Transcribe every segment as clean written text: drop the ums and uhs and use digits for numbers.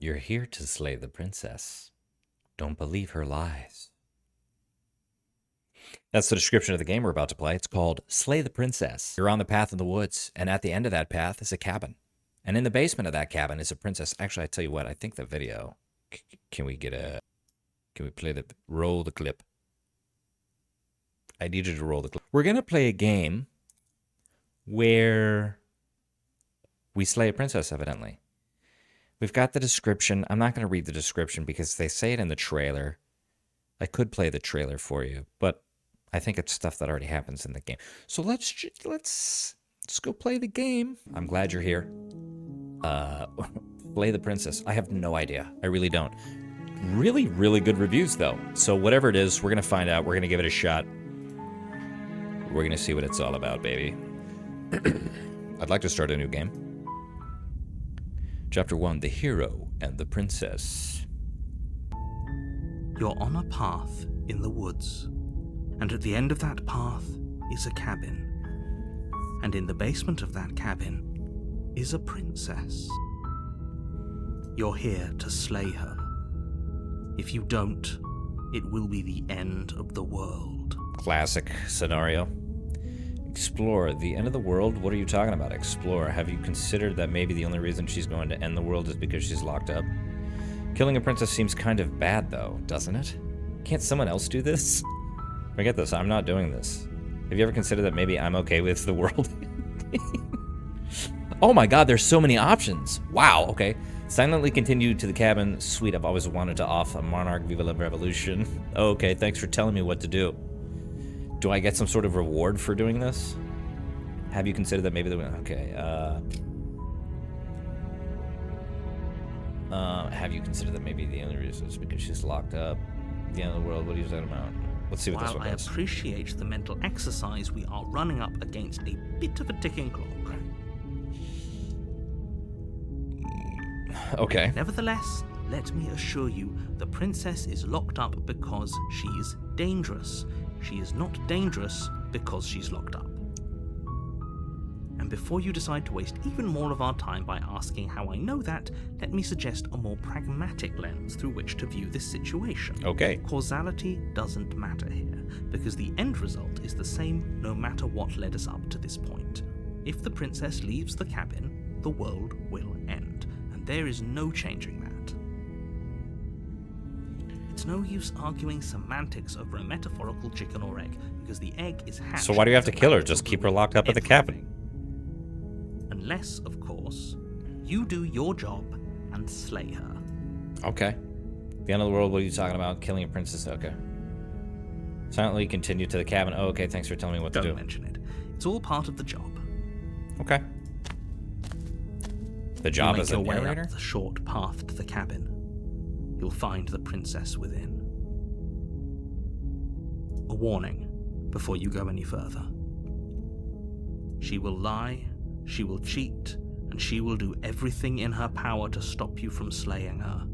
You're here to slay the princess. Don't believe her lies. That's the description of the game we're about to play. It's called Slay the Princess. You're on the path in the woods, and at the end of that path is a cabin. And in the basement of that cabin is a princess. Actually, I tell you what, I think the video... Can we play roll the clip? I need you to roll the clip. We're going to play a game where we slay a princess, evidently. We've got the description. I'm not going to read the description because they say it in the trailer. I could play the trailer for you, but I think it's stuff that already happens in the game. So let's go play the game. I'm glad you're here. Slay the princess. I have no idea. I really don't. Really, really good reviews, though. So whatever it is, we're going to find out. We're going to give it a shot. We're going to see what it's all about, baby. I'd like to start a new game. Chapter 1, The Hero and the Princess. You're on a path in the woods, and at the end of that path is a cabin. And in the basement of that cabin is a princess. You're here to slay her. If you don't, it will be the end of the world. Classic scenario. Explore. The end of the world? What are you talking about? Explore. Have you considered that maybe the only reason she's going to end the world is because she's locked up? Killing a princess seems kind of bad, though, doesn't it? Can't someone else do this? Forget this. I'm not doing this. Have you ever considered that maybe I'm okay with the world? Oh my god, there's so many options. Wow, okay. Silently continue to the cabin. Sweet, I've always wanted to off a monarch. Viva la revolution. Okay, thanks for telling me what to do. Do I get some sort of reward for doing this? Have you considered that maybe okay, have you considered that maybe the only reason is because she's locked up? The end of the world, what are you talking about? Let's see what this one does. While I appreciate the mental exercise, we are running up against a bit of a ticking clock. Okay. Nevertheless, let me assure you, the princess is locked up because she's dangerous. She is not dangerous because she's locked up. And before you decide to waste even more of our time by asking how I know that, let me suggest a more pragmatic lens through which to view this situation. Okay. Causality doesn't matter here, because the end result is the same no matter what led us up to this point. If the princess leaves the cabin, the world will end, and there is no changing that. It's no use arguing semantics over a metaphorical chicken or egg, because the egg is hatched. So why do you have to kill her? Just keep her locked up at the cabin. Unless, of course, you do your job and slay her. Okay. The end of the world, what are you talking about? Killing a princess? Okay. Silently continue to the cabin. Oh, okay, thanks for telling me what to do. Don't mention it. It's all part of the job. Okay. The job as a narrator? You make your way up the short path to the cabin. You'll find the princess within. A warning before you go any further. She will lie, she will cheat, and she will do everything in her power to stop you from slaying her.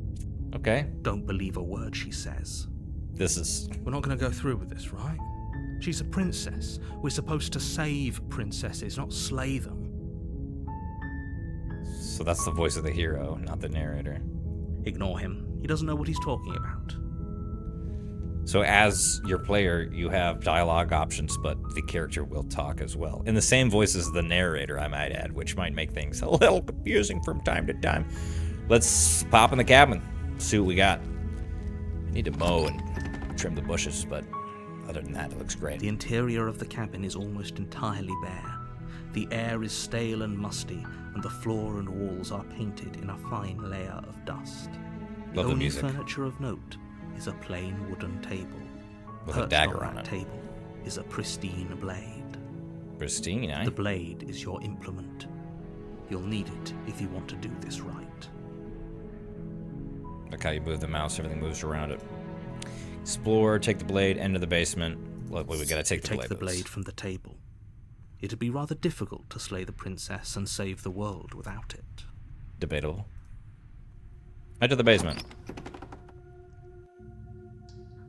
Okay. Don't believe a word she says. This is... We're not going to go through with this, right? She's a princess. We're supposed to save princesses, not slay them. So that's the voice of the hero, not the narrator. Ignore him. He doesn't know what he's talking about. So as your player, you have dialogue options, but the character will talk as well. In the same voice as the narrator, I might add, which might make things a little confusing from time to time. Let's pop in the cabin, see what we got. I need to mow and trim the bushes, but other than that, it looks great. The interior of the cabin is almost entirely bare. The air is stale and musty, and the floor and walls are painted in a fine layer of dust. The Love the only music. furniture of note is a plain wooden table. With a dagger on it. Table is a pristine blade. Pristine, eh? The blade is your implement. You'll need it if you want to do this right. Look how you move the mouse, everything moves around it. Explore, take the blade, enter the basement. Look, we gotta take the blade. Take the blade from the table. It'd be rather difficult to slay the princess and save the world without it. Debatable. Enter the basement.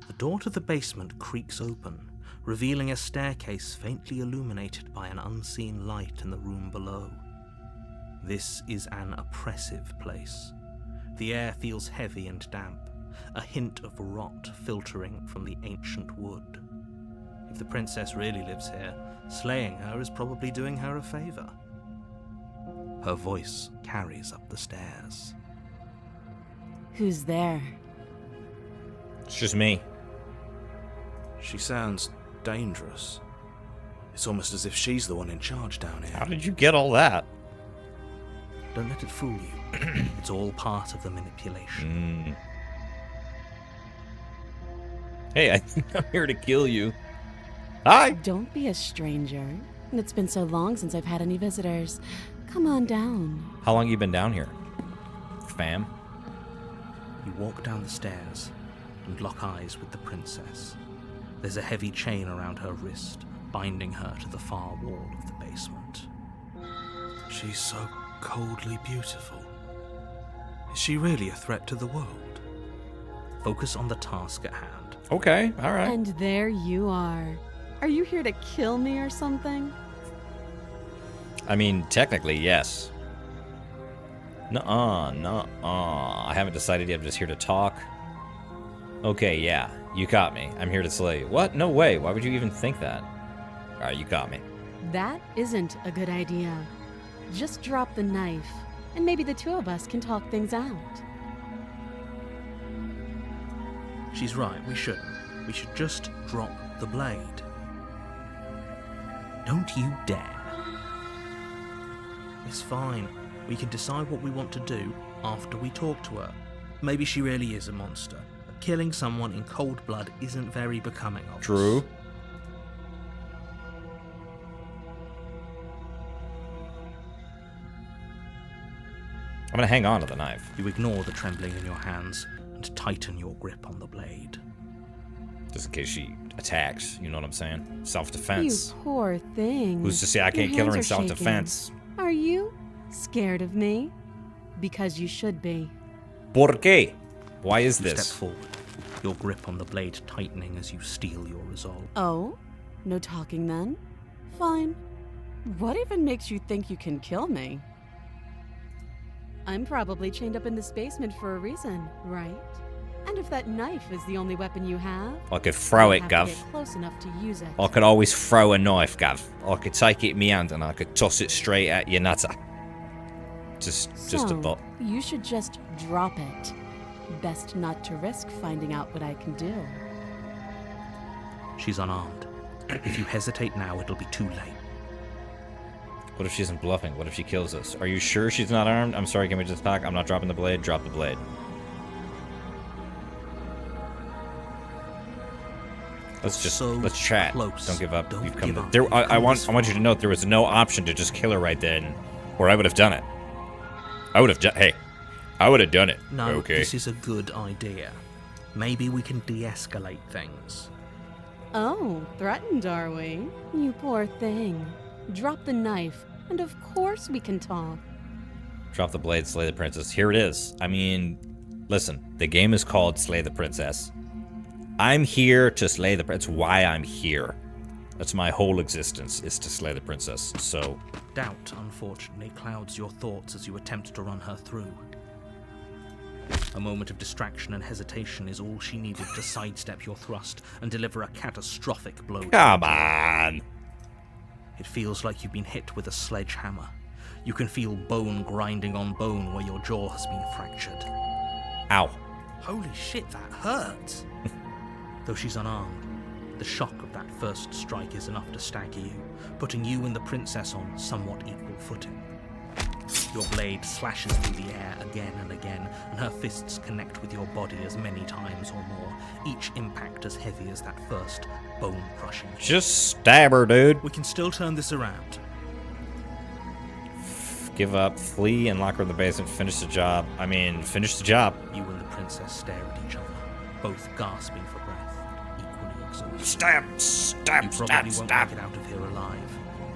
The door to the basement creaks open, revealing a staircase faintly illuminated by an unseen light in the room below. This is an oppressive place. The air feels heavy and damp, a hint of rot filtering from the ancient wood. If the princess really lives here, slaying her is probably doing her a favor. Her voice carries up the stairs. Who's there? It's just me. She sounds dangerous. It's almost as if she's the one in charge down here. How did you get all that? Don't let it fool you. It's all part of the manipulation. Hey, I think I'm here to kill you. Hi! Don't be a stranger. It's been so long since I've had any visitors. Come on down. How long you been down here, fam? You walk down the stairs and lock eyes with the princess. There's a heavy chain around her wrist, binding her to the far wall of the basement. She's so coldly beautiful. Is she really a threat to the world? Focus on the task at hand. Okay, all right. And there you are. Are you here to kill me or something? I mean, technically, yes. Nuh-uh. I haven't decided yet. I'm just here to talk. Okay, yeah. You caught me. I'm here to slay you. What? No way. Why would you even think that? All right, you caught me. That isn't a good idea. Just drop the knife, and maybe the two of us can talk things out. She's right, we shouldn't. We should just drop the blade. Don't you dare. It's fine. We can decide what we want to do after we talk to her. Maybe she really is a monster. But killing someone in cold blood isn't very becoming of us. True. I'm gonna hang on to the knife. You ignore the trembling in your hands and tighten your grip on the blade. Just in case she attacks, you know what I'm saying? You Self-defense. poor thing. Who's to say I can't Your kill her in hands are shaking. self-defense? Are you scared of me? Because you should be. ¿Por qué? Why is You step this? forward, your grip on the blade tightening as you steel your resolve. Oh? No talking then? Fine. What even makes you think you can kill me? I'm probably chained up in this basement for a reason, right? And if that knife is the only weapon you have, I could throw you it, have to Gov. get close enough to use it. I could always throw a knife, Gav. I could take it in my hand and I could toss it straight at your nutter. Just a So, bot. You should just drop it. Best not to risk finding out what I can do. She's unarmed. If you hesitate now, it'll be too late. What if she isn't bluffing? What if she kills us? Are you sure she's not armed? I'm sorry, can we just talk? I'm not dropping the blade. Drop the blade. Let's chat. Close. Don't give up. Don't You've come give to up. there. You've I come want this you to far. note there was no option to just kill her right then, or I would have done it. I would have done. Hey, I would have done it. No, Okay. this is a good idea. Maybe we can de-escalate things. Oh, threatened are we? You poor thing. Drop the knife, and of course we can talk. Drop the blade, slay the princess. Here it is. I mean, listen, the game is called Slay the Princess. I'm here to slay the princess. That's why I'm here. That's my whole existence, is to slay the princess. So, Doubt, unfortunately, clouds your thoughts as you attempt to run her through. A moment of distraction and hesitation is all she needed to sidestep your thrust and deliver a catastrophic blow. come on. It feels like you've been hit with a sledgehammer. You can feel bone grinding on bone where your jaw has been fractured. Ow. Holy shit, that hurts! Though she's unarmed, the shock of that first strike is enough to stagger you, putting you and the princess on somewhat equal footing. Your blade slashes through the air again and again, and her fists connect with your body as many times or more, each impact as heavy as that first bone-crushing hit. Just stab her, dude. We can still turn this around. Give up, flee, and lock her in the basement. Finish the job. I mean, finish the job. You and the princess stare at each other, both gasping for breath, equally exhausted. Stab, You stab, probably stab, won't stab. make it out of here alive.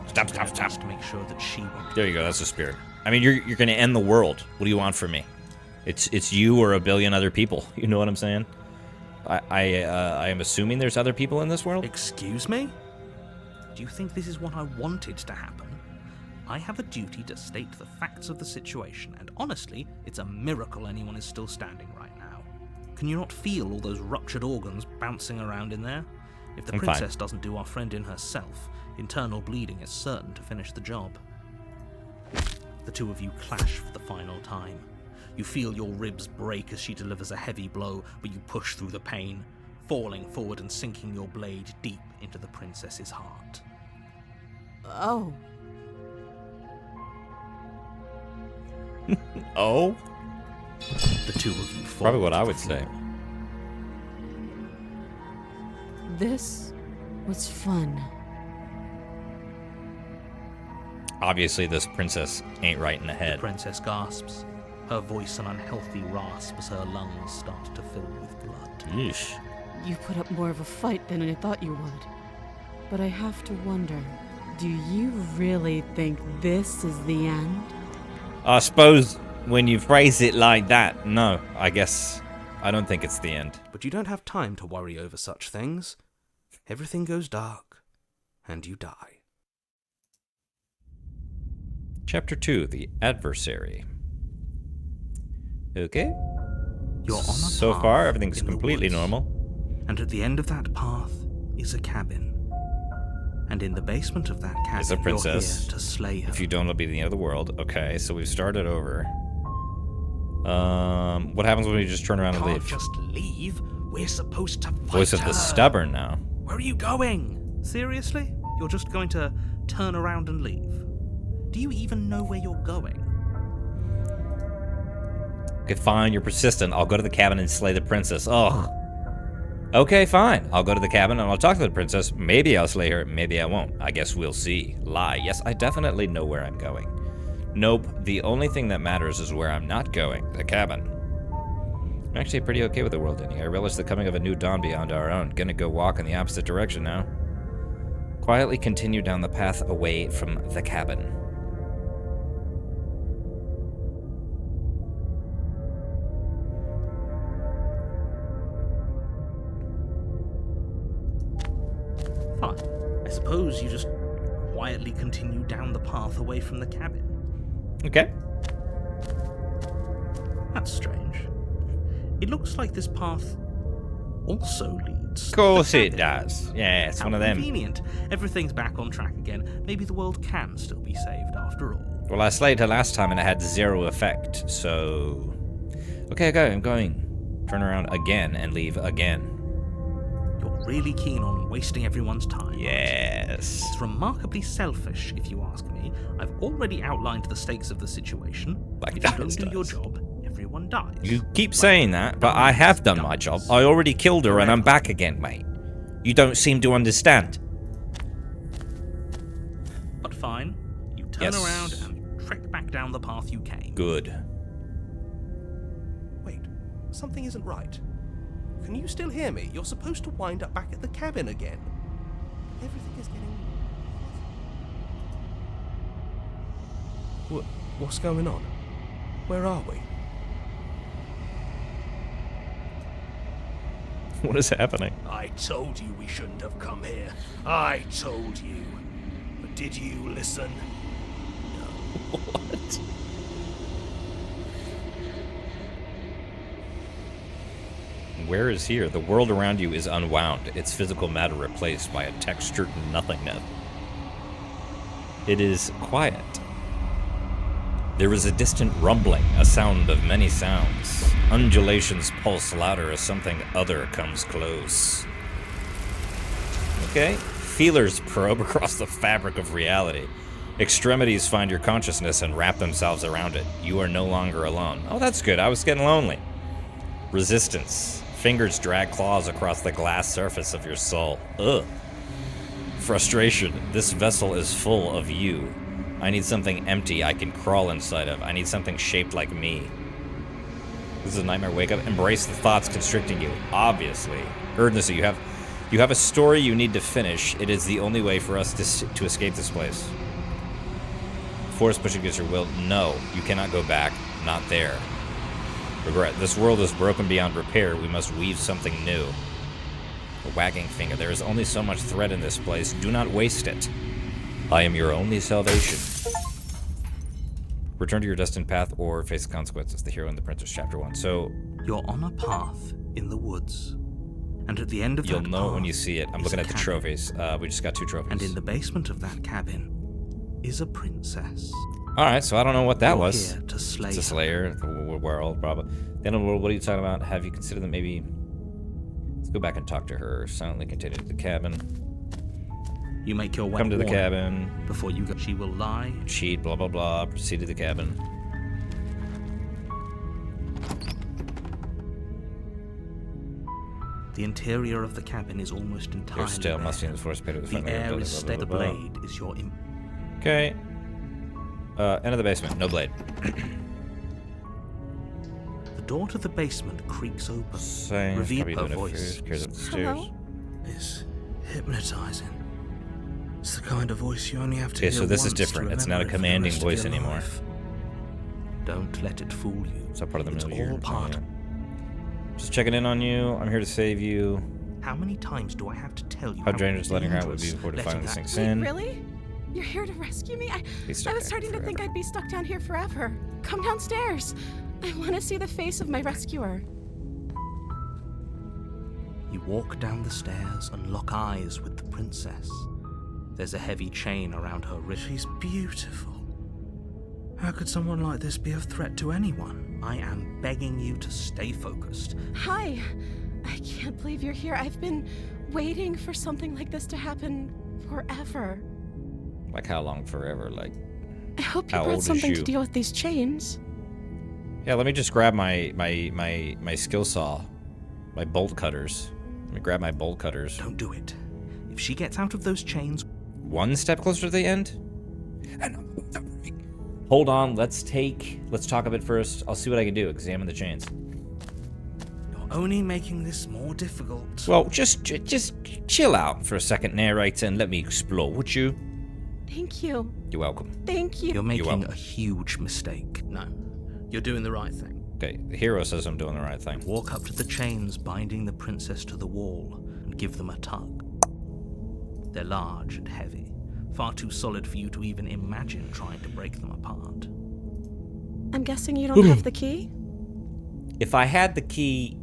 Stab, You're stab, gonna stab. just make sure that she won't. There you go. That's the spirit. I mean, you're gonna end the world. What do you want from me? It's you or a billion other people. You know what I'm saying? I am assuming there's other people in this world. Excuse me? Do you think this is what I wanted to happen? I have a duty to state the facts of the situation, and honestly, it's a miracle anyone is still standing right now. Can you not feel all those ruptured organs bouncing around in there? If the princess doesn't do our friend in herself, internal bleeding is certain to finish the job. The two of you clash for the final time. You feel your ribs break as she delivers a heavy blow, but you push through the pain, falling forward and sinking your blade deep into the princess's heart. Oh. Oh? The two of you fall. Probably what to I the would floor. say. This was fun. Obviously, this princess ain't right in the The head. princess gasps, her voice an unhealthy rasp as her lungs start to fill with blood. Yeesh. You put up more of a fight than I thought you would. But I have to wonder, do you really think this is the end? I suppose when you phrase it like that, no. I guess I don't think it's the end. But you don't have time to worry over such things. Everything goes dark, and you die. Chapter 2, The Adversary. Okay. You're on a So path far, everything's in the completely woods. normal. And at the end of that path is a cabin. And in the basement of that cabin, It's a princess. you're here to slay her. If you don't, it'll be the end of the world. Okay, so we've started over. What happens when we just turn around and Can't leave? just leave. We're supposed to fight Voice of her. the stubborn now. Where are you going? Seriously? You're just going to turn around and leave? Do you even know where you're going? Okay, fine, you're persistent. I'll go to the cabin and slay the princess. Ugh. Okay, fine. I'll go to the cabin and I'll talk to the princess. Maybe I'll slay her, maybe I won't. I guess we'll see. Lie. Yes, I definitely know where I'm going. Nope, the only thing that matters is where I'm not going. The cabin. I'm actually pretty okay with the world ending. I relish the coming of a new dawn beyond our own. Gonna go walk in the opposite direction now. Quietly continue down the path away from the cabin. Fine. I suppose you just quietly continue down the path away from the cabin. Okay. That's strange. It looks like this path also leads. Of course to the it cabin. does. Yeah, it's How one of them. convenient. Everything's back on track again. Maybe the world can still be saved after all. Well, I slayed her last time and it had 0 effect, so... Okay, I'm going. Turn around again and leave again. You're really keen on wasting everyone's time. aren't you? Yes. It's remarkably selfish, if you ask me. I've already outlined the stakes of the situation. Like if you it don't do your does. job, everyone dies. You keep saying that, but I have done my job. I already killed her and I'm back again, mate. You don't seem to understand. But fine. You turn Yes. around and trek back down the path you came. Good. Wait, something isn't right. Can you still hear me? You're supposed to wind up back at the cabin again. Everything is getting... What's going on? Where are we? What is happening? I told you we shouldn't have come here. I told you. But did you listen? What? Where is here? The world around you is unwound, its physical matter replaced by a textured nothingness. It is quiet. There is a distant rumbling, a sound of many sounds. Undulations pulse louder as something other comes close. Okay. Feelers probe across the fabric of reality. Extremities find your consciousness and wrap themselves around it. You are no longer alone. Oh, that's good. I was getting lonely. Resistance. Fingers drag claws across the glass surface of your soul. Ugh. Frustration. This vessel is full of you. I need something empty I can crawl inside of. I need something shaped like me. This is a nightmare wake up. Embrace the thoughts constricting you. Obviously. Urgency. You have a story you need to finish. It is the only way for us to escape this place. Force pushing against your will. No, you cannot go back. Not there. Regret. This world is broken beyond repair. We must weave something new. A wagging finger. There is only so much thread in this place. Do not waste it. I am your only salvation. Return to your destined path or face the consequences. The hero and the princess, chapter 1. So You're on a path in the woods. And at the end of you'll that know it when path you see it. I'm is looking a at the cabin. trophies. We just got 2 trophies. And in the basement of that cabin is a princess. Alright, so I don't know what that You're was. here to slay It's a her. slayer, the world, probably. Then what are you talking about? Have you considered that maybe... Let's go back and talk to her. Silently continue to the cabin. You make your way. Come to the warning. cabin. Before you go, she will lie. Cheat, blah, blah, blah. Proceed to the cabin. The interior of the cabin is almost entirely You're still bare. musty in the forest pit of the The air is steady. The blade is your... Okay. Enter the basement. No blade. The door to the basement creaks open. Same. Reveal Probably her doing voice. Carries up the stairs. Hello? It's hypnotizing. It's the kind of voice you only have to Okay, hear so this is once to different. It's not a remember it for the commanding rest of voice your anymore. life. Don't let it fool you. Is that part of the It's milieu? all part. Just checking in on you. I'm here to save you. How many times do I have to tell you How dangerous letting her out would be dangerous before it letting finally her- sinks Wait, in. really? You're here to rescue me? He's I stuck was down starting to forever. think I'd be stuck down here forever. Come downstairs. I want to see the face of my rescuer. You walk down the stairs and lock eyes with the princess. There's a heavy chain around her wrist. She's beautiful. How could someone like this be a threat to anyone? I am begging you to stay focused. Hi. I can't believe you're here. I've been waiting for something like this to happen forever. Like how long forever? Like, I hope you How old brought is something you? to deal with these chains. yeah, let me just grab my skill saw. My bolt cutters. Let me grab my bolt cutters. Don't do it. If she gets out of those chains, One step closer to the end? Hold on, let's talk a bit first. I'll see what I can do. Examine the chains. you're only making this more difficult. Well, just chill out for a second, narrator, and let me explore, would you? Thank you. You're welcome. Thank you. You're making welcome. a huge mistake. No, you're doing the right thing. Okay, the hero says I'm doing the right thing. Walk up to the chains binding the princess to the wall and give them a tug. They're large and heavy, far too solid for you to even imagine trying to break them apart. I'm guessing you don't have the key? If I had the key...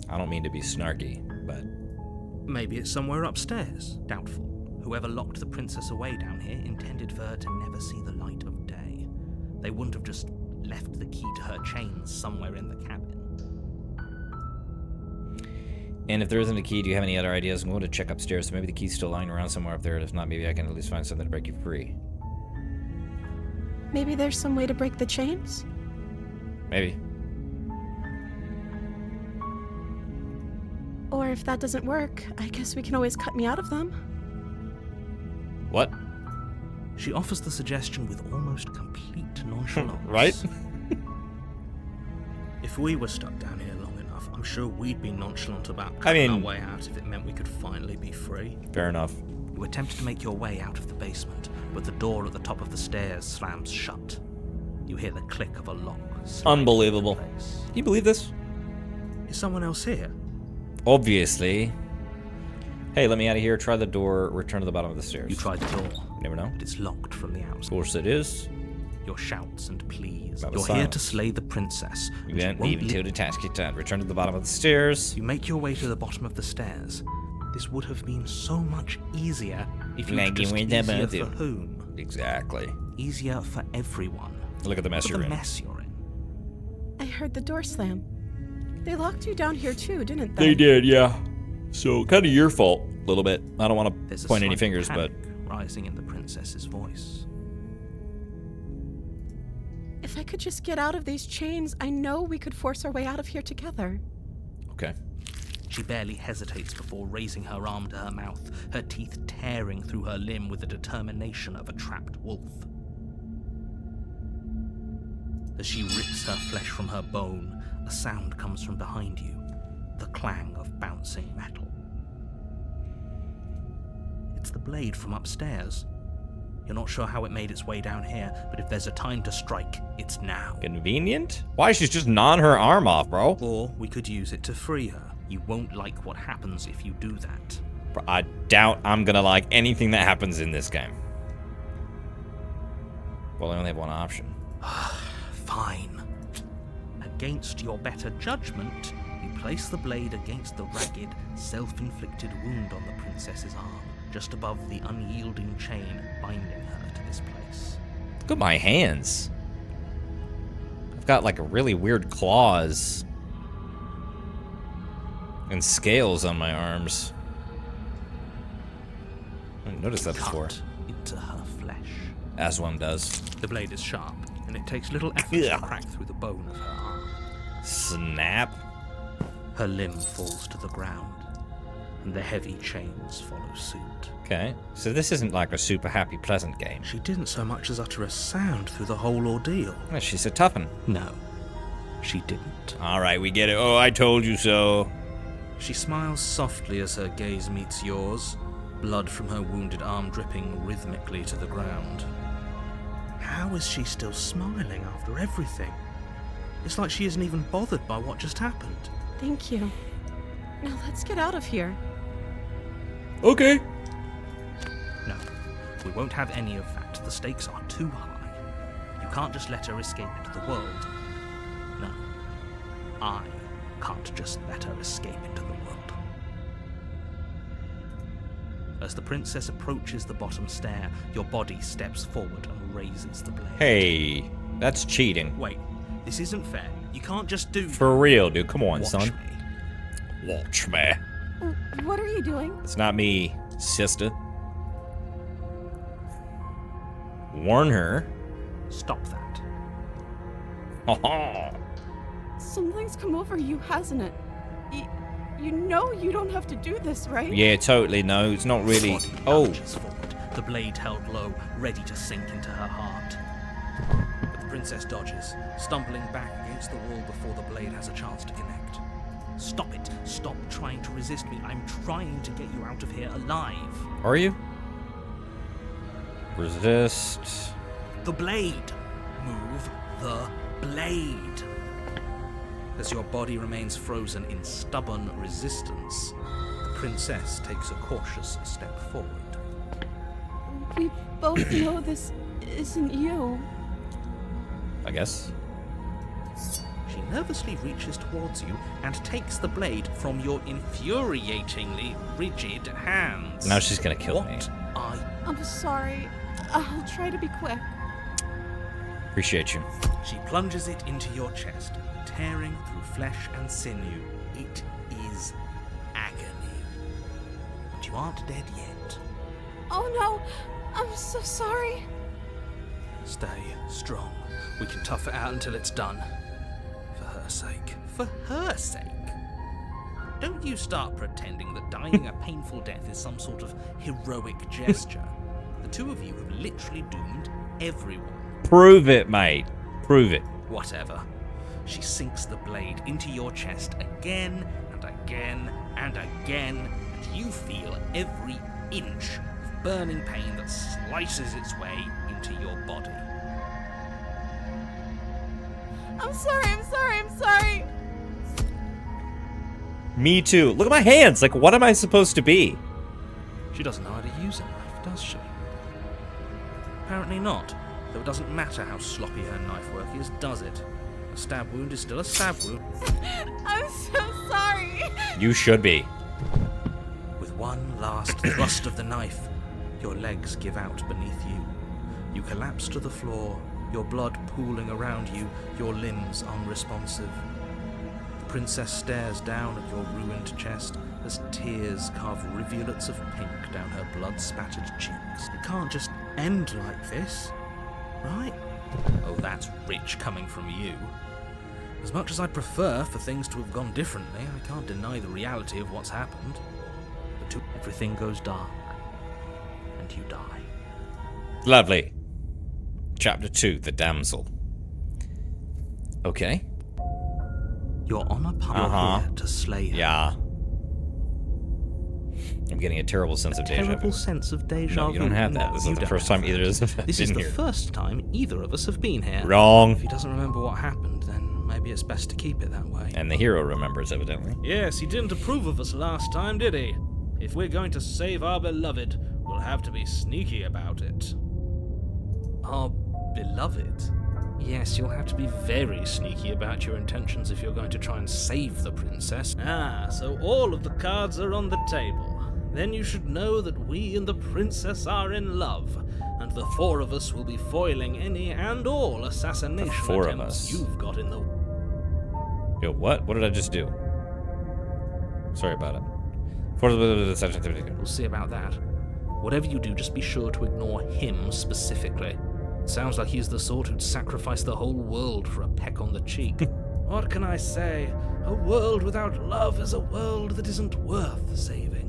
I don't mean to be snarky, but... Maybe it's somewhere upstairs. Doubtful. Whoever locked the princess away down here intended for her to never see the light of day. They wouldn't have just left the key to her chains somewhere in the cabin. And if there isn't a key, do you have any other ideas? I'm going to check upstairs, so maybe the key's still lying around somewhere up there. If not, maybe I can at least find something to break you free. Maybe there's some way to break the chains? Maybe. Or if that doesn't work, I guess we can always cut me out of them. What? She offers the suggestion with almost complete nonchalance. Right? If we were stuck down here long enough, I'm sure we'd be nonchalant about I cutting mean- our way out if it meant we could finally be free. Fair enough. You attempt to make your way out of the basement, but the door at the top of the stairs slams shut. You hear the click of a lock. slide Unbelievable. into place. Can you believe this? Is someone else here? Obviously. Hey, let me out of here. Try the door. Return to the bottom of the stairs. You try the door, You never know. but it's locked from the Of outside. course it is. Your shouts and pleas. That You're was here silence. to slay the princess. You and won't won't leave until li- the task is done. Return to the bottom of the stairs. You make your way to the bottom of the stairs. This would have been so much easier if you Like, just you went easier about for it. whom? Exactly. Easier for everyone. Look at the mess Look at you're the in. mess you're in. I heard the door slam. They locked you down here too, didn't they? They did, yeah. So, kind of your fault, a little bit. I don't want There's to a point any slight fingers, but... panic rising in the princess's voice. If I could just get out of these chains, I know we could force our way out of here together. Okay. She barely hesitates before raising her arm to her mouth, her teeth tearing through her limb with the determination of a trapped wolf. As she rips her flesh from her bone, a sound comes from behind you, the clang of bouncing metal. It's the blade from upstairs. You're not sure how it made its way down here, but if there's a time to strike, it's now. Convenient? Why? She's just gnawing her arm off, bro. Or we could use it to free her. You won't like what happens if you do that. I doubt I'm gonna like anything that happens in this game. Well, I only have one option. Fine. Against your better judgment, you place the blade against the ragged, self-inflicted wound on the princess's arm, just above the unyielding chain binding her to this place. Look at my hands. I've got like a really weird claws and scales on my arms. I didn't notice that before. Cut into her flesh. As one does. The blade is sharp, and it takes little effort to crack through the bone of her arm. Snap. Her limb falls to the ground, and the heavy chains follow suit. Okay, so this isn't like a super happy, pleasant game. She didn't so much as utter a sound through the whole ordeal. Well, she's a toughin'. No, she didn't. All right, we get it. Oh, I told you so. She smiles softly as her gaze meets yours, blood from her wounded arm dripping rhythmically to the ground. How is she still smiling after everything? It's like she isn't even bothered by what just happened. Thank you. Now let's get out of here. Okay. No, we won't have any of that. The stakes are too high. You can't just let her escape into the world. No, I can't just let her escape into the world. As the princess approaches the bottom stair, your body steps forward and raises the blade. Hey, that's cheating. Wait, this isn't fair. You can't just do... For real, dude. Come on, Watch son. me. Watch me. What are you doing? It's not me, sister. Warn her. Stop that. Ha Something's come over you, hasn't it? You know you don't have to do this, right? Yeah, totally. No, it's not really. Body Oh, lunges forward, the blade held low, ready to sink into her heart. But the princess dodges, stumbling back against the wall before the blade has a chance to connect. Stop it. Stop trying to resist me. I'm trying to get you out of here alive. are you? Resist. The blade. Move the blade. As your body remains frozen in stubborn resistance, the princess takes a cautious step forward. We both know this isn't you. I guess. She nervously reaches towards you and takes the blade from your infuriatingly rigid hands. Now she's gonna kill me. What are you? I'm sorry. I'll try to be quick. Appreciate you. She plunges it into your chest, tearing through flesh and sinew. It is agony. But you aren't dead yet. Oh no! I'm so sorry. Stay strong. We can tough it out until it's done. For her sake. For her sake? Don't you start pretending that dying a painful death is some sort of heroic gesture. The two of you have literally doomed everyone. Prove it, mate. Prove it. Whatever. She sinks the blade into your chest again and again and again, and you feel every inch of burning pain that slices its way into your body. I'm sorry. Me too. Look at my hands. Like, what am I supposed to be? She doesn't know how to use a knife, does she? Apparently not, though it doesn't matter how sloppy her knife work is, does it? A stab wound is still a stab wound. I'm so sorry. You should be. With one last thrust of the knife, your legs give out beneath you. You collapse to the floor, your blood pooling around you, your limbs unresponsive. The princess stares down at your ruined chest as tears carve rivulets of pink down her blood-spattered cheeks. It can't just end like this, right? Oh, that's rich coming from you. As much as I'd prefer for things to have gone differently, I can't deny the reality of what's happened. Everything goes dark, and you die. Lovely. Chapter 2, The Damsel. Okay. You're on a path here to slay her. Yeah. I'm getting a terrible sense of deja Terrible vu. sense of deja vu. No, you don't have that. No, This you is the don't first have time either of us have This is been the here. first time either of us have been here. Wrong. If he doesn't remember what happened, then maybe it's best to keep it that way. And the hero remembers, evidently. Yes, he didn't approve of us last time, did he? If we're going to save our beloved, we'll have to be sneaky about it. Our beloved? Yes, you'll have to be very sneaky about your intentions if you're going to try and save the princess. Ah, so all of the cards are on the table. Then you should know that we and the princess are in love, and the four of us will be foiling any and all assassination four of attempts us. you've got in the... Yo, what? What did I just do? Sorry about it. We'll see about that. Whatever you do, just be sure to ignore him specifically. Sounds like he's the sort who'd sacrifice the whole world for a peck on the cheek. What can I say? A world without love is a world that isn't worth saving.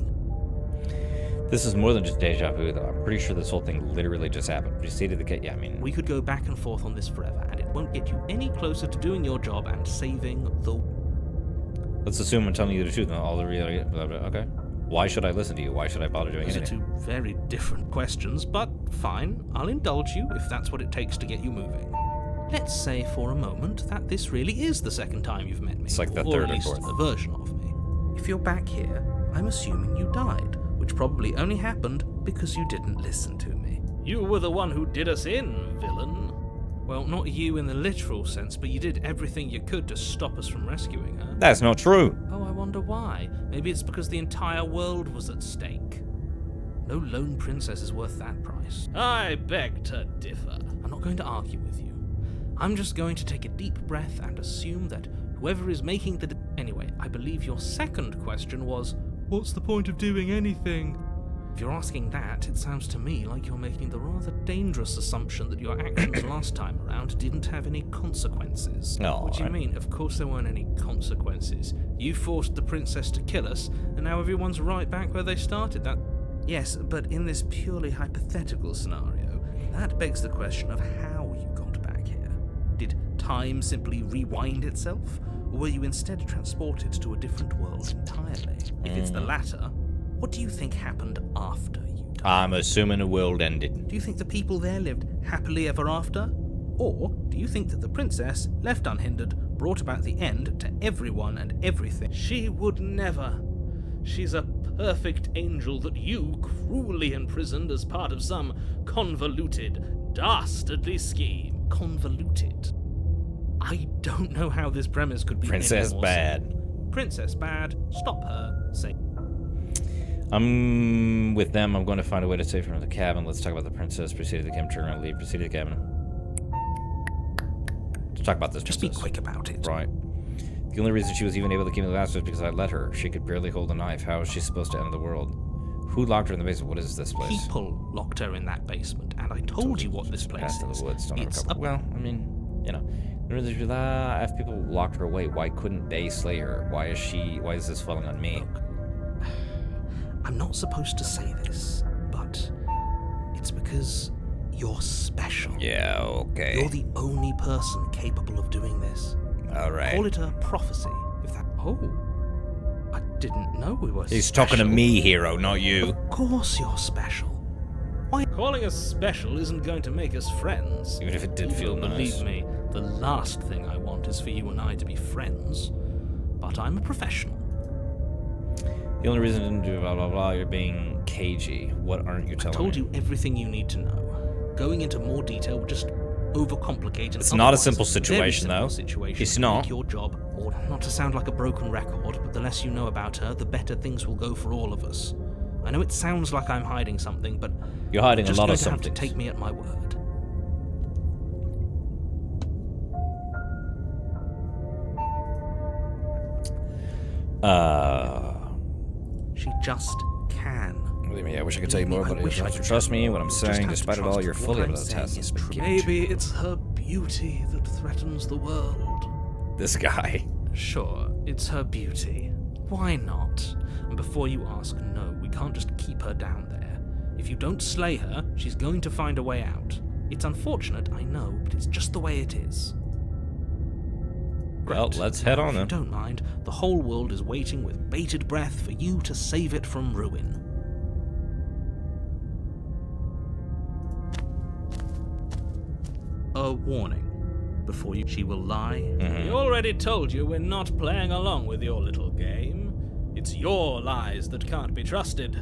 This is more than just deja vu, though. I'm pretty sure this whole thing literally just happened. Preceded the kid. Yeah, I mean, We could go back and forth on this forever, and it won't get you any closer to doing your job and saving the... let's assume I'm telling you the truth and all the reality. Blah, blah, okay. Why should I listen to you? Why should I bother doing Those are anything? two very different questions, but fine, I'll indulge you if that's what it takes to get you moving. Let's say for a moment that this really is the second time you've met me. It's like the or third at or least fourth. a version of me. If you're back here, I'm assuming you died, which probably only happened because you didn't listen to me. You were the one who did us in, villain. Well, not you in the literal sense, but you did everything you could to stop us from rescuing her. That's not true. Oh, I wonder why. Maybe it's because the entire world was at stake. No lone princess is worth that price. I beg to differ. I'm not going to argue with you. I'm just going to take a deep breath and assume that whoever is making the... Anyway, I believe your second question was, what's the point of doing anything? If you're asking that, it sounds to me like you're making the rather dangerous assumption that your actions last time around didn't have any consequences. No, What do you mean? Of course there weren't any consequences. You forced the princess to kill us, and now everyone's right back where they started. That... Yes, but in this purely hypothetical scenario, that begs the question of how you got back here. Did time simply rewind itself, or were you instead transported to a different world entirely? If it's the latter, what do you think happened after you died? I'm assuming the world ended. Do you think the people there lived happily ever after? Or do you think that the princess, left unhindered, brought about the end to everyone and everything? She would never. She's a perfect angel that you cruelly imprisoned as part of some convoluted, dastardly scheme. Convoluted? I don't know how this premise could be Princess any more bad. simple. Princess bad. Stop her. Say. I'm with them. I'm going to find a way to save her from the cabin. Let's talk about the princess. Proceed to the cabin. Turn around, leave. Proceed to the cabin. Let's talk about this. Just be princess. quick about it. Right. The only reason she was even able to keep me last was because I let her. She could barely hold a knife. How is she supposed to end the world? Who locked her in the basement? What is this place? People locked her in that basement, and I told you what this place Path to is. the woods. Don't It's ever come. Well, I mean, you know, if people locked her away, why couldn't they slay her? Why is this falling on me? Look, I'm not supposed to say this, but it's because you're special. Yeah, okay. You're the only person capable of doing this. All right. Call it a prophecy, if that... Oh, I didn't know we were He's talking to special. me, hero, not you. Of course you're special. Why? Calling us special isn't going to make us friends. Even if it did feel nice. Believe me, the last thing I want is for you and I to be friends. But I'm a professional. The only reason I didn't do blah blah blah, you're being cagey. What aren't you I telling told me? you everything you need to know. Going into more detail would just overcomplicate. It's not a simple situation, though. Situation It's to not. Make your job, or not to sound like a broken record, but the less you know about her, the better things will go for all of us. I know it sounds like I'm hiding something, but You're hiding a just lot going of to have something. to take me at my word. She just can. Believe me, I wish I could tell you more, I but wish you I have to could trust tell me. you What more. I'm Just saying, have to despite it trust all, you're that fully what able I'm to saying test is this. true. Maybe it's her beauty that threatens the world. This guy. Sure, it's her beauty. Why not? And before you ask, no, we can't just keep her down there. If you don't slay her, she's going to find a way out. It's unfortunate, I know, but it's just the way it is. Well, Great. let's head on If you then. don't mind, the whole world is waiting with bated breath for you to save it from ruin. A warning. Before you, she will lie. Mhm. We already told you we're not playing along with your little game. It's your lies that can't be trusted.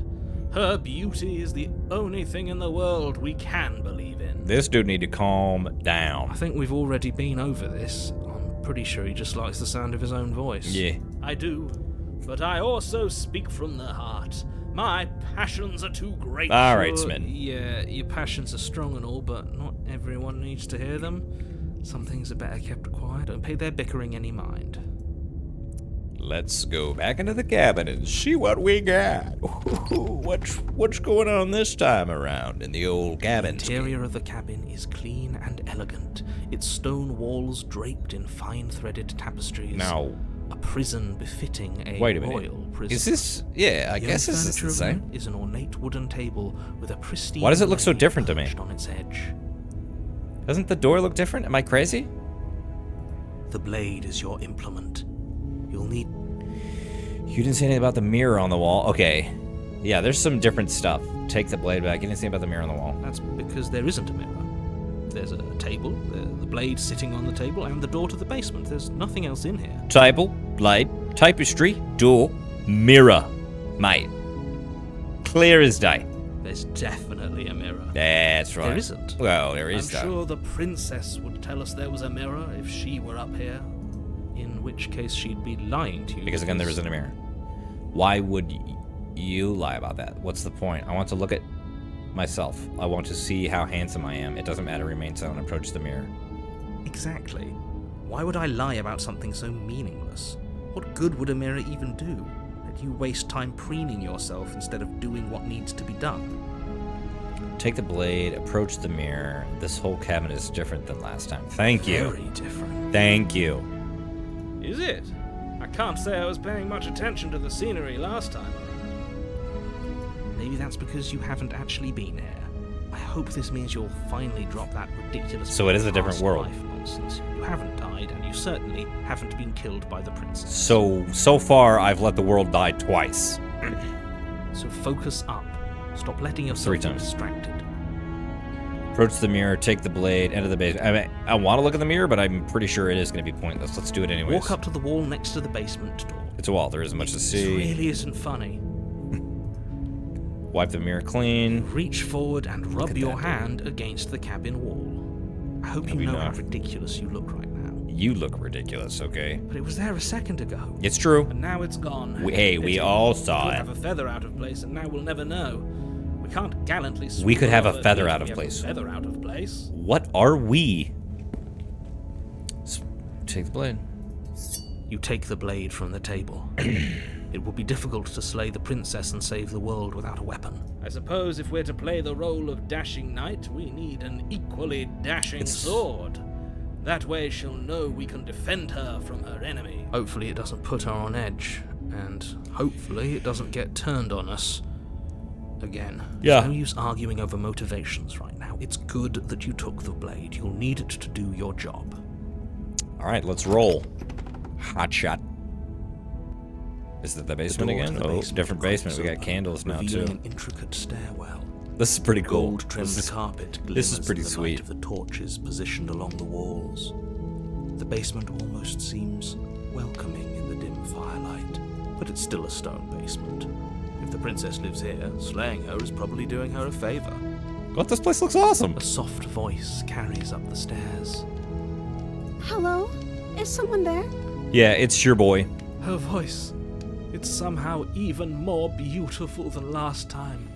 Her beauty is the only thing in the world we can believe in. This dude need to calm I down. think we've already been over this. I'm pretty sure he just likes the sound of his own voice. Yeah. I do, but I also speak from the heart. My passions are too great. All right, Sure, Smith. yeah, your passions are strong and all, but not everyone needs to hear them. Some things are better kept quiet. Don't pay their bickering any mind. Let's go back into the cabin and see what we got. What's going on this time around in the old cabin? The interior of the cabin is clean and elegant. Its stone walls draped in fine threaded tapestries. Now, A prison befitting a wait a minute. royal prison. Is this? Yeah, I The guess only this is furniture the of same. note is an ornate wooden table with a pristine. Why does it look so blade different to me? perched on its edge. Doesn't the door look different? Am I crazy? The blade is your implement. You'll need. You didn't say anything about the mirror on the wall. Okay. Yeah, there's some different stuff. Take the blade back. You didn't say about the mirror on the wall. That's because there isn't a mirror. There's a table, the blade sitting on the table, and the door to the basement. There's nothing else in here. Table, blade, tapestry, door, mirror. Mate. Clear as day. There's definitely a mirror. That's right. There isn't. Well, there I'm is, though. sure the princess would tell us there was a mirror if she were up here. In which case she'd be lying to you. Because again, there isn't a mirror. Why would you lie about that? What's the point? I want to look at myself. I want to see how handsome I am. It doesn't matter. Remain silent. Approach the mirror. Exactly. Why would I lie about something so meaningless? What good would a mirror even do? That you waste time preening yourself instead of doing what needs to be done. Take the blade. Approach the mirror. This whole cabin is different than last time. Thank you. Very different. Thank you. Is it? I can't say I was paying much attention to the scenery last time. Maybe that's because you haven't actually been here. I hope this means you'll finally drop that ridiculous. So it is a different past world. life nonsense. You haven't died, and you certainly haven't been killed by the princess. So far, I've let the world die twice. So focus up. Stop letting yourself 3 be times. distracted. Approach the mirror, take the blade, enter the basement. I mean, I want to look in the mirror, but I'm pretty sure it is going to be pointless. Let's do it anyways. Walk up to the wall next to the basement door. It's a wall. There isn't much to This see. really isn't funny. Wipe the mirror clean. Reach forward and Look rub at your that, dude. hand against the cabin wall. I hope you Maybe know how not. ridiculous you look right now. You look ridiculous, okay? But it was there a second ago. It's true. And now it's gone. Hey, we all saw Could it. have a feather out of place, and now we'll never know. We can't gallantly. We could have a swoop feather over out if of we have a place. Feather out of place. What are we? Take the blade. You take the blade from the table. It will be difficult to slay the princess and save the world without a weapon. I suppose if we're to play the role of dashing knight, we need an equally dashing It's- sword. That way she'll know we can defend her from her enemy. Hopefully it doesn't put her on edge, and hopefully it doesn't get turned on us again. Yeah. There's no use arguing over motivations right now. It's good that you took the blade. You'll need it to do your job. All right, let's roll. Hot shot. Is it the basement door to again? the Oh, basement different basement. We crosses got over, candles now revealing too. an intricate stairwell. This is pretty cool. Gold-trimmed This is- carpet this is glimmers pretty in the sweet. light of the torches positioned along the walls. The basement almost seems welcoming in the dim firelight, but it's still a stone basement. If the princess lives here, slaying her is probably doing her a favor. What? This place looks awesome. A soft voice carries up the stairs. Hello? Is someone there? Yeah, it's your boy. Her voice. It's somehow even more beautiful than last time.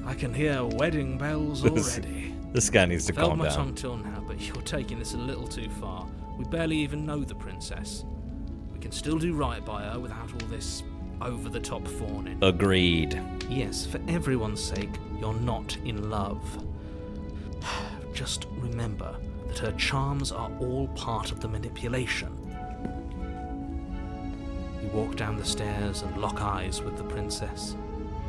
I can hear wedding bells This- already. This guy needs to Held calm my down. tongue till now, but you're taking this a little too far. We barely even know the princess. We can still do right by her without all this over-the-top fawning. Agreed. Yes, for everyone's sake, you're not in love. Just remember that her charms are all part of the manipulation. You walk down the stairs and lock eyes with the princess.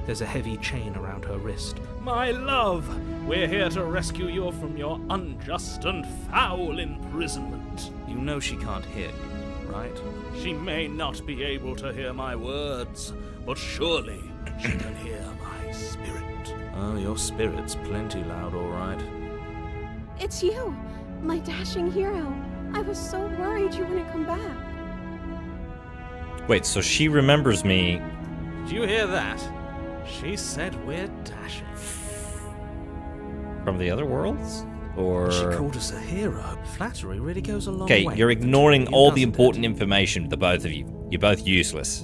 There's a heavy chain around her wrist. My love, we're here to rescue you from your unjust and foul imprisonment. You know she can't hear you, right? She may not be able to hear my words, but surely she can hear my spirit. Oh, your spirit's plenty loud, all right. It's you, my dashing hero. I was so worried you wouldn't come back. Wait, so she remembers me. Did you hear that? She said we're dashing. From the other worlds? Or... She called us a hero. Flattery really goes a long Okay, way. you're ignoring all the Doesn't important it? information, the both of you. You're both useless.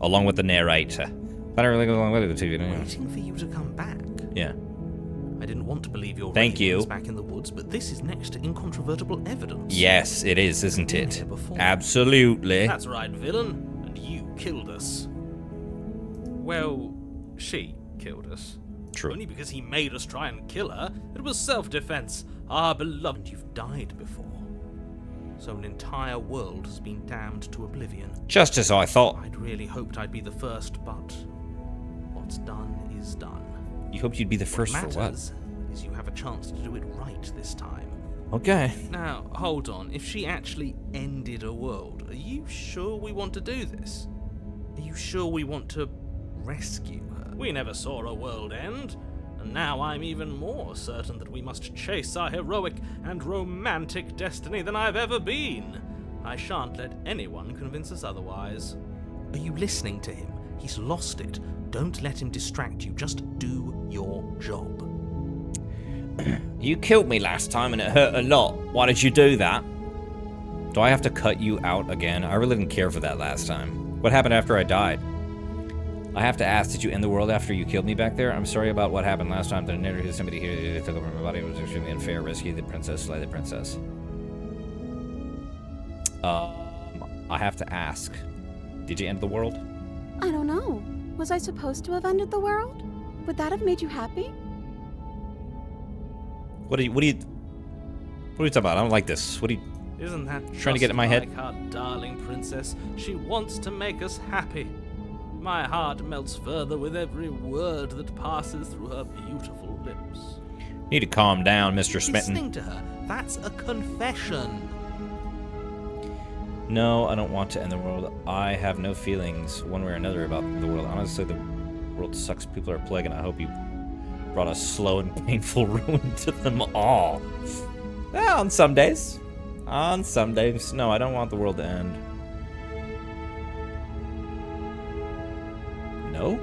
Along with the narrator. That really goes along with it, the two of you, don't you? Waiting for you to come back. Yeah. I didn't want to believe your Thank you. ravings back in the woods, but this is next to incontrovertible evidence. Yes, it is, isn't Been it? here before. Absolutely. That's right, villain. And you killed us. Well, she killed us. True. Only because he made us try and kill her. It was self-defense. Our beloved. You've died before. So an entire world has been damned to oblivion. Just as I thought. I'd really hoped I'd be the first, but what's done is done. You hoped you'd be the first for what? Matters is you have a chance to do it right this time. Okay. Now, hold on. If she actually ended a world, are you sure we want to do this? Are you sure we want to rescue her? We never saw a world end, and now I'm even more certain that we must chase our heroic and romantic destiny than I've ever been. I shan't let anyone convince us otherwise. Are you listening to him? He's lost it. Don't let him distract you. Just do your job. You killed me last time and it hurt a lot. Why did you do that? Do I have to cut you out again? I really didn't care for that last time. What happened after I died? I have to ask, did you end the world after you killed me back there? I'm sorry about what happened last time. The narrator who somebody here took over my body. It was extremely unfair. Rescue the princess, slay the princess. I have to ask. Did you end the world? I don't know. Was I supposed to have ended the world? Would that have made you happy? What are you talking about? I don't like this. What are you... Isn't that Trying to get in my head? like our darling princess? She wants to make us happy. My heart melts further with every word that passes through her beautiful lips. Need to calm down, Mr. Smitten. Listening to her, that's a confession. No, I don't want to end the world. I have no feelings one way or another about the world. Honestly, the world sucks. People are a plague, and I hope you brought a slow and painful ruin to them all. Well, on some days. On some days. No, I don't want the world to end. No?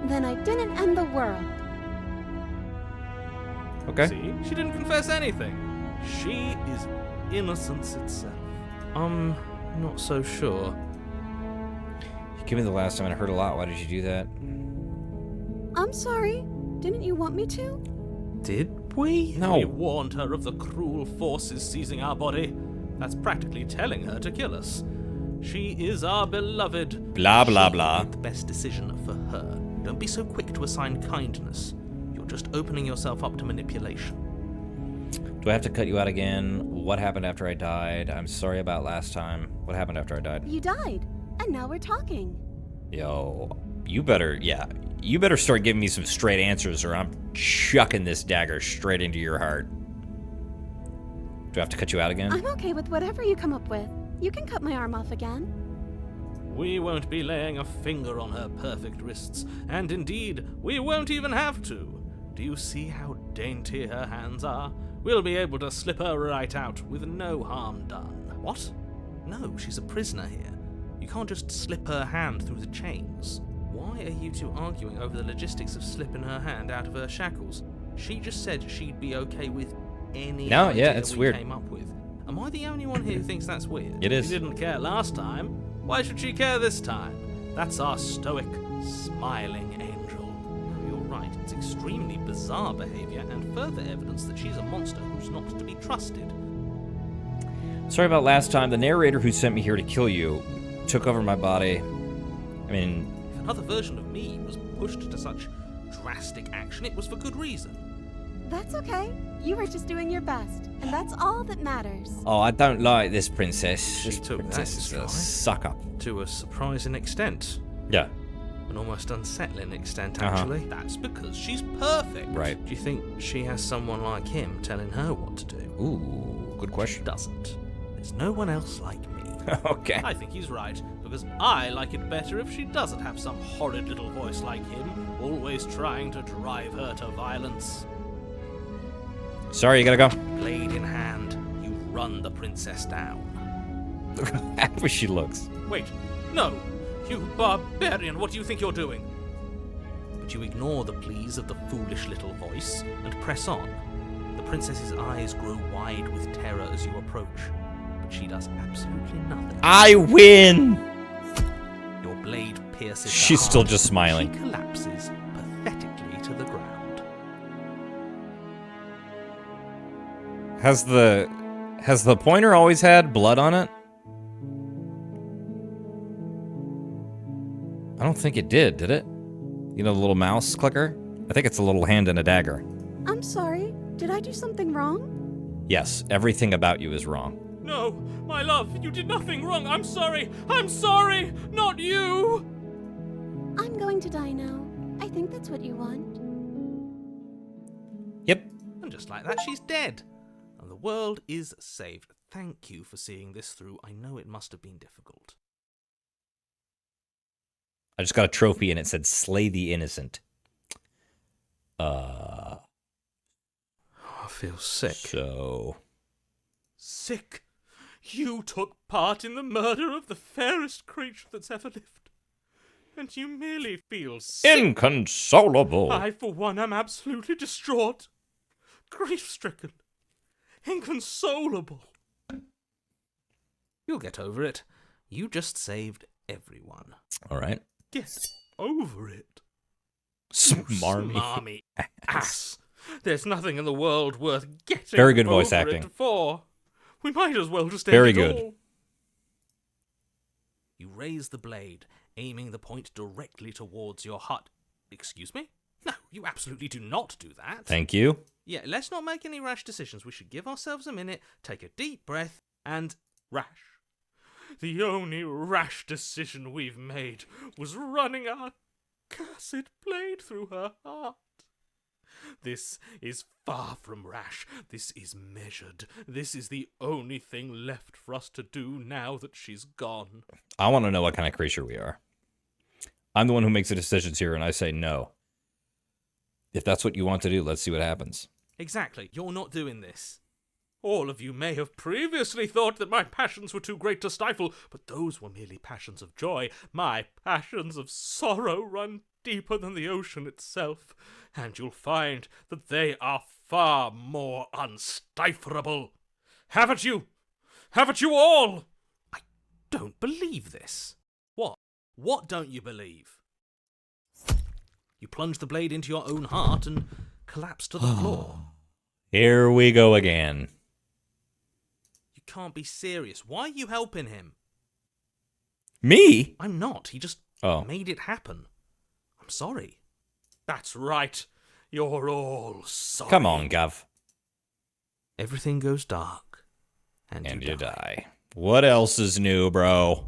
Then I didn't end the world. Okay. See, she didn't confess anything. She is innocence itself. I'm not so sure. You killed me the last time and it hurt a lot. Why did you do that? I'm sorry. Didn't you want me to? Did we? No. We warned her of the cruel forces seizing our body. That's practically telling her to kill us. She is our beloved. Blah, blah, She blah. made the best decision for her. Don't be so quick to assign kindness. You're just opening yourself up to manipulation. Do I have to cut you out again? What happened after I died? I'm sorry about last time. What happened after I died? You died, and now we're talking. Yo, you better start giving me some straight answers or I'm chucking this dagger straight into your heart. Do I have to cut you out again? I'm okay with whatever you come up with. You can cut my arm off again. We won't be laying a finger on her perfect wrists, and indeed, we won't even have to. Do you see how dainty her hands are? We'll be able to slip her right out with no harm done. What? No, she's a prisoner here. You can't just slip her hand through the chains. Why are you two arguing over the logistics of slipping her hand out of her shackles? She just said she'd be okay with any idea it's we weird. came up with. Am I the only one here who thinks that's weird? It is. She didn't care last time. Why should she care this time? That's our stoic, smiling angel. No, you're right. It's extremely bizarre behavior and further evidence that she's a monster who's not to be trusted. Sorry about last time. The narrator who sent me here to kill you took over my body. I mean, If another version of me was pushed to such drastic action, it was for good reason. That's okay. You were just doing your best, and that's all that matters. oh, I don't like this princess. She This took princess that is stride. a sucker. To a surprising extent. Yeah, An almost unsettling extent, Uh-huh. actually. That's because she's perfect. Right. Do you think she has someone like him telling her what to do? ooh, good question. Doesn't. There's no one else like me. Okay. I think he's right, because I like it better if she doesn't have some horrid little voice like him, always trying to drive her to violence. Sorry, you gotta go. Blade in hand, you run the princess down. Look how happy she looks. Wait, no! You barbarian, what do you think you're doing? but you ignore the pleas of the foolish little voice and press on. The princess's eyes grow wide with terror as you approach, but she does absolutely nothing. I win! Your blade pierces her She's still heart. just smiling. She collapses pathetically to the ground. Has the pointer always had blood on it? I don't think it did it? You know the little mouse clicker? I think it's a little hand and a dagger. I'm sorry. Did I do something wrong? Yes, everything about you is wrong. No, my love, you did nothing wrong. I'm sorry. I'm sorry. Not you. I'm going to die now. I think that's what you want. Yep. And just like that, she's dead. And the world is saved. Thank you for seeing this through. I know it must have been difficult. I just got a trophy and it said slay the innocent. I feel sick. So... Sick. You took part in the murder of the fairest creature that's ever lived. And you merely feel sick. Inconsolable. I, for one, am absolutely distraught. Grief-stricken. Inconsolable. You'll get over it. You just saved everyone. All right. Get over it. Smarmy. Smarmy ass. There's nothing in the world worth getting Very good voice over acting. it for. We might as well just end Very it good. all. You raise the blade, aiming the point directly towards your heart. Excuse me? No, you absolutely do not do that. Thank you. Yeah, let's not make any rash decisions. We should give ourselves a minute, take a deep breath, and Rash. The only rash decision we've made was running our cursed blade through her heart. This is far from rash. This is measured. This is the only thing left for us to do now that she's gone. I want to know what kind of creature we are. I'm the one who makes the decisions here, and I say no. If that's what you want to do, let's see what happens. exactly, you're not doing this. All of you may have previously thought that my passions were too great to stifle, but those were merely passions of joy. My passions of sorrow run deeper than the ocean itself, and you'll find that they are far more unstiflable. Haven't you? Haven't you all? I don't believe this. What? What don't you believe? You plunge the blade into your own heart and collapse to the floor. Here we go again. You can't be serious. Why are you helping him? Me? I'm not. He just Oh. made it happen. I'm sorry. That's right. You're all sorry. Come on, Gov. Everything goes dark. And And you die. What else is new, bro?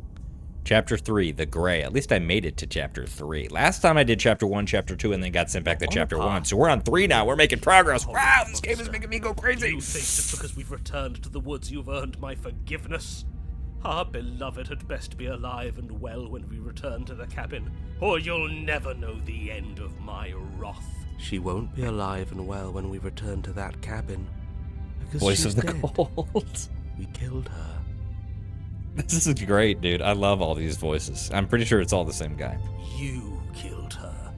Chapter 3, The Gray. At least I made it to Chapter 3. Last time I did Chapter 1, Chapter 2, and then got sent back to On Chapter par. 1. So we're on 3 now. We're making progress. Oh, Wow, this monster. game is making me go crazy. You think just because we've returned to the woods you've earned my forgiveness? Our beloved had best be alive and well when we return to the cabin, or you'll never know the end of my wrath. She won't be alive and well when we return to that cabin. Because Voice she's of the dead. Cold. We killed her. This is great, dude. I love all these voices. I'm pretty sure it's all the same guy. You killed her,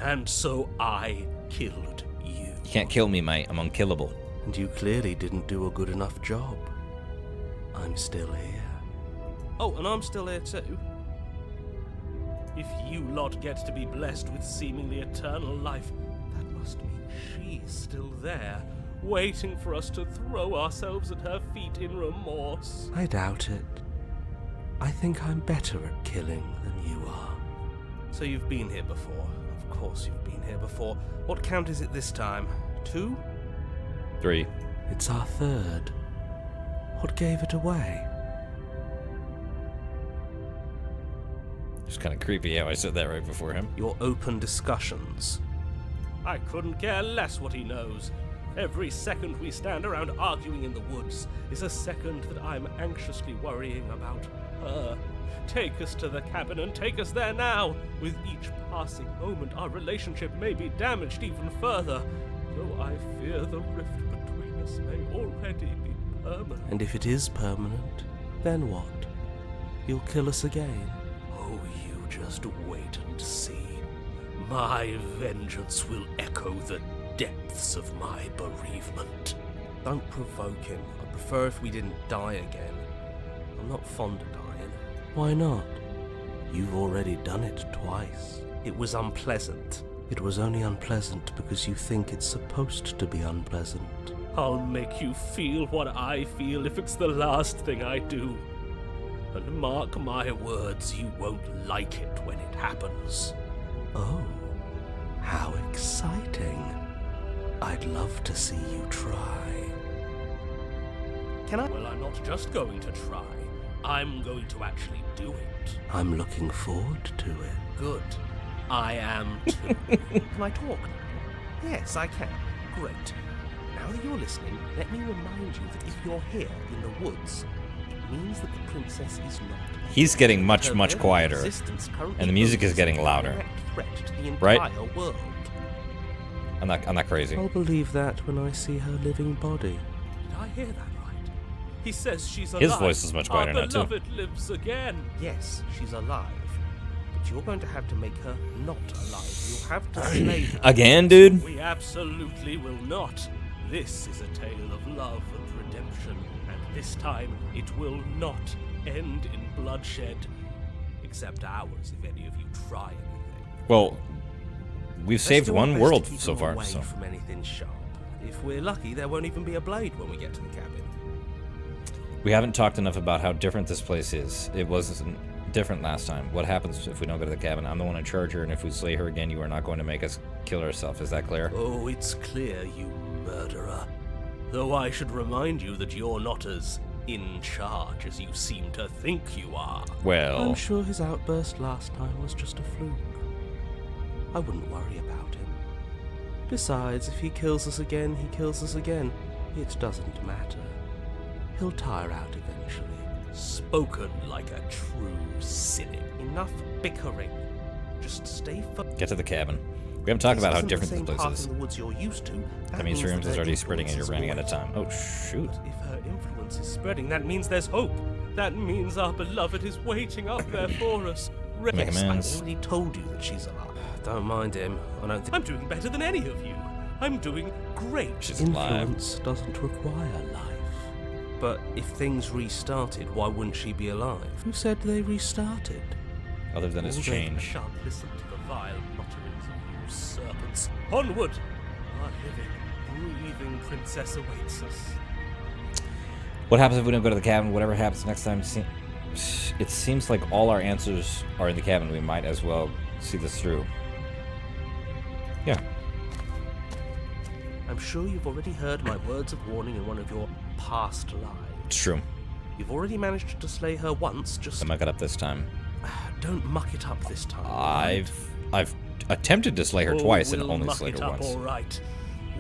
and so I killed you. You can't kill me, mate. I'm unkillable. And you clearly didn't do a good enough job. I'm still here. Oh, and I'm still here too. If you lot get to be blessed with seemingly eternal life, that must mean she's still there, waiting for us to throw ourselves at her feet in remorse. I doubt it. I think I'm better at killing than you are. So you've been here before. Of course you've been here before. What count is it this time? 2? 3. It's our third. What gave it away? It's kind of creepy how I said that right before him. Your open discussions. I couldn't care less what he knows. Every second we stand around arguing in the woods is a second that I'm anxiously worrying about her. Take us to the cabin and take us there now. With each passing moment, our relationship may be damaged even further, though I fear the rift between us may already be permanent. And if it is permanent, then what? You'll kill us again? Oh, you just wait and see. My vengeance will echo the depths of my bereavement. Don't provoke him. I'd prefer if we didn't die again. I'm not fond of dying. Why not? You've already done it twice. It was unpleasant. It was only unpleasant because you think it's supposed to be unpleasant. I'll make you feel what I feel if it's the last thing I do. And mark my words, you won't like it when it happens. Oh, how exciting. I'd love to see you try. Can I? Well, I'm not just going to try. I'm going to actually do it. I'm looking forward to it. Good. I am too. Can I talk now? Yes, I can. Great. Now that you're listening, let me remind you that if you're here in the woods, it means that the princess is not. He's getting much Her very quieter, existence currently and the music is poses getting a louder. direct threat to the Right? entire world. I'm not crazy. I'll believe that when I see her living body. Did I hear that right? He says she's alive. His voice is much quieter now, Our too. beloved lives again. Yes, she's alive. But you're going to have to make her not alive. You'll have to slay her. Again, dude? We absolutely will not. This is a tale of love and redemption, and this time it will not end in bloodshed. Except ours, if any of you try anything. Well, we've Let's saved do our one best world to keep so them far, away so. from anything sharp. If we're lucky, there won't even be a blade when we get to the cabin. We haven't talked enough about how different this place is. It wasn't different last time. What happens if we don't go to the cabin? I'm the one in charge here, and if we slay her again, you are not going to make us kill ourselves. Is that clear? Oh, it's clear, you murderer. Though I should remind you that you're not as in charge as you seem to think you are. Well, I'm sure his outburst last time was just a fluke. I wouldn't worry about him. Besides, if he kills us again, he kills us again. It doesn't matter. He'll tire out eventually. Spoken like a true cynic. Enough bickering. Just stay focused. get to the cabin. We haven't talked about how different this place is. In the woods you're used to. That means your that rooms is her already spreading and you're influence running out is of time. Oh, shoot. But if her influence is spreading, that means there's hope. That means our beloved is waiting up there for us. Make Yes, amends. I already told you that she's alive. Don't mind him. I don't think I'm doing better than any of you. I'm doing great. She's alive. Influence doesn't require life. But if things restarted, why wouldn't she be alive? Who said they restarted? Other than his I change. shan't listen to the vile mutterings of you serpents. Onward! Our living, breathing princess awaits us. What happens if we don't go to the cabin? Whatever happens next time, it seems like all our answers are in the cabin. We might as well see this through. Yeah. I'm sure you've already heard my words of warning in one of your past lives. It's true. You've already managed to slay her once, just I muck it up this time. don't muck it up this time. I've attempted to slay her twice and we'll only muck slayed it her up, once. all right.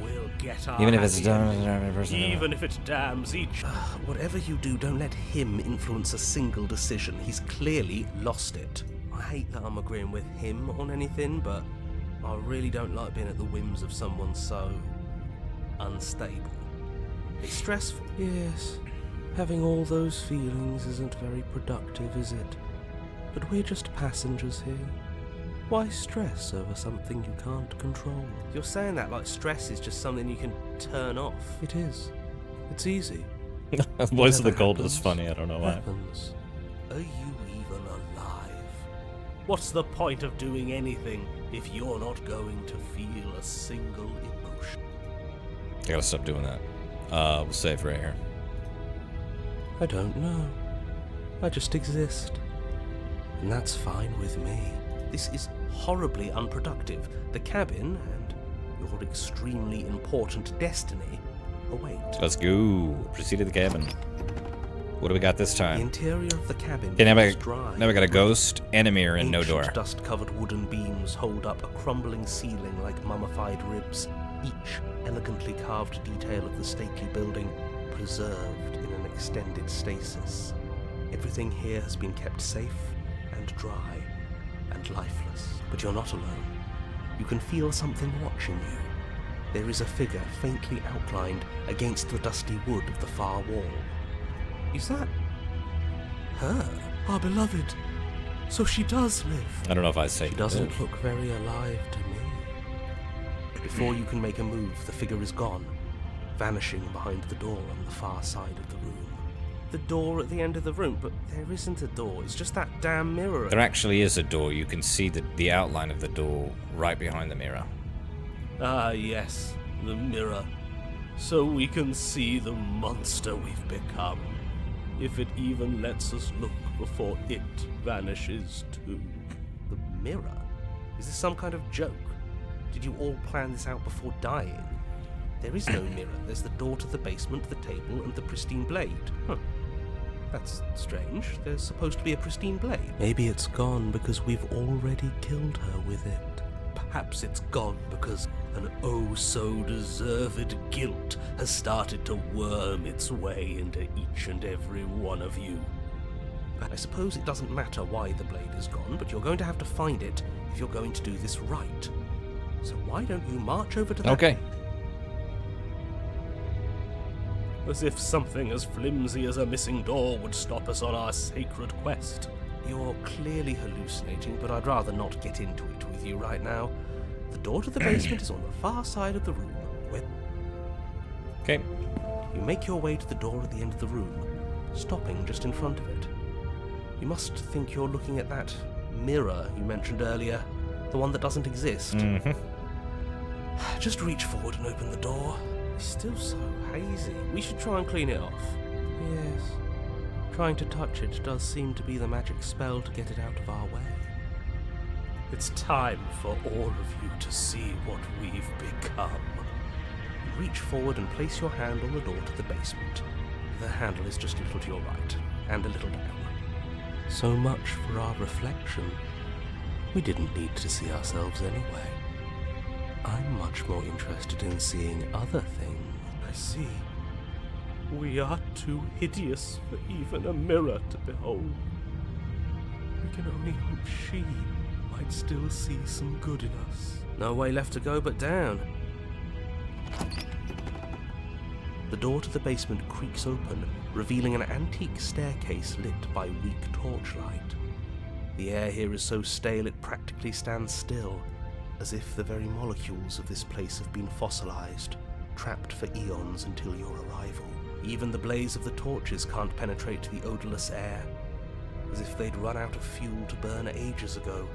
We'll get our Even if it's happy done, ending. Even if it damns each. Whatever you do, don't let him influence a single decision. He's clearly lost it. I hate that I'm agreeing with him on anything, but I really don't like being at the whims of someone so unstable. It's stressful. Yes, having all those feelings isn't very productive, is it? But we're just passengers here. Why stress over something you can't control? You're saying that like stress is just something you can turn off. It is. It's easy. Voice of the Whatever Gold is happens, funny. I don't know why. Happens. Are you even alive? What's the point of doing anything if you're not going to feel a single emotion? I gotta stop doing that. We'll save right here. I don't know. I just exist. And that's fine with me. This is horribly unproductive. The cabin and your extremely important destiny await. Let's go. Proceed to the cabin. What do we got this The time? interior of the cabin Okay, now is dry. we got a ghost and a mirror and no Ancient door. dust-covered wooden beams hold up a crumbling ceiling like mummified ribs, each elegantly carved detail of the stately building preserved in an extended stasis. Everything here has been kept safe and dry and lifeless. But you're not alone. You can feel something watching you. There is a figure faintly outlined against the dusty wood of the far wall. Is that her? Our beloved. So she does live. I don't know if I'd say She doesn't live. look very alive to me. Before you can make a move, the figure is gone, vanishing behind the door on the far side of the room. The door at the end of the room, but there isn't a door. It's just that damn mirror. There actually is a door. You can see the outline of the door right behind the mirror. Ah, yes, the mirror. So we can see the monster we've become. If it even lets us look before it vanishes too. The mirror? Is this some kind of joke? Did you all plan this out before dying? There is no mirror. There's the door to the basement, the table, and the pristine blade. Huh. That's strange. There's supposed to be a pristine blade. Maybe it's gone because we've already killed her with it. Perhaps it's gone because an oh-so-deserved guilt has started to worm its way into each and every one of you. I suppose it doesn't matter why the blade is gone, but you're going to have to find it if you're going to do this right. So why don't you march over to that... Okay. As if something as flimsy as a missing door would stop us on our sacred quest. You're clearly hallucinating, but I'd rather not get into it with you right now. The door to the basement is on the far side of the room. Okay. You make your way to the door at the end of the room, stopping just in front of it. You must think you're looking at that mirror you mentioned earlier, the one that doesn't exist. Mm-hmm. Just reach forward and open the door. It's still so hazy. We should try and clean it off. Yes. Trying to touch it does seem to be the magic spell to get it out of our way. It's time for all of you to see what we've become. You reach forward and place your hand on the door to the basement. The handle is just a little to your right, and a little down. So much for our reflection. We didn't need to see ourselves anyway. I'm much more interested in seeing other things. I see. We are too hideous for even a mirror to behold. We can only hope she might still see some good in us. No way left to go but down. The door to the basement creaks open, revealing an antique staircase lit by weak torchlight. The air here is so stale it practically stands still, as if the very molecules of this place have been fossilized, trapped for eons until your arrival. Even the blaze of the torches can't penetrate the odorless air, as if they'd run out of fuel to burn ages ago,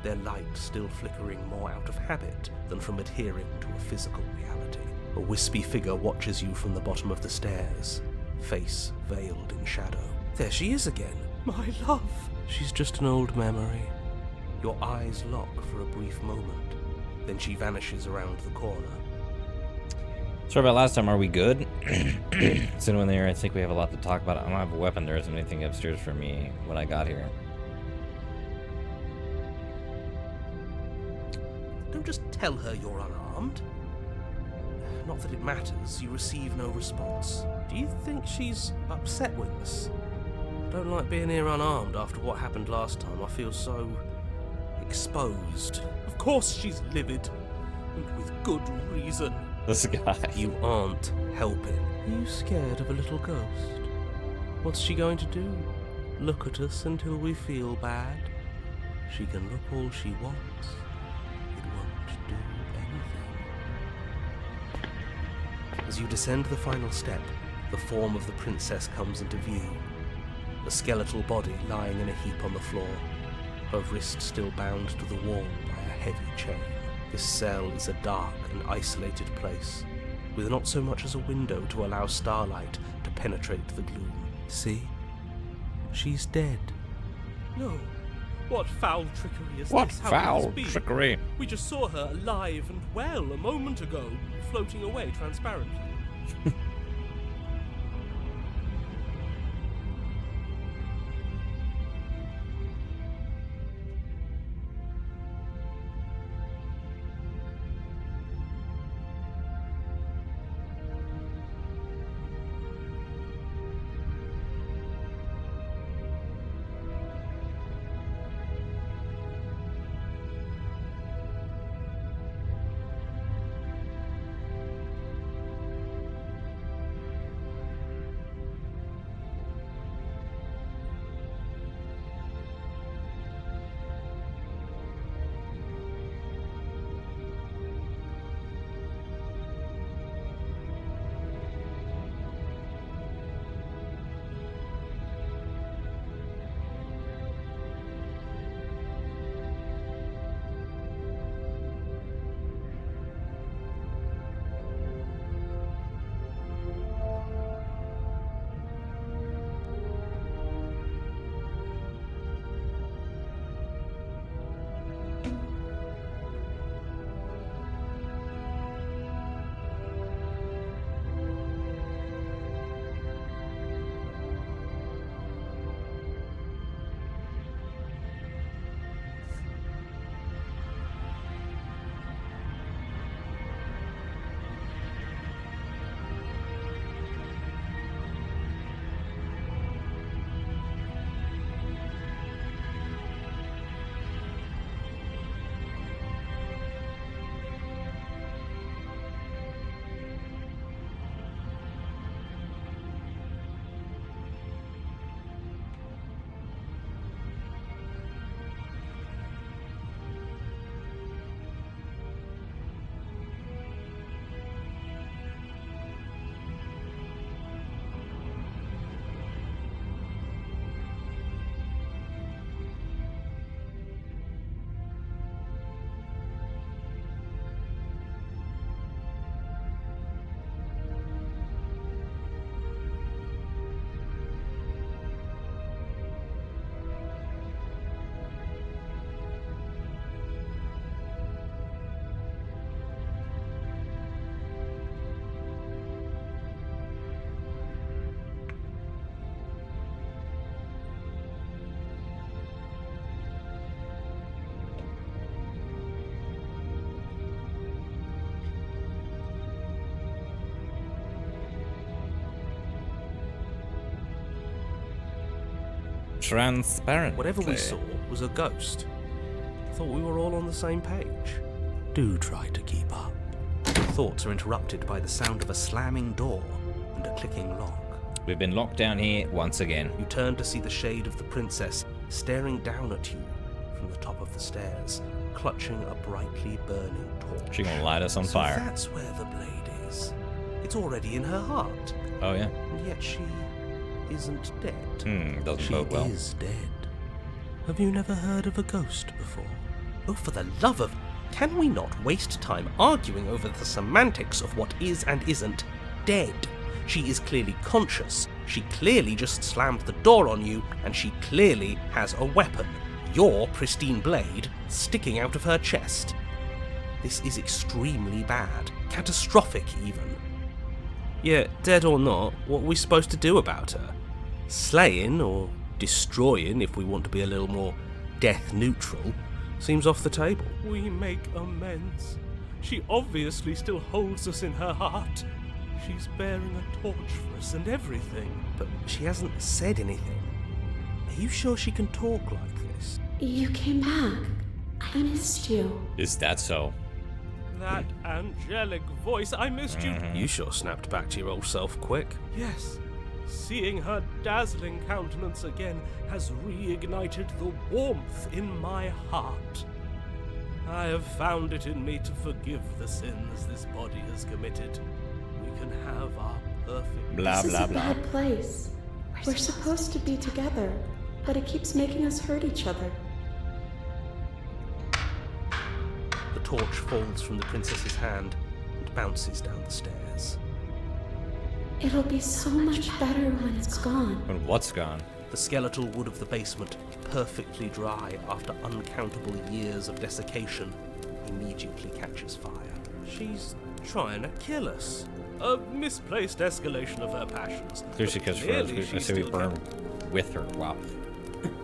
their light still flickering more out of habit than from adhering to a physical reality. A wispy figure watches you from the bottom of the stairs, face veiled in shadow. There she is again. My love! She's just an old memory. Your eyes lock for a brief moment, then she vanishes around the corner. Sorry about last time. Are we good? Is anyone there? I think we have a lot to talk about. I don't have a weapon. There isn't anything upstairs for me when I got here. Don't just tell her you're unarmed. Not that it matters, you receive no response. Do you think she's upset with us? I don't like being here unarmed after what happened last time. I feel so exposed. Of course she's livid, and with good reason. This guy. You aren't helping. Are you scared of a little ghost? What's she going to do? Look at us until we feel bad? She can look all she wants. It won't do anything. As you descend the final step, the form of the princess comes into view. A skeletal body lying in a heap on the floor, her wrist still bound to the wall by a heavy chain. This cell is a dark and isolated place, with not so much as a window to allow starlight to penetrate the gloom. See? She's dead. No. What foul trickery is What this? How can foul this be? trickery? We just saw her alive and well a moment ago, floating away transparently. transparent. Whatever we saw was a ghost. I thought we were all on the same page. Do try to keep up. Thoughts are interrupted by the sound of a slamming door and a clicking lock. We've been locked down here once again. You turn to see the shade of the princess staring down at you from the top of the stairs, clutching a brightly burning torch. She gonna light us on fire. So that's where the blade is. It's already in her heart. Oh yeah. And yet she isn't dead. Doesn't She bode well. is dead. Have you never heard of a ghost before? Oh, for the love of... Can we not waste time arguing over the semantics of what is and isn't dead? She is clearly conscious. She clearly just slammed the door on you, and she clearly has a weapon. Your pristine blade sticking out of her chest. This is extremely bad. Catastrophic, even. Yeah, dead or not, what are we supposed to do about her? Slaying, or destroying, if we want to be a little more death neutral, seems off the table. We make amends. She obviously still holds us in her heart. She's bearing a torch for us and everything. But she hasn't said anything. Are you sure she can talk like this? You came back. I missed you. Is that so? That angelic voice, I missed you. You sure snapped back to your old self quick. Yes, seeing her dazzling countenance again has reignited the warmth in my heart. I have found it in me to forgive the sins this body has committed. We can have our perfect... Blah, This blah, is a blah. bad place. We're supposed to be together, but it keeps making us hurt each other. The torch falls from the princess's hand and bounces down the stairs. It'll be so much better when it's gone. When what's gone? The skeletal wood of the basement, perfectly dry after uncountable years of desiccation, immediately catches fire. She's trying to kill us. A misplaced escalation of her passions. Seriously, But because clearly I she say we still burn with her. Wow.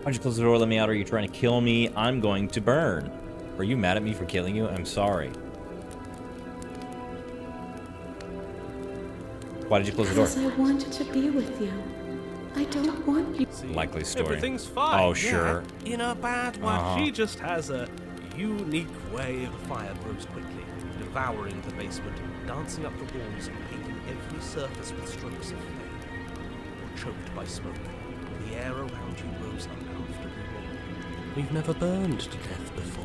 Why'd you close the door? Let me out. Are you trying to kill me? I'm going to burn. Are you mad at me for killing you? I'm sorry. Why did you close the door? Because I wanted to be with you. I don't want you. See, Likely story. Everything's fine. Oh, sure. In a bad way. Uh-huh. She just has a unique way of fire grows quickly, devouring the basement, dancing up the walls and painting every surface with strokes of flame. Choked by smoke, the air around you grows uncomfortably warm. We've never burned to death before.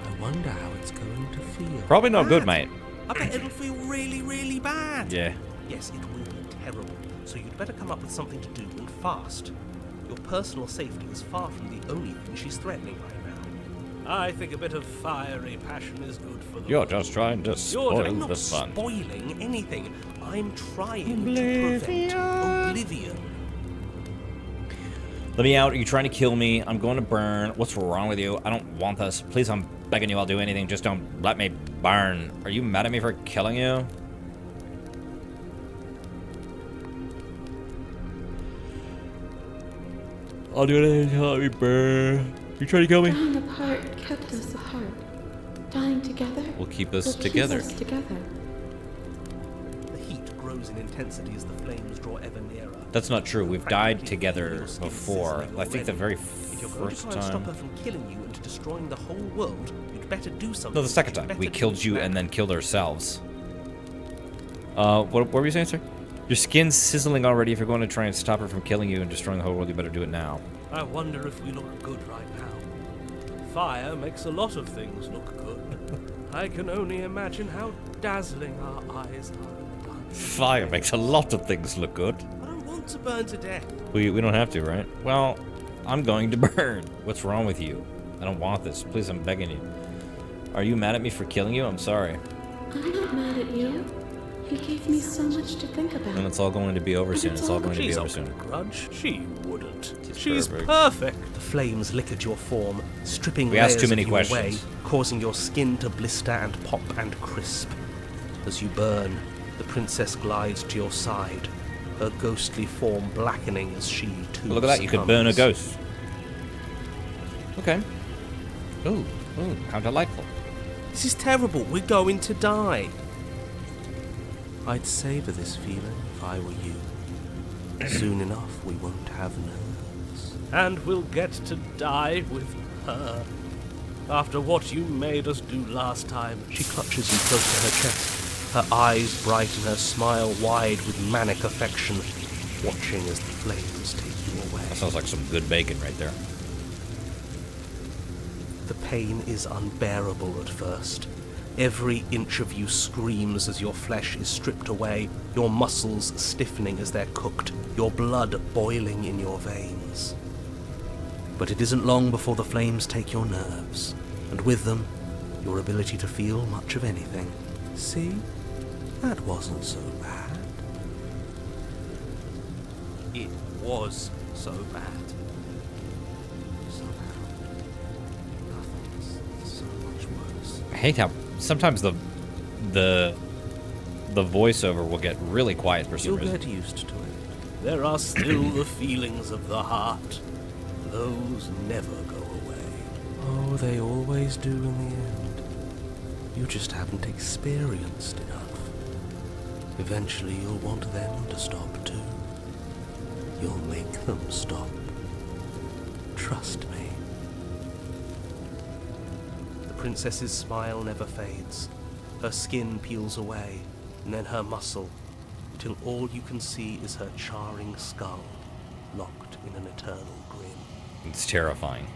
I wonder how it's going to feel. Probably not good, mate. I bet it'll feel really, really bad. Yeah. Yes, it will be terrible. So you'd better come up with something to do and fast. Your personal safety is far from the only thing she's threatening right now. I think a bit of fiery passion is good for the You're world. just trying to You're spoil I'm not the fun. spoiling anything. I'm trying to prevent oblivion. Let me out. Are you trying to kill me? I'm going to burn. What's wrong with you? I don't want this. Please, I'm begging you. I'll do anything. Just don't let me burn. Are you mad at me for killing you? I'll do anything to let me burn. You trying to kill me? Dying apart kept us apart. Dying together We'll keep us will together. keep us together. The heat grows in intensity as the flames draw ever nearer. That's not true. We've died Practically together your skin before. sizzling I think the already. very If you're going to first try and stop her time. from killing you and destroying the whole world, you'd better do something. No, the second You'd time. better We do killed it you now. and then killed ourselves. What were you saying, sir? Your skin's sizzling already. If you're going to try and stop her from killing you and destroying the whole world, you better do it now. I wonder if we look good right now. Fire makes a lot of things look good. I can only imagine how dazzling our eyes are. Fire makes a lot of things look good. I don't want to burn to death. We don't have to, right? Well, I'm going to burn. What's wrong with you? I don't want this. Please, I'm begging you. Are you mad at me for killing you? I'm sorry. I'm not mad at you. You gave me so much to think about. And it's all going to be over soon. It's all going to be She's over not soon. gonna grudge. She wouldn't. She's She's perfect. perfect. The flames lick at your form, stripping We asked layers too many of you questions. away, causing your skin to blister and pop and crisp. As you burn, the princess glides to your side, her ghostly form blackening as she too Look at that. You could burn a succumbs. ghost. Okay. Ooh, how delightful. This is terrible. We're going to die. I'd savor this feeling if I were you. Soon enough, we won't have nerves. And we'll get to die with her. After what you made us do last time. She clutches you close to her chest, her eyes bright and her smile wide with manic affection, watching as the flames take you away. That sounds like some good bacon right there. The pain is unbearable at first. Every inch of you screams as your flesh is stripped away, your muscles stiffening as they're cooked, your blood boiling in your veins. But it isn't long before the flames take your nerves, and with them, your ability to feel much of anything. See? That wasn't so bad. It was so bad. Somehow, nothing's so much worse. I hate how sometimes the voiceover will get really quiet for some You'll reason. get used to it. There are still the feelings of the heart. Those never go away. Oh, they always do in the end. You just haven't experienced enough. Eventually you'll want them to stop too. You'll make them stop. Trust me. The princess's smile never fades. Her skin peels away, and then her muscle, till all you can see is her charring skull, locked in an eternal grin. It's terrifying.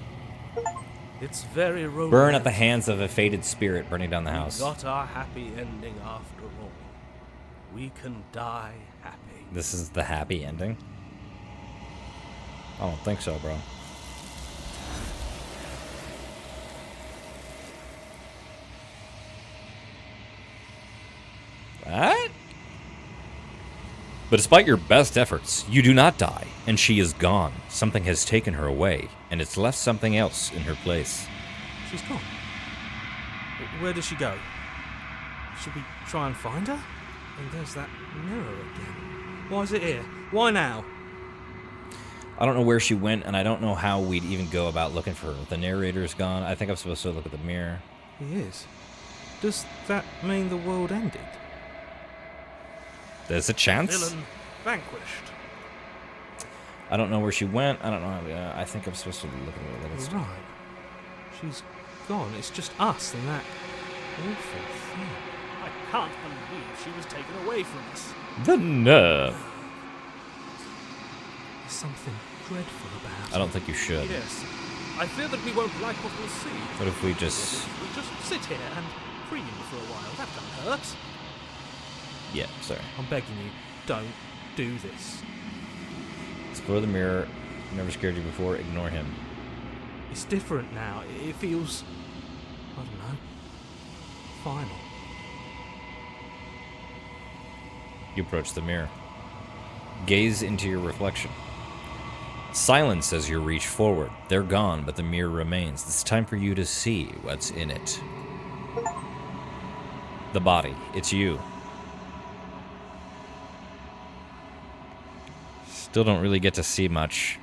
It's very romantic. Burn at the hands of a fated spirit burning down the house. Got our happy ending after all. We can die happy. This is the happy ending? I don't think so, bro. What? But despite your best efforts, you do not die, and she is gone. Something has taken her away, and it's left something else in her place. She's gone. Where does she go? Should we try and find her? And there's that mirror again. Why is it here? Why now? I don't know where she went, and I don't know how we'd even go about looking for her. The narrator's gone. I think I'm supposed to look at the mirror. He is. Does that mean the world ended? There's a chance. Villain vanquished. I don't know where she went. I don't know how I think I'm supposed to look at her. Let's- Right. She's gone. It's just us and that awful thing. I can't believe she was taken away from us. The nerve. There's something dreadful about I don't think you should. Yes. I fear that we won't like what we'll see. What if we just... We just sit here and preen for a while. That can't hurt. Yeah, sorry. I'm begging you, don't do this. Explore the mirror. Never scared you before. Ignore him. It's different now. It feels, I don't know, final. You approach the mirror. Gaze into your reflection. Silence as you reach forward. They're gone, but the mirror remains. It's time for you to see what's in it. The body. It's you. Still don't really get to see much.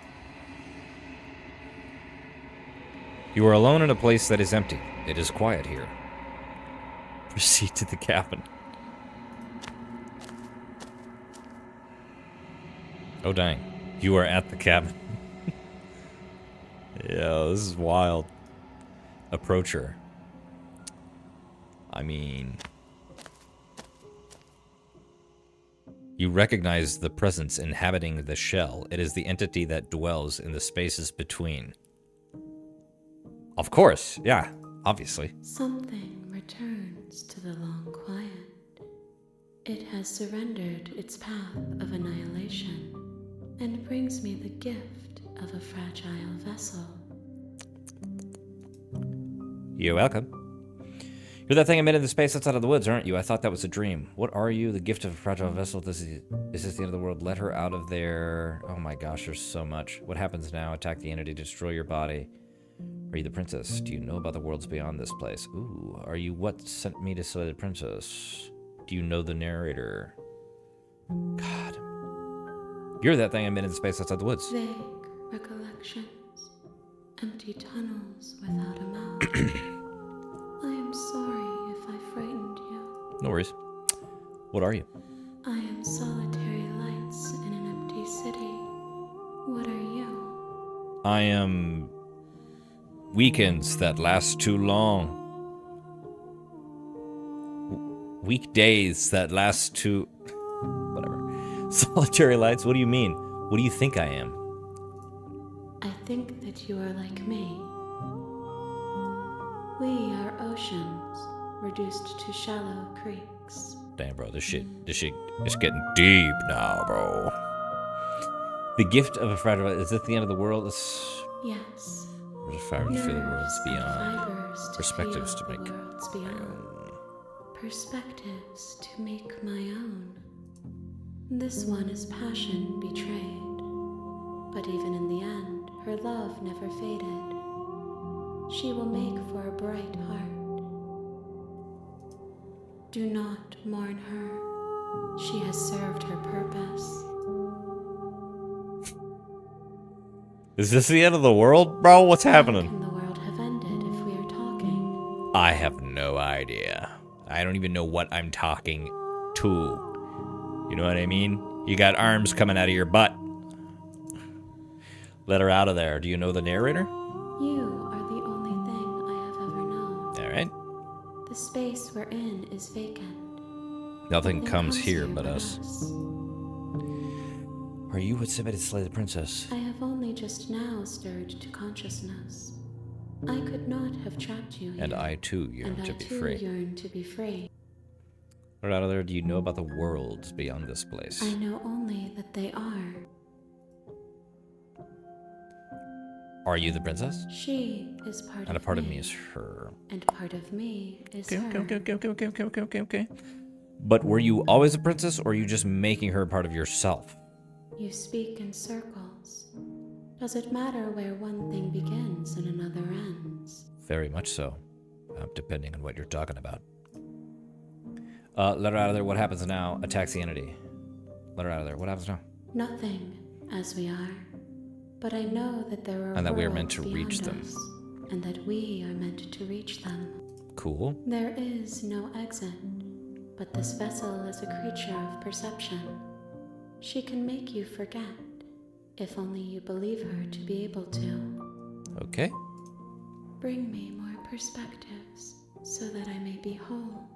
You are alone in a place that is empty. It is quiet here. Proceed to the cabin. Oh, dang. You are at the cabin. Yeah, this is wild. Approach her. I mean... You recognize the presence inhabiting the shell. It is the entity that dwells in the spaces between. Of course, yeah, obviously. Something returns to the long quiet. It has surrendered its path of annihilation and brings me the gift of a fragile vessel. You're welcome. You're that thing I met in the space outside of the woods, aren't you? I thought that was a dream. What are you? The gift of a fragile vessel? Is this the end of the world? Let her out of there. Oh my gosh, there's so much. What happens now? Attack the entity, destroy your body. Are you the princess? Do you know about the worlds beyond this place? Ooh, are you what sent me to slay the princess? Do you know the narrator? God. You're that thing I met in space outside the woods. Vague recollections, empty tunnels without a mouth. I am sorry if I frightened you. No worries. What are you? I am solitary lights in an empty city. What are you? I am weekends that last too long. Weekdays that last too... Whatever. Solitary lights, what do you mean? What do you think I am? I think that you are like me. We are oceans, reduced to shallow creeks. Damn, bro, this shit is getting deep now, bro. The gift of a fragile... Is this the end of the world? Yes. There's a fire to feel the worlds Nerves and beyond. fibers to Perspectives feel to make the worlds beyond. Perspectives to make my own. This one is passion betrayed, but even in the end, her love never faded. She will make for a bright heart. Do not mourn her. She has served her purpose. Is this the end of the world, bro? What's happening? How can the world have ended if we are talking? I have no idea. I don't even know what I'm talking to. You know what I mean? You got arms coming out of your butt. Let her out of there. Do you know the narrator? You are the only thing I have ever known. All right. The space we're in is vacant. Nothing comes here but us. Are you what submitted to slay the princess? I have only just now stirred to consciousness. I could not have trapped you here. And I too yearn to be free. yearn to be free. Let her out of there. Do you know about the worlds beyond this place? I know only that they are. Are you the princess? She is part of me. And a part of me is her. And part of me is her. Okay. But were you always a princess, or are you just making her part of yourself? You speak in circles. Does it matter where one thing begins and another ends? Very much so, depending on what you're talking about. Let her out of there. What happens now? Attacks the entity. Let her out of there. What happens now? Nothing, as we are. But I know that there are And that we are meant worlds to reach beyond them. us, and that we are meant to reach them. Cool. There is no exit, but this vessel is a creature of perception. She can make you forget, if only you believe her to be able to. Okay. Bring me more perspectives, so that I may be whole.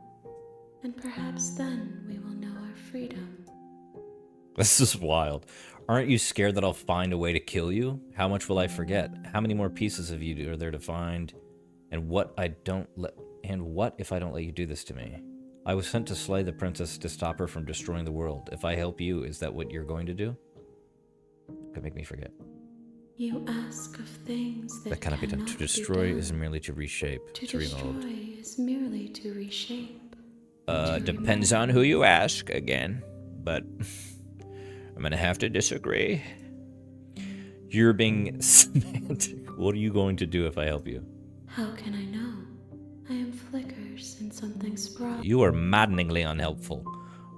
And perhaps then we will know our freedom. This is wild. Aren't you scared that I'll find a way to kill you? How much will I forget? How many more pieces of you are there to find? And what if I don't let you do this to me? I was sent to slay the princess to stop her from destroying the world. If I help you, is that what you're going to do? Could make me forget. You ask of things That cannot be done. To destroy is merely to reshape, to remold. destroy is merely to reshape. Depends on who you ask again, but I'm gonna have to disagree. You're being semantic. What are you going to do if I help you? How can I know? I am flickers in something's broad. You are maddeningly unhelpful.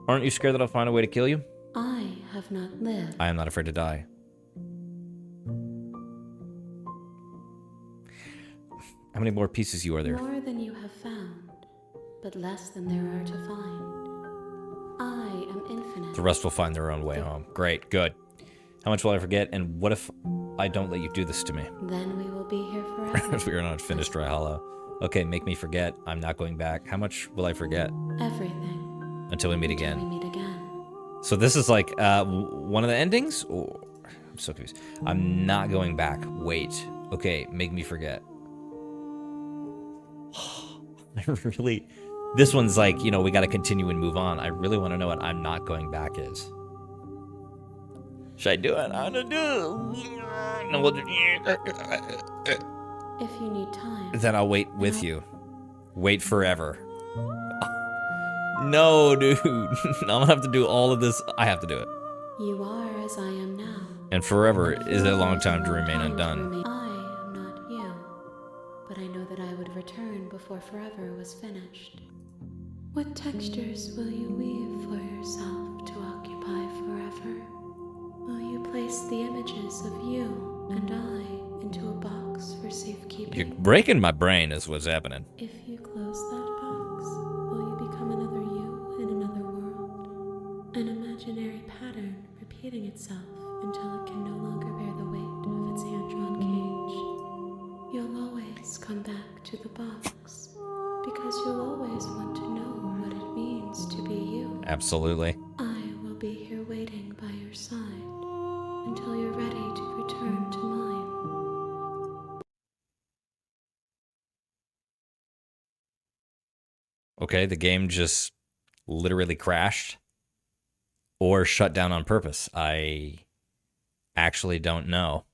Aren't you scared that I'll find a way to kill you? I have not lived. I am not afraid to die. How many more pieces you are there? More than you have found, but less than there are to find. I am infinite. The rest will find their own way home. Great, good. How much will I forget? And what if I don't let you do this to me? Then we will be here forever. We are not finished, Dry Hollow. Okay, make me forget. I'm not going back. How much will I forget? Everything. Until we meet Until again. we meet again. So this is like one of the endings? Or I'm so confused. I'm not going back. Wait. Okay, make me forget. I really... This one's like, you know, we got to continue and move on. I really want to know what I'm not going back is. Should I do it? I'm going to do it. If you need time. Then I'll wait with you. Wait forever. No, dude. I'm going to have to do all of this. I have to do it. You are as I am now. And forever is a long time to remain undone. I am not you, but I know that I would return before forever was finished. What textures will you weave for yourself to occupy forever? Will you place the images of you and I into a box for safekeeping? You're breaking my brain is what's happening. If you close that box, will you become another you in another world? An imaginary pattern repeating itself until it can no longer bear the weight of its hand-drawn the box, because you'll always want to know what it means to be you. Absolutely. I will be here waiting by your side until you're ready to return to mine. Okay, the game just literally crashed or shut down on purpose. I actually don't know.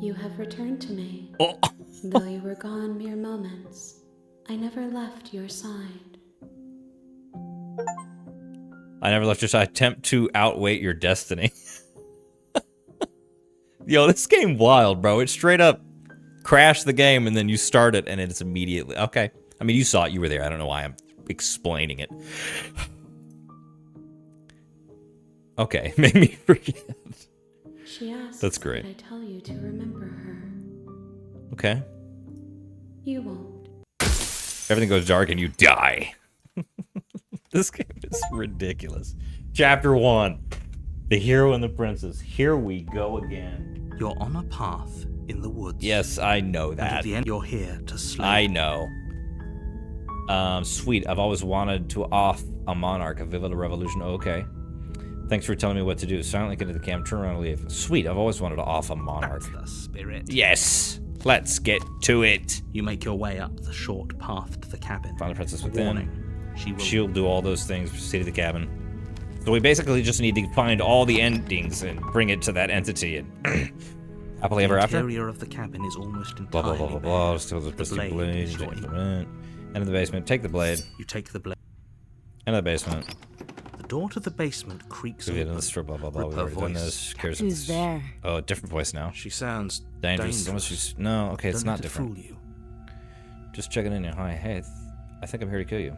You have returned to me. Oh. Though you were gone mere moments, I never left your side. I never left your side. Attempt to outweight your destiny. Yo, this game wild, bro. It straight up crashed the game and then you start it and it's immediately... Okay. I mean, you saw it. You were there. I don't know why I'm explaining it. Okay. Made me forget. She asks That's great. that I tell you to remember her. Okay. You won't. Everything goes dark and you die. This game is ridiculous. Chapter 1. The Hero and the Princess. Here we go again. You're on a path in the woods. Yes, I know And at that. the end, you're here to slay. I know. Sweet. I've always wanted to off a monarch. A vivid revolution. Okay. Thanks for telling me what to do. Silently get into the camp. Turn around and leave. Sweet. I've always wanted to off a monarch. That's the spirit. Yes. Let's get to it. You make your way up the short path to the cabin. Find the princess within. Warning. She'll do all those things. Proceed to the cabin. So we basically just need to find all the endings and bring it to that entity. And happily ever after. The interior of the cabin is almost Blah entirely blah blah blah blah. bare. Still the The twisted blade blade. is your Enter the basement. Take the blade. You take the blade. Enter the basement. The door to the basement creaks Blah open. blah blah blah. We've Her already done voice. this. Cares Who's there? Oh, different voice now. She sounds Dangerous. No, okay, it's Don't not let it different. fool you. Just checking in here. Hi, hey, I think I'm here to kill you.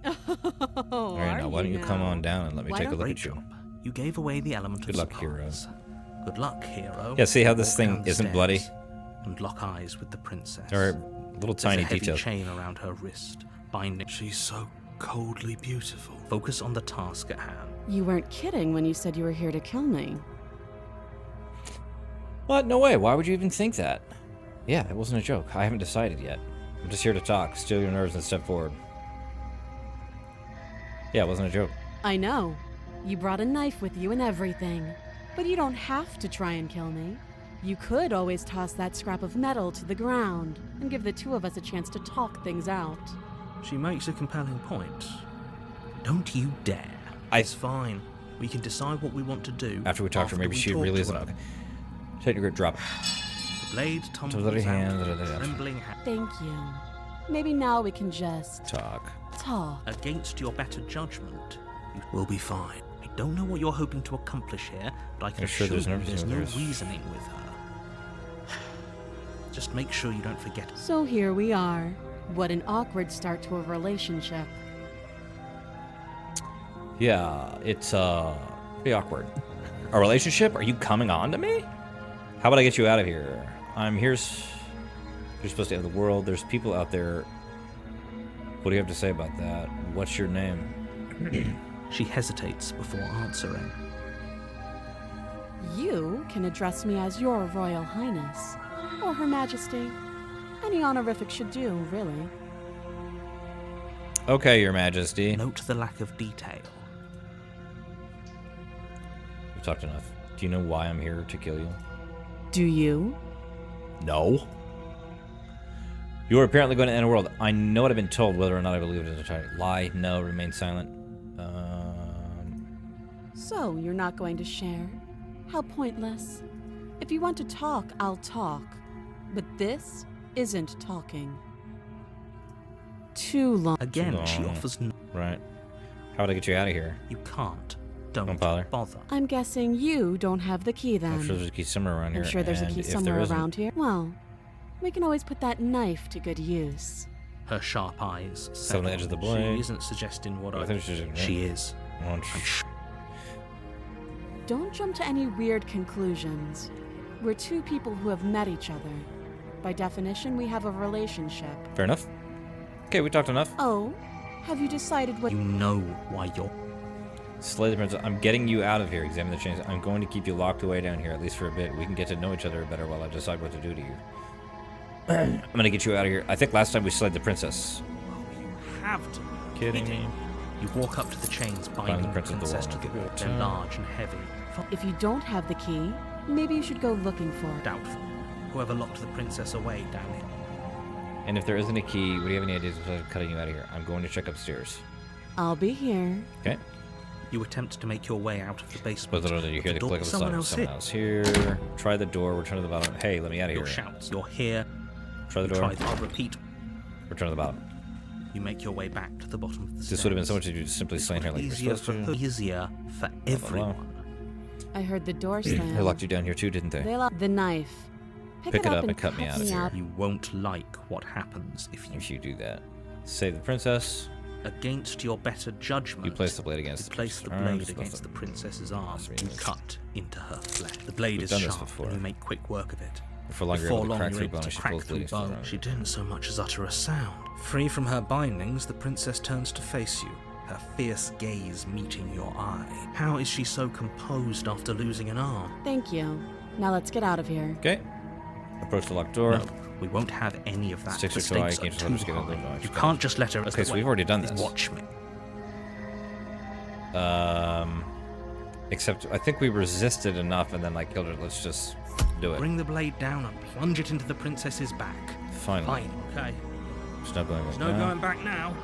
Oh, All right, now why don't you come on down and let me Why take a don't- look Great at you? job. You gave away the element Good of luck, hero. surprise. Good luck, hero. Yeah, see how this Walk thing down the isn't stairs bloody? And lock eyes with the princess. There are little There's tiny a heavy details. chain around her wrist, binding. She's so coldly beautiful. Focus on the task at hand. You weren't kidding when you said you were here to kill me. What? No way. Why would you even think that? Yeah, it wasn't a joke. I haven't decided yet. I'm just here to talk, still your nerves, and step forward. Yeah, it wasn't a joke. I know. You brought a knife with you and everything. But you don't have to try and kill me. You could always toss that scrap of metal to the ground and give the two of us a chance to talk things out. She makes a compelling point. Don't you dare. It's fine. We can decide what we want to do. After we talk to her, maybe we she talk really to isn't her. okay. Take your grip, drop it. The blade tumbles bloody out, hand, trembling hand. Thank you. Maybe now we can just Talk. talk. Against your better judgment, you will be fine. I don't know what you're hoping to accomplish here, but I can I'm sure assure there's you no there's reason no there's- reasoning with her. Just make sure you don't forget. So here we are. What an awkward start to a relationship. Yeah, it's pretty awkward. A relationship? Are you coming on to me? How about I get you out of here? You're supposed to have the world. There's people out there. What do you have to say about that? What's your name? She hesitates before answering. You can address me as Your Royal Highness, or Her Majesty. Any honorific should do, really. Okay, Your Majesty. Note the lack of detail. We've talked enough. Do you know why I'm here to kill you? Do you? No. You are apparently going to end the world. I know what I've been told, whether or not I believe it is a try. Lie, no, remain silent. So, you're not going to share? How pointless. If you want to talk, I'll talk. But this isn't talking. Too long. Again, Too she long. offers no. Right. How would I get you out of here? You can't. Don't Don't bother. I'm guessing you don't have the key then. I'm sure there's a key somewhere around here. I'm sure there's a and key if there somewhere isn't- around here. Well, we can always put that knife to good use. Her sharp eyes. Sit on the settle. edge of the blade. She isn't suggesting what I think she's just- She is. Launch. I'm sure. Don't jump to any weird conclusions. We're two people who have met each other. By definition, we have a relationship. Fair enough. Okay, we talked enough. Oh, have you decided what... You know why you're. Slay the princess. I'm getting you out of here. Examine the chains. I'm going to keep you locked away down here, at least for a bit. We can get to know each other better while I decide what to do to you. I'm gonna get you out of here. I think last time we slayed the princess. Oh, you have to. Kidding me? You walk up to the chains binding the princess to the wall. They're large and heavy. If you don't have the key, maybe you should go looking for it. Doubtful. Whoever locked the princess away down here. And if there isn't a key, what do you have any ideas of cutting you out of here? I'm going to check upstairs. I'll be here. Okay. You attempt to make your way out of the basement. But you hear the click of the someone someone else here. Try the door. Return to the bottom. Hey, let me out of Your here. shouts. You're here. Try the door. I'll repeat. Return to the bottom. You make your way back to the bottom of the stairs. This would have been so much easier to simply slaying her like you were supposed to. Easier for everyone. I heard the door slam. They locked you down here too, didn't they? They locked the knife. Pick it up and cut me out of here. You won't like what happens if you do that. Save the princess. Against your better judgment, You place the blade against you place the blade against the princess's arm. You cut into her flesh. The blade is sharp, and you make quick work of it. Before long, you're able to crack through bone. She pulls bleeding bone. She didn't so much as utter a sound. Free from her bindings, the princess turns to face you, her fierce gaze meeting your eye. How is she so composed after losing an arm? Thank you. Now let's get out of here. Okay. Approach the locked door. No, we won't have any of that. Sticks The are too high, stakes can't are just too let us get high. out. You can't just let her. Okay, so we've already done this. Watch me. Except I think we resisted enough and then like killed her. Let's just do it. Bring the blade down and plunge it into the princess's back. Finally. Fine, okay. There's no going back There's no now. going back now.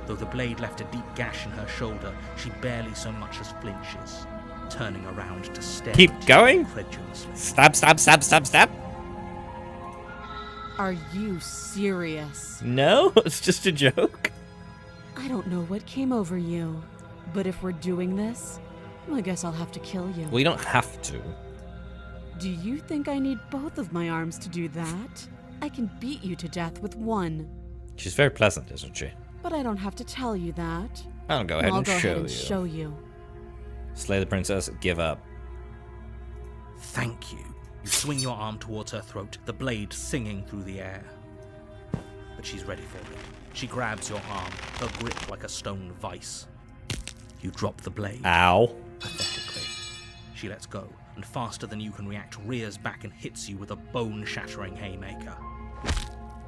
Though the blade left a deep gash in her shoulder, she barely so much as flinches, turning around to stare. Keep at you going? incredulously. Stop, stop, stop, stop, stop. Are you serious? No, it's just a joke. I don't know what came over you, but if we're doing this, I guess I'll have to kill you. Well, you don't have to. Do you think I need both of my arms to do that? I can beat you to death with one. She's very pleasant, isn't she? But I don't have to tell you that. I'll go ahead I'll and go show ahead and you. show you. Slay the princess, give up. Thank you. You swing your arm towards her throat, the blade singing through the air. But she's ready for it. She grabs your arm, her grip like a stone vice. You drop the blade. Ow. Pathetically. She lets go, and faster than you can react, rears back and hits you with a bone-shattering haymaker.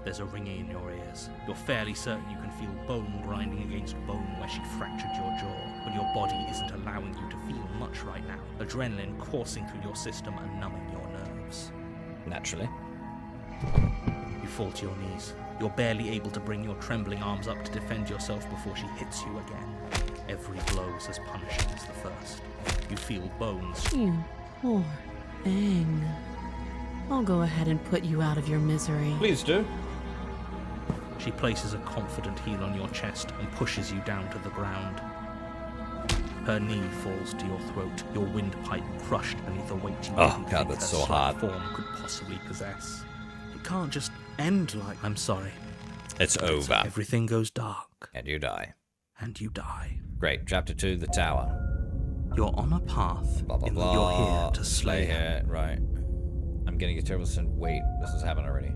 There's a ringing in your ears. You're fairly certain you can feel bone grinding against bone where she fractured your jaw, but your body isn't allowing you to feel much right now. Adrenaline coursing through your system and numbing your nerves. Naturally. You fall to your knees. You're barely able to bring your trembling arms up to defend yourself before she hits you again. Every blow is as punishing as the first. You feel bones. You poor thing. I'll go ahead and put you out of your misery. Please do. She places a confident heel on your chest and pushes you down to the ground. Her knee falls to your throat, your windpipe crushed beneath a weight you Oh, didn't God, think that's her so slight hot. form could possibly possess. It can't just end like, I'm sorry. It's over. Everything goes dark, And you die. and you die. Great. Chapter 2, the tower. You're on a path Blah, blah, in blah. that you're here to slay her. her. Right. I'm getting a terrible sense. Wait, this has happened already.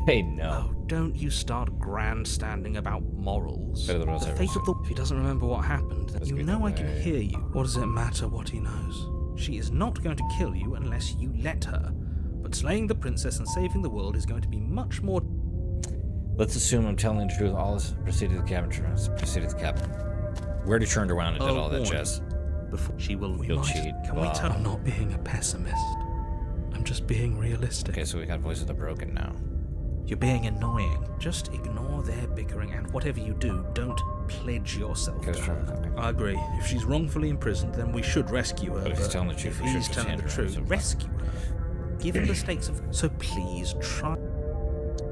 Okay, no. Oh, don't you start grandstanding about morals. Better than what I The was fate ever of the... If he doesn't remember what happened, then Let's you get know I that can way. hear you. What does it matter what he knows? She is not going to kill you unless you let her. But slaying the princess and saving the world is going to be much more... Let's assume I'm telling the truth. All this proceed to the cabin. Proceed to the cabin. We already turned around and did all that warning. jazz. Before she will... You'll cheat. Can we Blah. tell... I'm not being a pessimist. I'm just being realistic. Okay, so we got voices that are broken now. You're being annoying. Just ignore their bickering, and whatever you do, don't pledge yourself Okay, to let's try her. it. I agree. If she's wrongfully imprisoned, then we should rescue her. But if he's telling the truth, if we should he's just telling hand the her truth, over. rescue her. Given the stakes of... So please, try...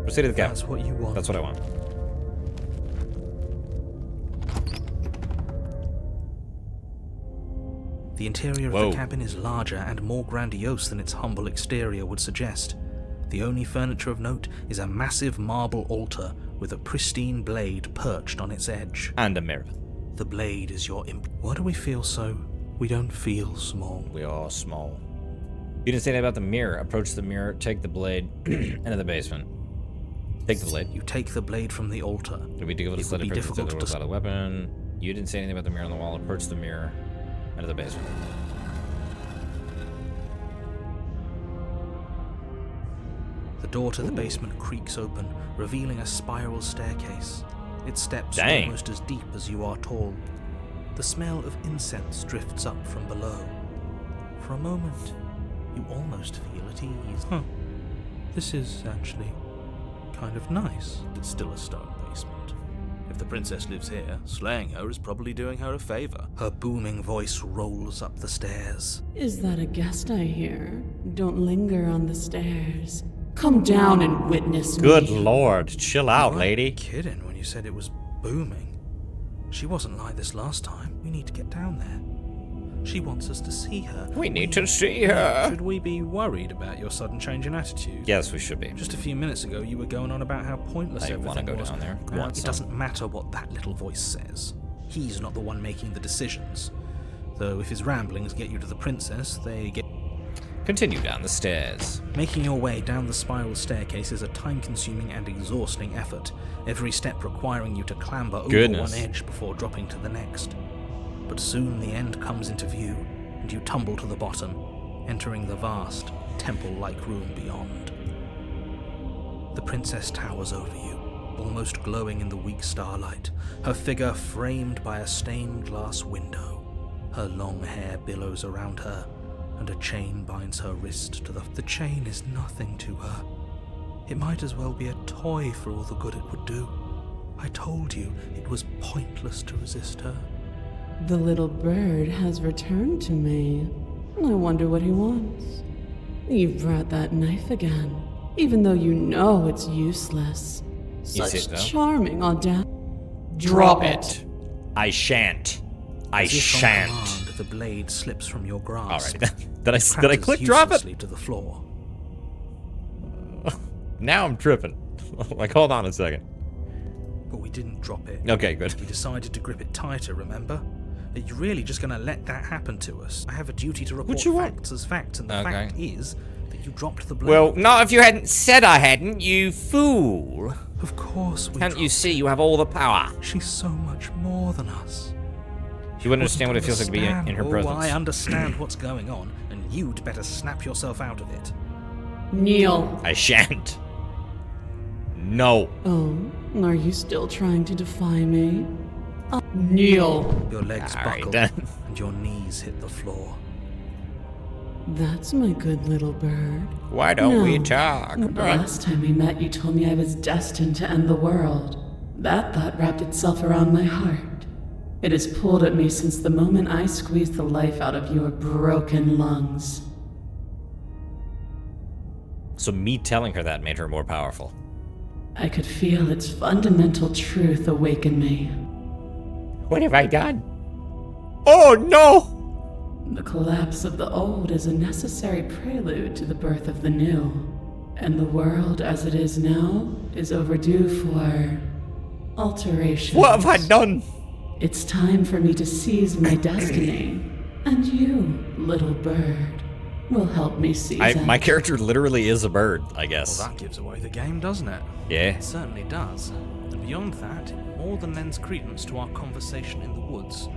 Proceed to the cabin. That's what you want. That's what I want. The interior Whoa. of the cabin is larger and more grandiose than its humble exterior would suggest. The only furniture of note is a massive marble altar with a pristine blade perched on its edge. And a mirror. The blade is your Why do we feel so... We don't feel small. We are small. You didn't say that about the mirror. Approach the mirror, take the blade, into the basement. Take the blade. You take the blade from the altar. It'll be difficult to It slit would a be princess difficult without to a weapon. You didn't say anything about the mirror on the wall. Approach the mirror. Enter the basement. The door to the basement creaks open, revealing a spiral staircase. Its steps are Dang. almost as deep as you are tall. The smell of incense drifts up from below. For a moment, you almost feel at ease. This is actually kind of nice. It's still a stone basement. If the princess lives here, slaying her is probably doing her a favor. Her booming voice rolls up the stairs. Is that a guest I hear? Don't linger on the stairs. Come down and witness Good me. lord. Chill out, You lady. weren't kidding when you said it was booming. She wasn't like this last time. We need to get down there. She wants us to see her. We need to see her. Should we be worried about your sudden change in attitude? Yes, we should be. Just a few minutes ago, you were going on about how pointless I everything wanna go was. down there. Now, Want it some. doesn't matter what that little voice says. He's not the one making the decisions. Though if his ramblings get you to the princess, they get... Continue down the stairs. Making your way down the spiral staircase is a time-consuming and exhausting effort, every step requiring you to clamber over Goodness. one edge before dropping to the next. But soon the end comes into view, and you tumble to the bottom, entering the vast, temple-like room beyond. The princess towers over you, almost glowing in the weak starlight, her figure framed by a stained glass window. Her long hair billows around her, and a chain binds her wrist to the chain is nothing to her. It might as well be a toy for all the good it would do. I told you it was pointless to resist her. The little bird has returned to me. I wonder what he wants. You've brought that knife again, even though you know it's useless. Such it, though? charming audacity. Drop it. I shan't. I As if on shan't. command, the blade slips from your grasp. Alrighty. Did I Clatters click drop it? uselessly to the floor. Now I'm tripping. Like, hold on a second. But we didn't drop it. Okay, good. We decided to grip it tighter, remember? Are you really just going to let that happen to us? I have a duty to report you want? facts as facts, and the Okay. fact is that you dropped the blade. Well, not if you hadn't said I hadn't, you fool. Of course we Can't you dropped see you have all the power? it. She's so much more than us. You wouldn't understand what it feels like to be in her presence. I understand what's going on, and you'd better snap yourself out of it. Kneel. I shan't. No. Oh, are you still trying to defy me? Kneel. Your legs Alright, buckle, then. and your knees hit the floor. That's my good little bird. Why don't we No. talk? The last time we met, you told me I was destined to end the world. That thought wrapped itself around my heart. It has pulled at me since the moment I squeezed the life out of your broken lungs. So me telling her that made her more powerful. I could feel its fundamental truth awaken me. What have I done? Oh no! The collapse of the old is a necessary prelude to the birth of the new. And the world as it is now is overdue for alterations. What have I done? It's time for me to seize my destiny. And you, little bird, will help me seize it. My character literally is a bird, I guess. Well, that gives away the game, doesn't it? Yeah. It certainly does. And beyond that, it more than lends credence to our conversation in the woods.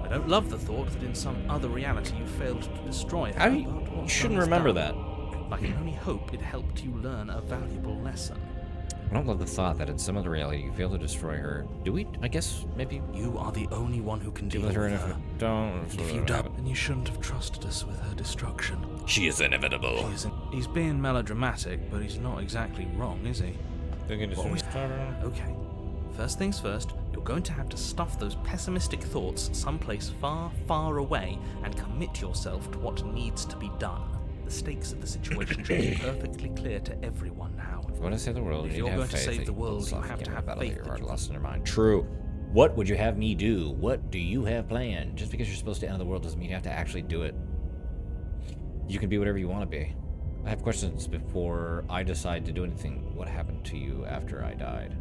I don't love the thought that in some other reality you failed to destroy her. How but you what's shouldn't done is remember done. that. I can only hope it helped you learn a valuable lesson. I don't love the thought that in some other reality you fail to destroy her. Do we? I guess maybe You are the only one who can deal deal with her with and if her. it don't. And if you don't, then you shouldn't have trusted us with her destruction. She is inevitable. He's being melodramatic, but he's not exactly wrong, is he? Okay. First things first, you're going to have to stuff those pessimistic thoughts someplace far, far away and commit yourself to what needs to be done. The stakes of the situation should be perfectly clear to everyone now. If you want to save the world, If you you're need to going have to faith save that the you world, pull you off have to again have battle faith your that heart you lost in your mind. True. What would you have me do? What do you have planned? Just because you're supposed to end the world doesn't mean you have to actually do it. You can be whatever you want to be. I have questions before I decide to do anything. What happened to you after I died?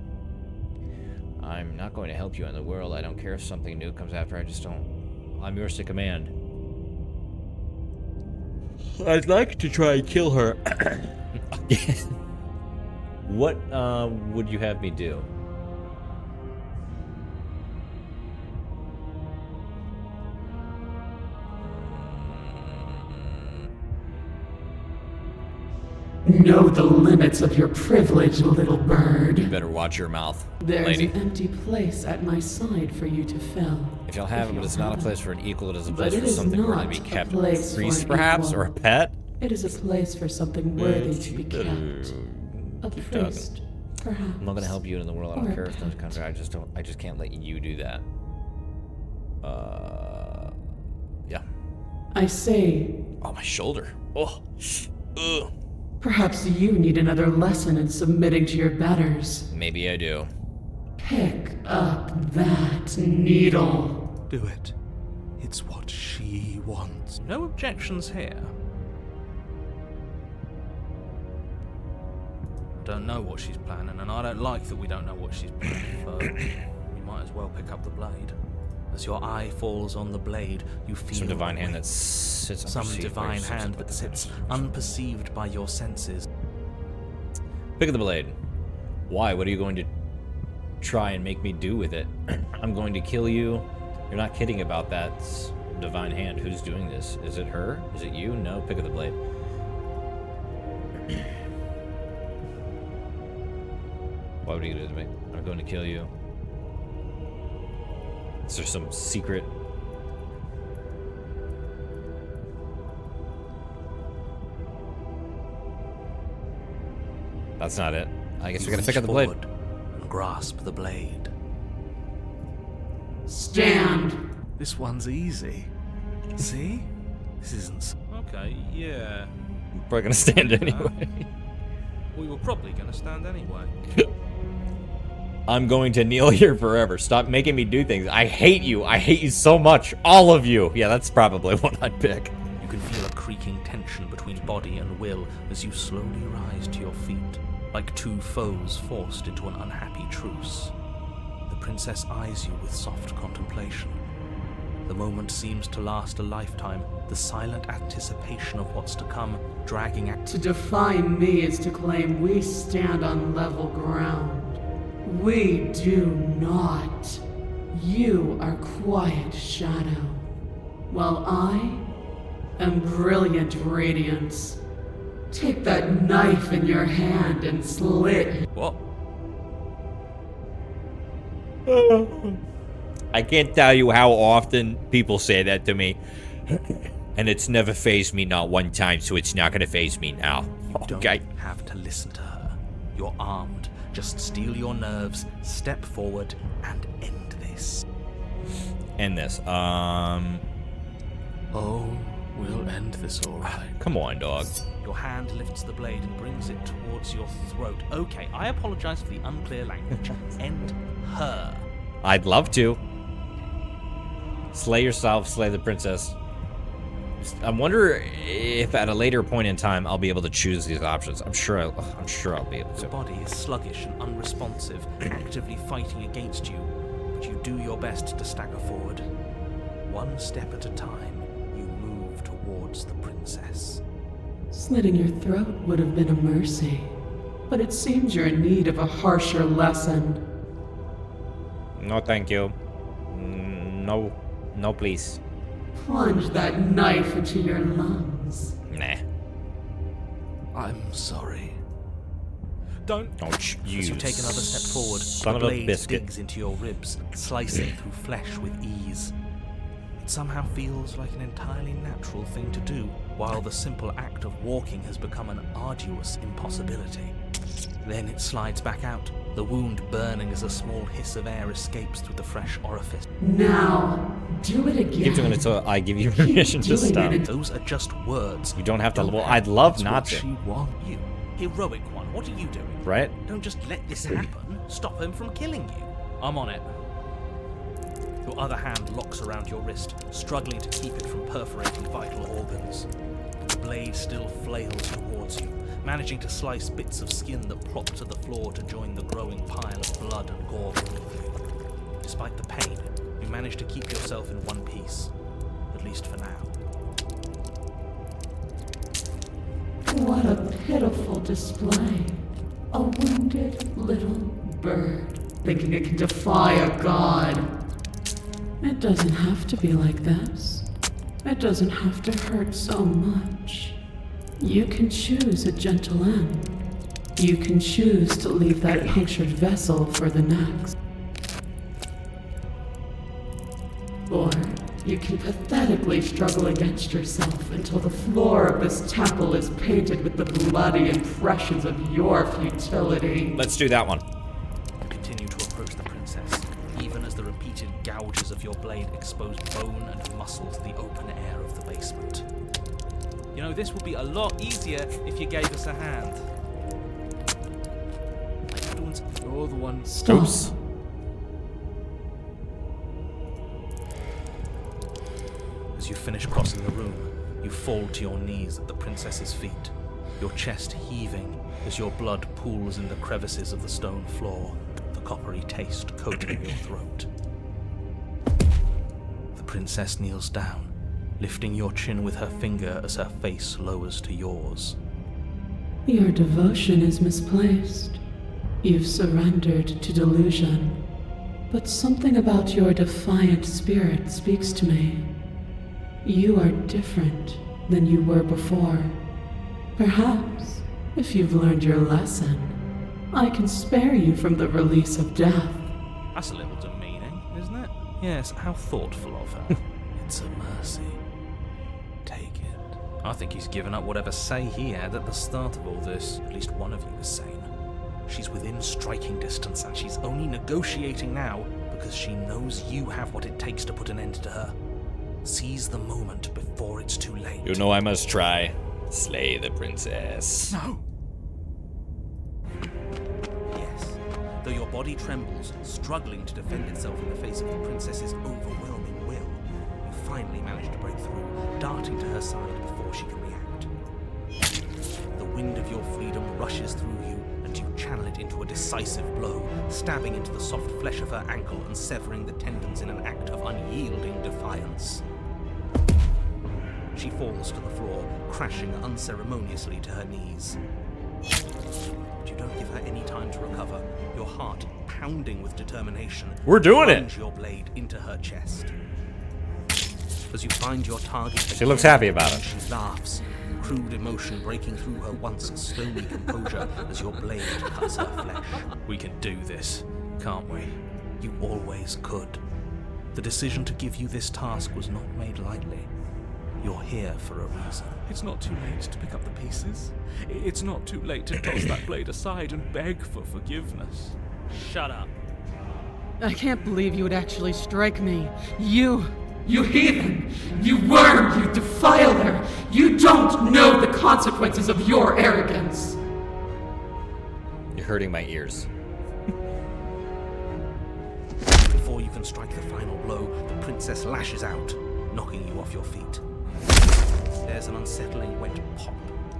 I'm not going to help you in the world. I don't care if something new comes after. I just don't. I'm yours to command. I'd like to try and kill her. What would you have me do? Know the limits of your privilege, little bird. You better watch your mouth, There's lady. an empty place at my side for you to fill. If you'll have it, but it's not a place for an equal, it is a But place it for is something worthy to not be a kept. A place for priest, an perhaps, equal. or a pet? It is a place for something worthy to be better kept. A keep talking. priest, perhaps. I'm not gonna help you in the world. I Or don't a care if those pet. kinds of. I just can't let you do that. Yeah. I say, Oh, my shoulder. Oh. Ugh. perhaps you need another lesson in submitting to your betters. Maybe I do. Pick up that needle. Do it. It's what she wants. No objections here. I don't know what she's planning, and I don't like that we don't know what she's planning, but we might as well pick up the blade. As your eye falls on the blade, you feel Some divine a hand weight. that sits Some unperceived, divine sits hand that sits unperceived by your senses. Pick up the blade. Why? What are you going to try and make me do with it? I'm going to kill you. You're not kidding about that divine hand. Who's doing this? Is it her? Is it you? No. Pick up the blade. Why would you do this to me? I'm going to kill you. Is there some secret? That's not it. I guess we gotta pick up the blade. Forward and grasp the blade. Stand. This one's easy. See? This isn't. Okay, yeah. I'm probably gonna stand anyway. We were probably gonna stand anyway. I'm going to kneel here forever. Stop making me do things. I hate you. I hate you so much. All of you. Yeah, that's probably what I'd pick. You can feel a creaking tension between body and will as you slowly rise to your feet, like two foes forced into an unhappy truce. The princess eyes you with soft contemplation. The moment seems to last a lifetime, the silent anticipation of what's to come, dragging at. To define me is to claim we stand on level ground. We do not. You are quiet shadow, while I am brilliant radiance. Take that knife in your hand and slit. What? I can't tell you how often people say that to me. And it's never phased me, not one time, so it's not gonna phase me now. You Okay. don't have to listen to her. You're armed. Just steel your nerves, step forward, and end this. End this. Oh, we'll end this all right. Come on, dog. Your hand lifts the blade and brings it towards your throat. Okay, I apologize for the unclear language. End her. I'd love to. Slay yourself, slay the princess. I wonder if at a later point in time I'll be able to choose these options. I'm sure I'll be able Your to. body is sluggish and unresponsive, actively fighting against you, but you do your best to stagger forward. One step at a time, you move towards the princess. Slitting your throat would have been a mercy, but it seems you're in need of a harsher lesson. No, thank you. No, please. Plunge that knife into your lungs. Nah. I'm sorry. Don't. You As you take another step forward, son the of a blade biscuit. digs into your ribs, slicing through flesh with ease. It somehow feels like an entirely natural thing to do, while the simple act of walking has become an arduous impossibility. Then it slides back out, the wound burning as a small hiss of air escapes through the fresh orifice. Now, do it again. Keep doing it until I give you permission to doing stop. it. Those are just words. You don't have to. Don't Well, act. I'd love That's not what to. she wants. You, heroic one, what are you doing? Right? Don't just let this happen. Stop him from killing you. I'm on it. Your other hand locks around your wrist, struggling to keep it from perforating vital organs. The blade still flails towards you, managing to slice bits of skin that plop to the floor to join the growing pile of blood and gore beneath you. Despite the pain, you manage to keep yourself in one piece, at least for now. What a pitiful display. A wounded little bird thinking it can defy a god. It doesn't have to be like this. It doesn't have to hurt so much. You can choose a gentle end. You can choose to leave that punctured vessel for the next. Or you can pathetically struggle against yourself until the floor of this temple is painted with the bloody impressions of your futility. Let's do that one. You continue to approach the princess, even as the repeated gouges of your blade expose bone and muscle to the open air of the basement. You know, this would be a lot easier if you gave us a hand. You're the one. Stop. Oops. As you finish crossing the room, you fall to your knees at the princess's feet, your chest heaving as your blood pools in the crevices of the stone floor, the coppery taste coating your throat. The princess kneels down, lifting your chin with her finger as her face lowers to yours. Your devotion is misplaced. You've surrendered to delusion. But something about your defiant spirit speaks to me. You are different than you were before. Perhaps, if you've learned your lesson, I can spare you from the release of death. That's a little demeaning, isn't it? Yes, how thoughtful of her. It's a mercy. Take it. I think he's given up whatever say he had at the start of all this. At least one of you is sane. She's within striking distance, and she's only negotiating now because she knows you have what it takes to put an end to her. Seize the moment before it's too late. You know I must try. Slay the princess. No! Yes. Though your body trembles, struggling to defend itself in the face of the princess's overwhelming will, you finally manage to break through, darting to her side before she can react. The wind of your freedom rushes through you, and you channel it into a decisive blow, stabbing into the soft flesh of her ankle and severing the tendons in an act of unyielding defiance. She falls to the floor, crashing unceremoniously to her knees. But you don't give her any time to recover, your heart pounding with determination. We're doing it! Plunge your blade into her chest. As you find your target, She looks happy about it. She laughs, crude emotion breaking through her once stony composure as your blade cuts her flesh. We can do this, can't we? You always could. The decision to give you this task was not made lightly. You're here for a reason. It's not too late to pick up the pieces. It's not too late to toss that blade aside and beg for forgiveness. Shut up. I can't believe you would actually strike me. You heathen! You worm! You defiler! You don't know the consequences of your arrogance! You're hurting my ears. Before you can strike the final blow, the princess lashes out, knocking you off your feet. There's an unsettling wet pop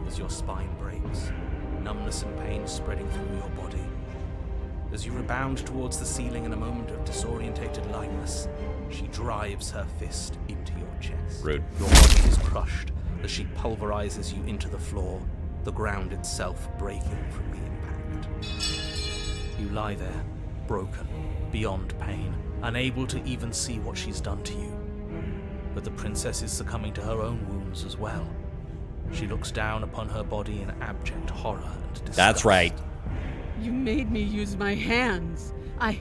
as your spine breaks, numbness and pain spreading through your body. As you rebound towards the ceiling in a moment of disorientated lightness, she drives her fist into your chest. Rude. Your body is crushed as she pulverizes you into the floor, the ground itself breaking from the impact. You lie there, broken, beyond pain, unable to even see what she's done to you. But the princess is succumbing to her own wounds as well. She looks down upon her body in abject horror and disgust. That's right. You made me use my hands. I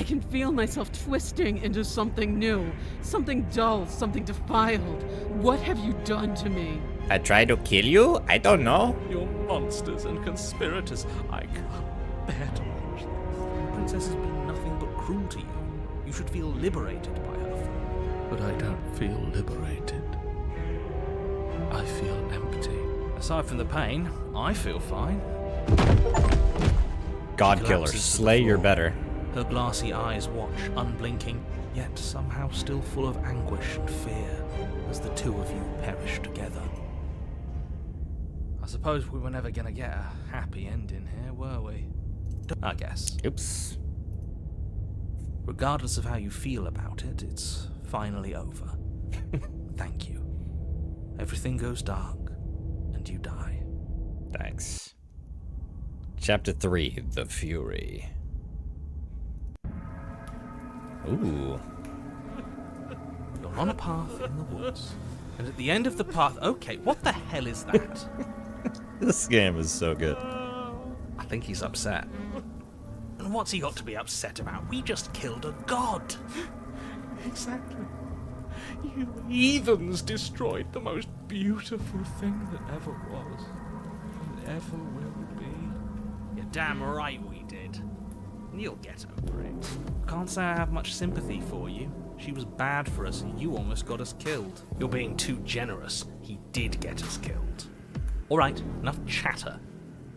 can feel myself twisting into something new, something dull, something defiled. What have you done to me? I tried to kill you? I don't know. You're monsters and conspirators. I can't bear to watch this. The princess has been nothing but cruel to you. You should feel liberated by her. But I don't feel liberated. I feel empty. Aside from the pain, I feel fine. God She killer, collapses to the slay your floor. better. Her glassy eyes watch, unblinking, yet somehow still full of anguish and fear, as the two of you perish together. I suppose we were never gonna get a happy ending here, were we? I guess. Oops. Regardless of how you feel about it, it's finally over. Thank you. Everything goes dark, and you die. Thanks. Chapter 3, The Fury. Ooh. You're on a path in the woods. And at the end of the path... Okay, what the hell is that? This game is so good. I think he's upset. And what's he got to be upset about? We just killed a god. Exactly. You heathens destroyed the most beautiful thing that ever was and ever will be. You're damn right we did. And you'll get over it. Can't say I have much sympathy for you. She was bad for us and you almost got us killed. You're being too generous. He did get us killed. Alright, enough chatter.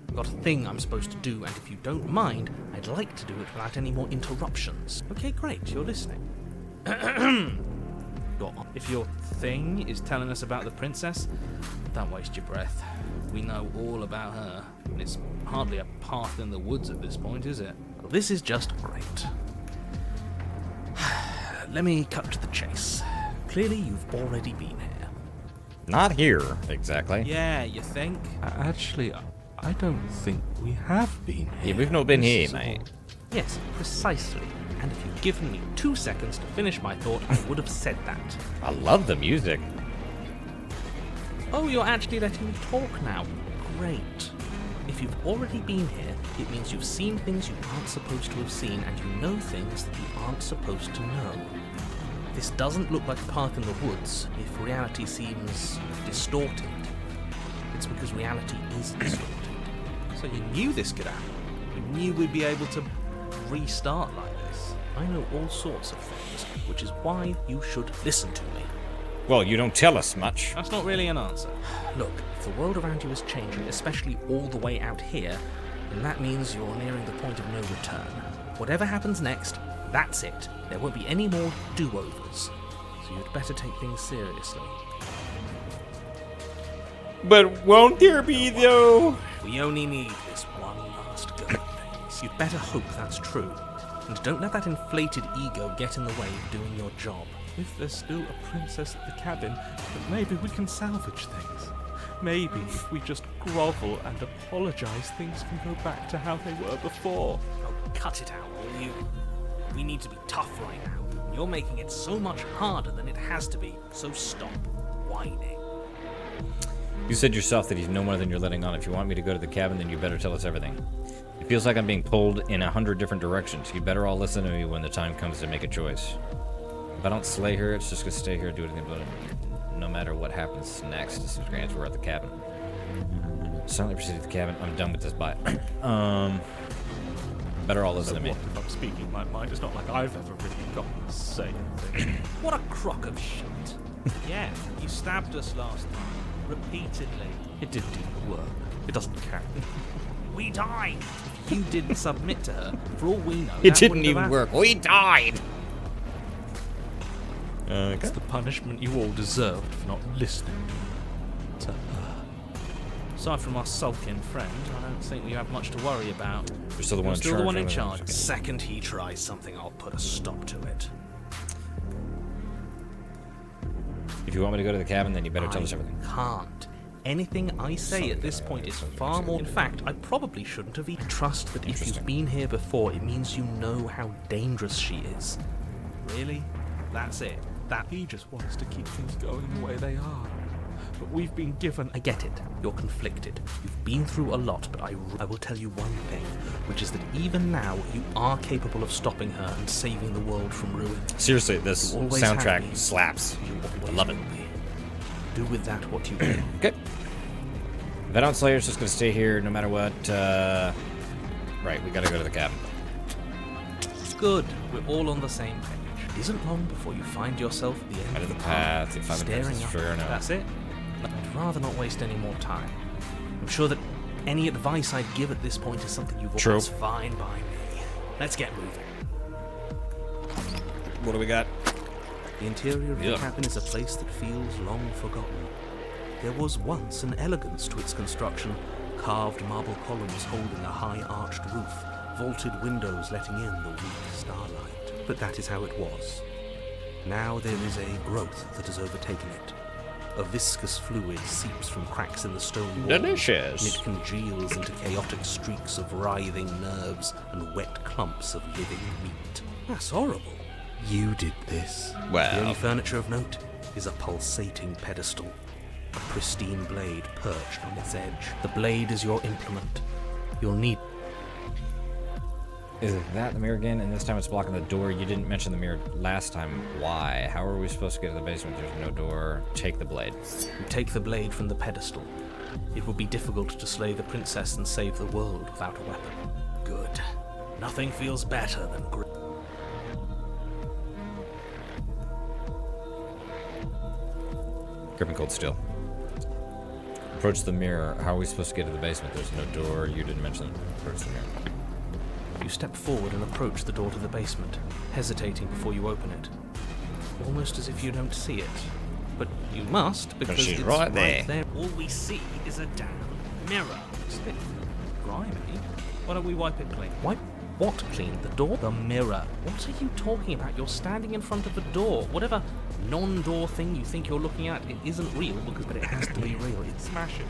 I've got a thing I'm supposed to do, and if you don't mind, I'd like to do it without any more interruptions. Okay, great, you're listening. If your thing is telling us about the princess, don't waste your breath. We know all about her, and it's hardly a path in the woods at this point, is it? Well, this is just great. Let me cut to the chase. Clearly, you've already been here. Not here, exactly. Yeah, you think? Actually, I don't think we have been here. Yeah, we've not been here, This is all- mate. Yes, precisely. And if you'd given me 2 seconds to finish my thought, I would have said that. I love the music. Oh, you're actually letting me talk now. Great. If you've already been here, it means you've seen things you aren't supposed to have seen, and you know things that you aren't supposed to know. This doesn't look like a path in the woods if reality seems distorted. It's because reality is distorted. So you knew this could happen. You knew we'd be able to restart like this. I know all sorts of things, which is why you should listen to me. Well, you don't tell us much. That's not really an answer. Look, if the world around you is changing, especially all the way out here, then that means you're nearing the point of no return. Whatever happens next, that's it. There won't be any more do-overs. So you'd better take things seriously. But won't there be, though? We only need this one last go at things. You'd better hope that's true. And don't let that inflated ego get in the way of doing your job. If there's still a princess at the cabin, then maybe we can salvage things. Maybe if we just grovel and apologize, things can go back to how they were before. Oh, cut it out, will you? We need to be tough right now. You're making it so much harder than it has to be, so stop whining. You said yourself that he's no more than you're letting on. If you want me to go to the cabin, then you better tell us everything. It feels like I'm being pulled in 100 different directions. You better all listen to me when the time comes to make a choice. If I don't slay her, it's just gonna stay here and do anything about it. No matter what happens next, as soon as we're at the cabin. Silently proceed to the cabin. I'm done with this bite. Better all listen to me. What if I'm speaking my mind? It's not like I've ever really got to say anything. What a crock of shit. Yeah, you stabbed us last time. Repeatedly. It didn't even work. It doesn't count. We died. If you didn't submit to her, for all we know, It that didn't wouldn't have even happened. work. We died! It's the punishment you all deserved for not listening to her. Aside from our sulking friend, I don't think we have much to worry about. You're still the one in Still charge. the one in right? charge. The second he tries something, I'll put a stop to it. If you want me to go to the cabin, then you better tell us everything. Can't. Anything I say at this point is far more... In fact, I probably shouldn't have even... Trust that if you've been here before, it means you know how dangerous she is. Really? That's it. That... He just wants to keep things going the way they are. But we've been given... I get it. You're conflicted. You've been through a lot, but I will tell you one thing, which is that even now, you are capable of stopping her and saving the world from ruin. Seriously, this You always have soundtrack been. slaps. You I always love it. will be. Do with that what you will. Okay. If I don't slay her, it's just gonna stay here no matter what. Right, we gotta go to the cabin. Good. We're all on the same page. It isn't long before you find yourself at the end Out of the path, path, if I'm staring up. sure enough. That's it. I'd rather not waste any more time. I'm sure that any advice I'd give at this point is something you've True. always fine by me. Let's get moving. What do we got? The interior of Yeah. the cabin is a place that feels long forgotten. There was once an elegance to its construction, carved marble columns holding a high arched roof, vaulted windows letting in the weak starlight. But that is how it was. Now there is a growth that has overtaken it. A viscous fluid seeps from cracks in the stone wall. Delicious. And it congeals into chaotic streaks of writhing nerves and wet clumps of living meat. That's horrible. You did this. The Well, only furniture of note is a pulsating pedestal, a pristine blade perched on its edge. The blade is your implement. You'll need... Is it that the mirror again? And this time it's blocking the door. You didn't mention the mirror last time. Why? How are we supposed to get to the basement? There's no door. Take the blade. You take the blade from the pedestal. It would be difficult to slay the princess and save the world without a weapon. Good. Nothing feels better than Gripping cold steel. Approach the mirror. How are we supposed to get to the basement? There's no door. You didn't mention it. Approach the mirror. You step forward and approach the door to the basement, hesitating before you open it. Almost as if you don't see it. But you must, because she's it's right there. All we see is a damn mirror. It's a bit grimy. Why don't we wipe it clean? Wipe what clean? The door? The mirror. What are you talking about? You're standing in front of the door. Whatever non-door thing you think you're looking at, it isn't real, but it has to be real. Smash it.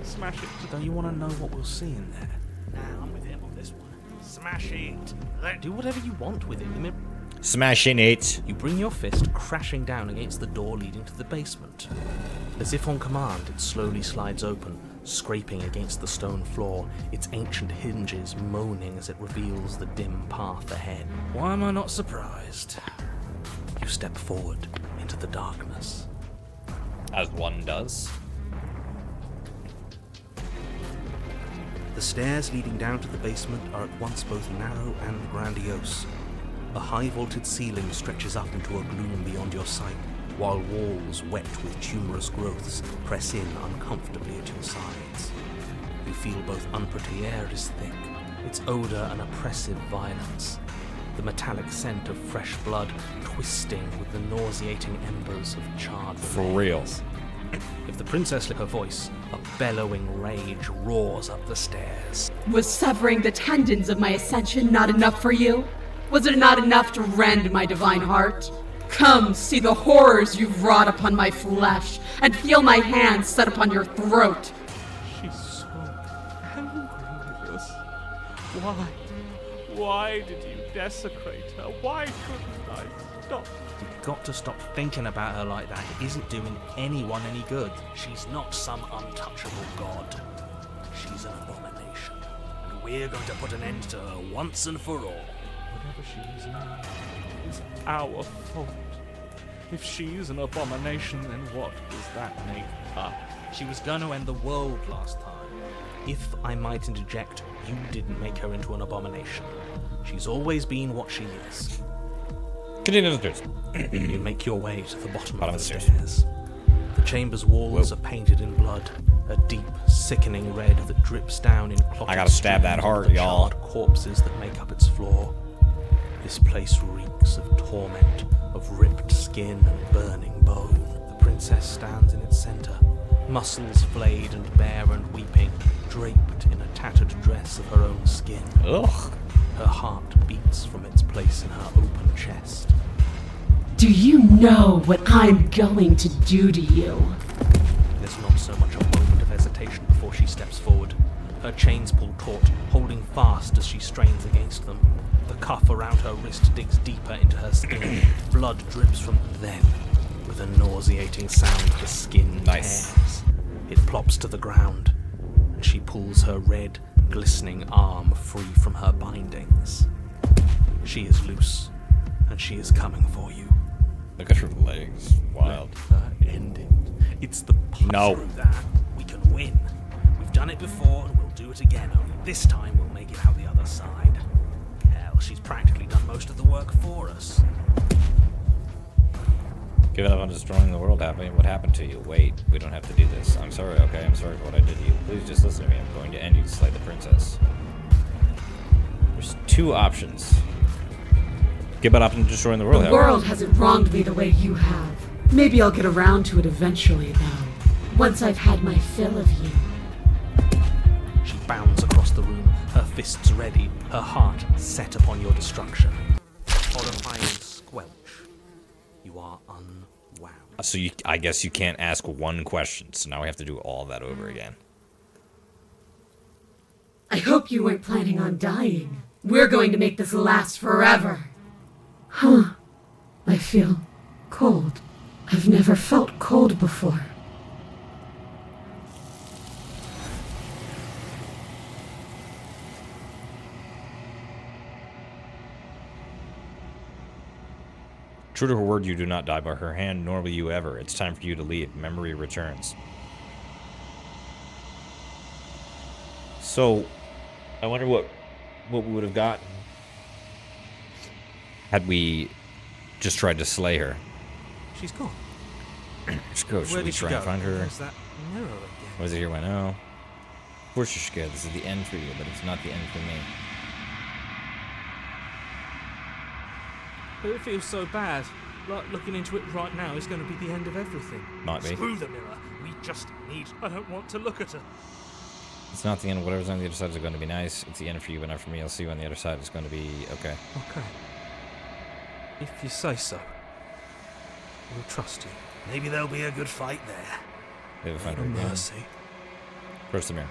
Smash it. Don't you want to know what we'll see in there? Nah, I'm with him on this one. Smash it. Do whatever you want with it. The mirror. Smashing it. You bring your fist crashing down against the door leading to the basement. As if on command, it slowly slides open, scraping against the stone floor, its ancient hinges moaning as it reveals the dim path ahead. Why am I not surprised? You step forward into the darkness. As one does. The stairs leading down to the basement are at once both narrow and grandiose. A high-vaulted ceiling stretches up into a gloom beyond your sight, while walls wet with tumorous growths press in uncomfortably at your sides. You feel both unpretty air is thick, its odour an oppressive violence, the metallic scent of fresh blood twisting with the nauseating embers of charred For remains. If the princess lick her voice, a bellowing rage roars up the stairs. Was severing the tendons of my ascension not enough for you? Was it not enough to rend my divine heart? Come, see the horrors you've wrought upon my flesh, and feel my hands set upon your throat. She's so angry with us. Why? Why did you desecrate her? Why couldn't I stop? You've got to stop thinking about her like that. It isn't doing anyone any good. She's not some untouchable god. She's an abomination. And we're going to put an end to her once and for all. Whatever she is now is our fault. If she's an abomination, then what does that make her? She was going to end the world last time. If I might interject, you didn't make her into an abomination. She's always been what she is. Continue to the stairs. You make your way to the bottom of the stairs. stairs. The chamber's walls are painted in blood, a deep, sickening red that drips down in clotted I gotta stab that streams heart, of the y'all. charred corpses that make up its floor. This place reeks of torment, of ripped skin and burning bone. The princess stands in its center, muscles flayed and bare and weeping, draped in a tattered dress of her own skin. Ugh. Her heart beats from its place in her open chest. Do you know what I'm going to do to you? There's not so much a moment of hesitation before she steps forward. Her chains pull taut, holding fast as she strains against them. The cuff around her wrist digs deeper into her skin. Blood drips from then. With a nauseating sound, the skin tears. It plops to the ground, and she pulls her red, glistening arm free from her bindings. She is loose, and she is coming for you. Look at her legs. Wild. Let her end it. It's the push No. through that. We can win. We've done it before, and we'll do it again. Only this time we'll make it out the other side. Hell, she's practically done most of the work for us. Giving up on destroying the world happening. What happened to you? Wait, we don't have to do this. I'm sorry, okay? I'm sorry for what I did to you. Please just listen to me. I'm going to end you to slay the princess. There's two options. Give up on destroying the world. The world hasn't wronged me the way you have. Maybe I'll get around to it eventually, though. Once I've had my fill of you. She bounds across the room, her fists ready, her heart set upon your destruction. Horrifying squelch. You are unwound. So I guess you can't ask one question, so now we have to do all that over again. I hope you weren't planning on dying. We're going to make this last forever. Huh. I feel cold. I've never felt cold before. True to her word, you do not die by her hand, nor will you ever. It's time for you to leave. Memory returns. So, I wonder what we would have gotten had we just tried to slay her. She's gone. Just go. Should Where we did she try go? and find her? There's that mirror again. Was it here? Went, oh. Of course you're scared. This is the end for you, but it's not the end for me. But it feels so bad. Like looking into it right now is going to be the end of everything. Might be. Screw the mirror. We just need. I don't want to look at her. It's not the end. Whatever's on the other side is going to be nice. It's the end for you, but not for me. I'll see you on the other side. It's going to be okay. Okay. If you say so. We'll trust you. Maybe there'll be a good fight there. We have a find No her again. mercy. Approach the mirror.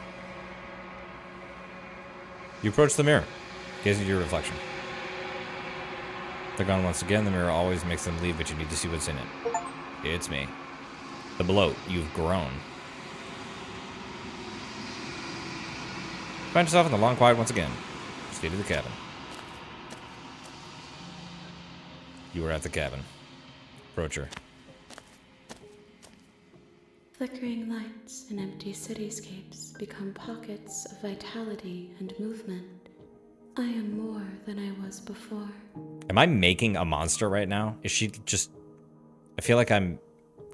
You approach the mirror. Gaze at your reflection. They're gone once again. The mirror always makes them leave, but you need to see what's in it. It's me. The bloat. You've grown. Find yourself in the long quiet once again. State of the cabin. You are at the cabin. Approach her. Flickering lights and empty cityscapes become pockets of vitality and movement. I am more than I was before. Am I making a monster right now? Is she just... I feel like I'm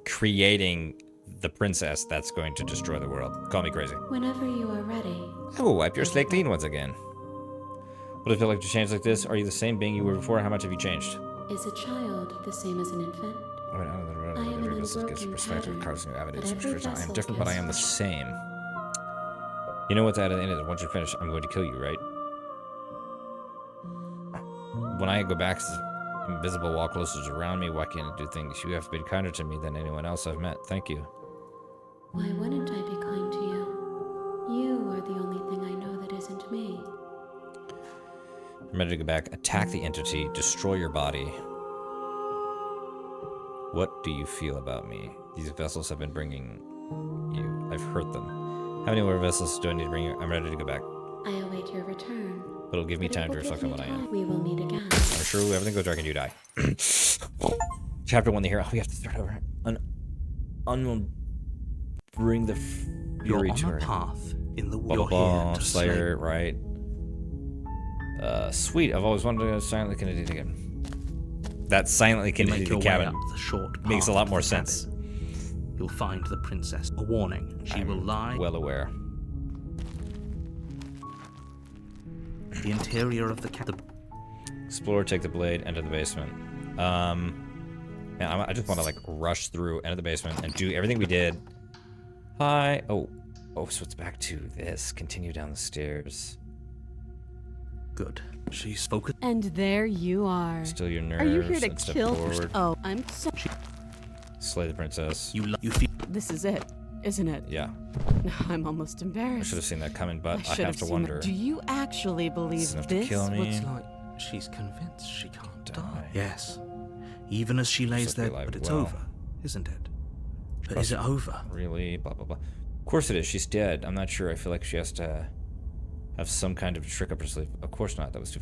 creating the princess that's going to destroy the world. Call me crazy. Whenever you are ready. I will wipe your slate clean once again. What does it feel like to change like this? Are you the same being you were before? How much have you changed? Is a child the same as an infant? I mean, I don't know. I am Every an vessel gives unbroken perspective, pattern, cards, new avenues, but every I am vessel different, but I gives am the life. same. You know what's at the end of it? Once you're finished, I'm going to kill you, right? When I go back, invisible wall closes around me. Why can't it do things? You have been kinder to me than anyone else I've met. Thank you. Why wouldn't I be kind to you? You are the only thing I know that isn't me. I'm ready to go back, attack the entity, destroy your body. What do you feel about me? These vessels have been bringing you. I've hurt them. How many more vessels do I need to bring you? I'm ready to go back. I await your return. But it'll give me But it time to will give reflect on me what I am. time. We will meet again. I'm sure everything goes dark and you die. Chapter 1, the hero. Oh, we have to start over. Unknown. Bring the You're fury on to a her. path in the Blah, world. blah, You're blah. here to Slayer, right. Sweet. I've always wanted to silently connect it again. That silently slay. You make connected your the way cabin up the short makes a path lot to more the sense. cabin. You'll find the princess. A warning. She I'm will lie. well aware. The interior of the cabin. Explore, take the blade, enter the basement. Man, I just want to like rush through, enter the basement, and do everything we did. Hi. Oh, so it's back to this. Continue down the stairs. Good. She's focused. And there you are. Still your nerves. Are you here to and step kill? forward. Oh, I'm so. Slay the princess. You feel. This is it, isn't it? Yeah, I'm almost I embarrassed. should have seen that coming, but I should have to seen wonder. that. Do you actually believe This is enough to this? kill me. Looks like she's convinced she can't die. Die. Yes. Even as she lays Supposed to be there, like, but it's well, over, isn't it? But is it over? Really? Blah, blah, blah. Of course it is. She's dead. I'm not sure. I feel like she has to have some kind of trick up her sleeve. Of course not. That was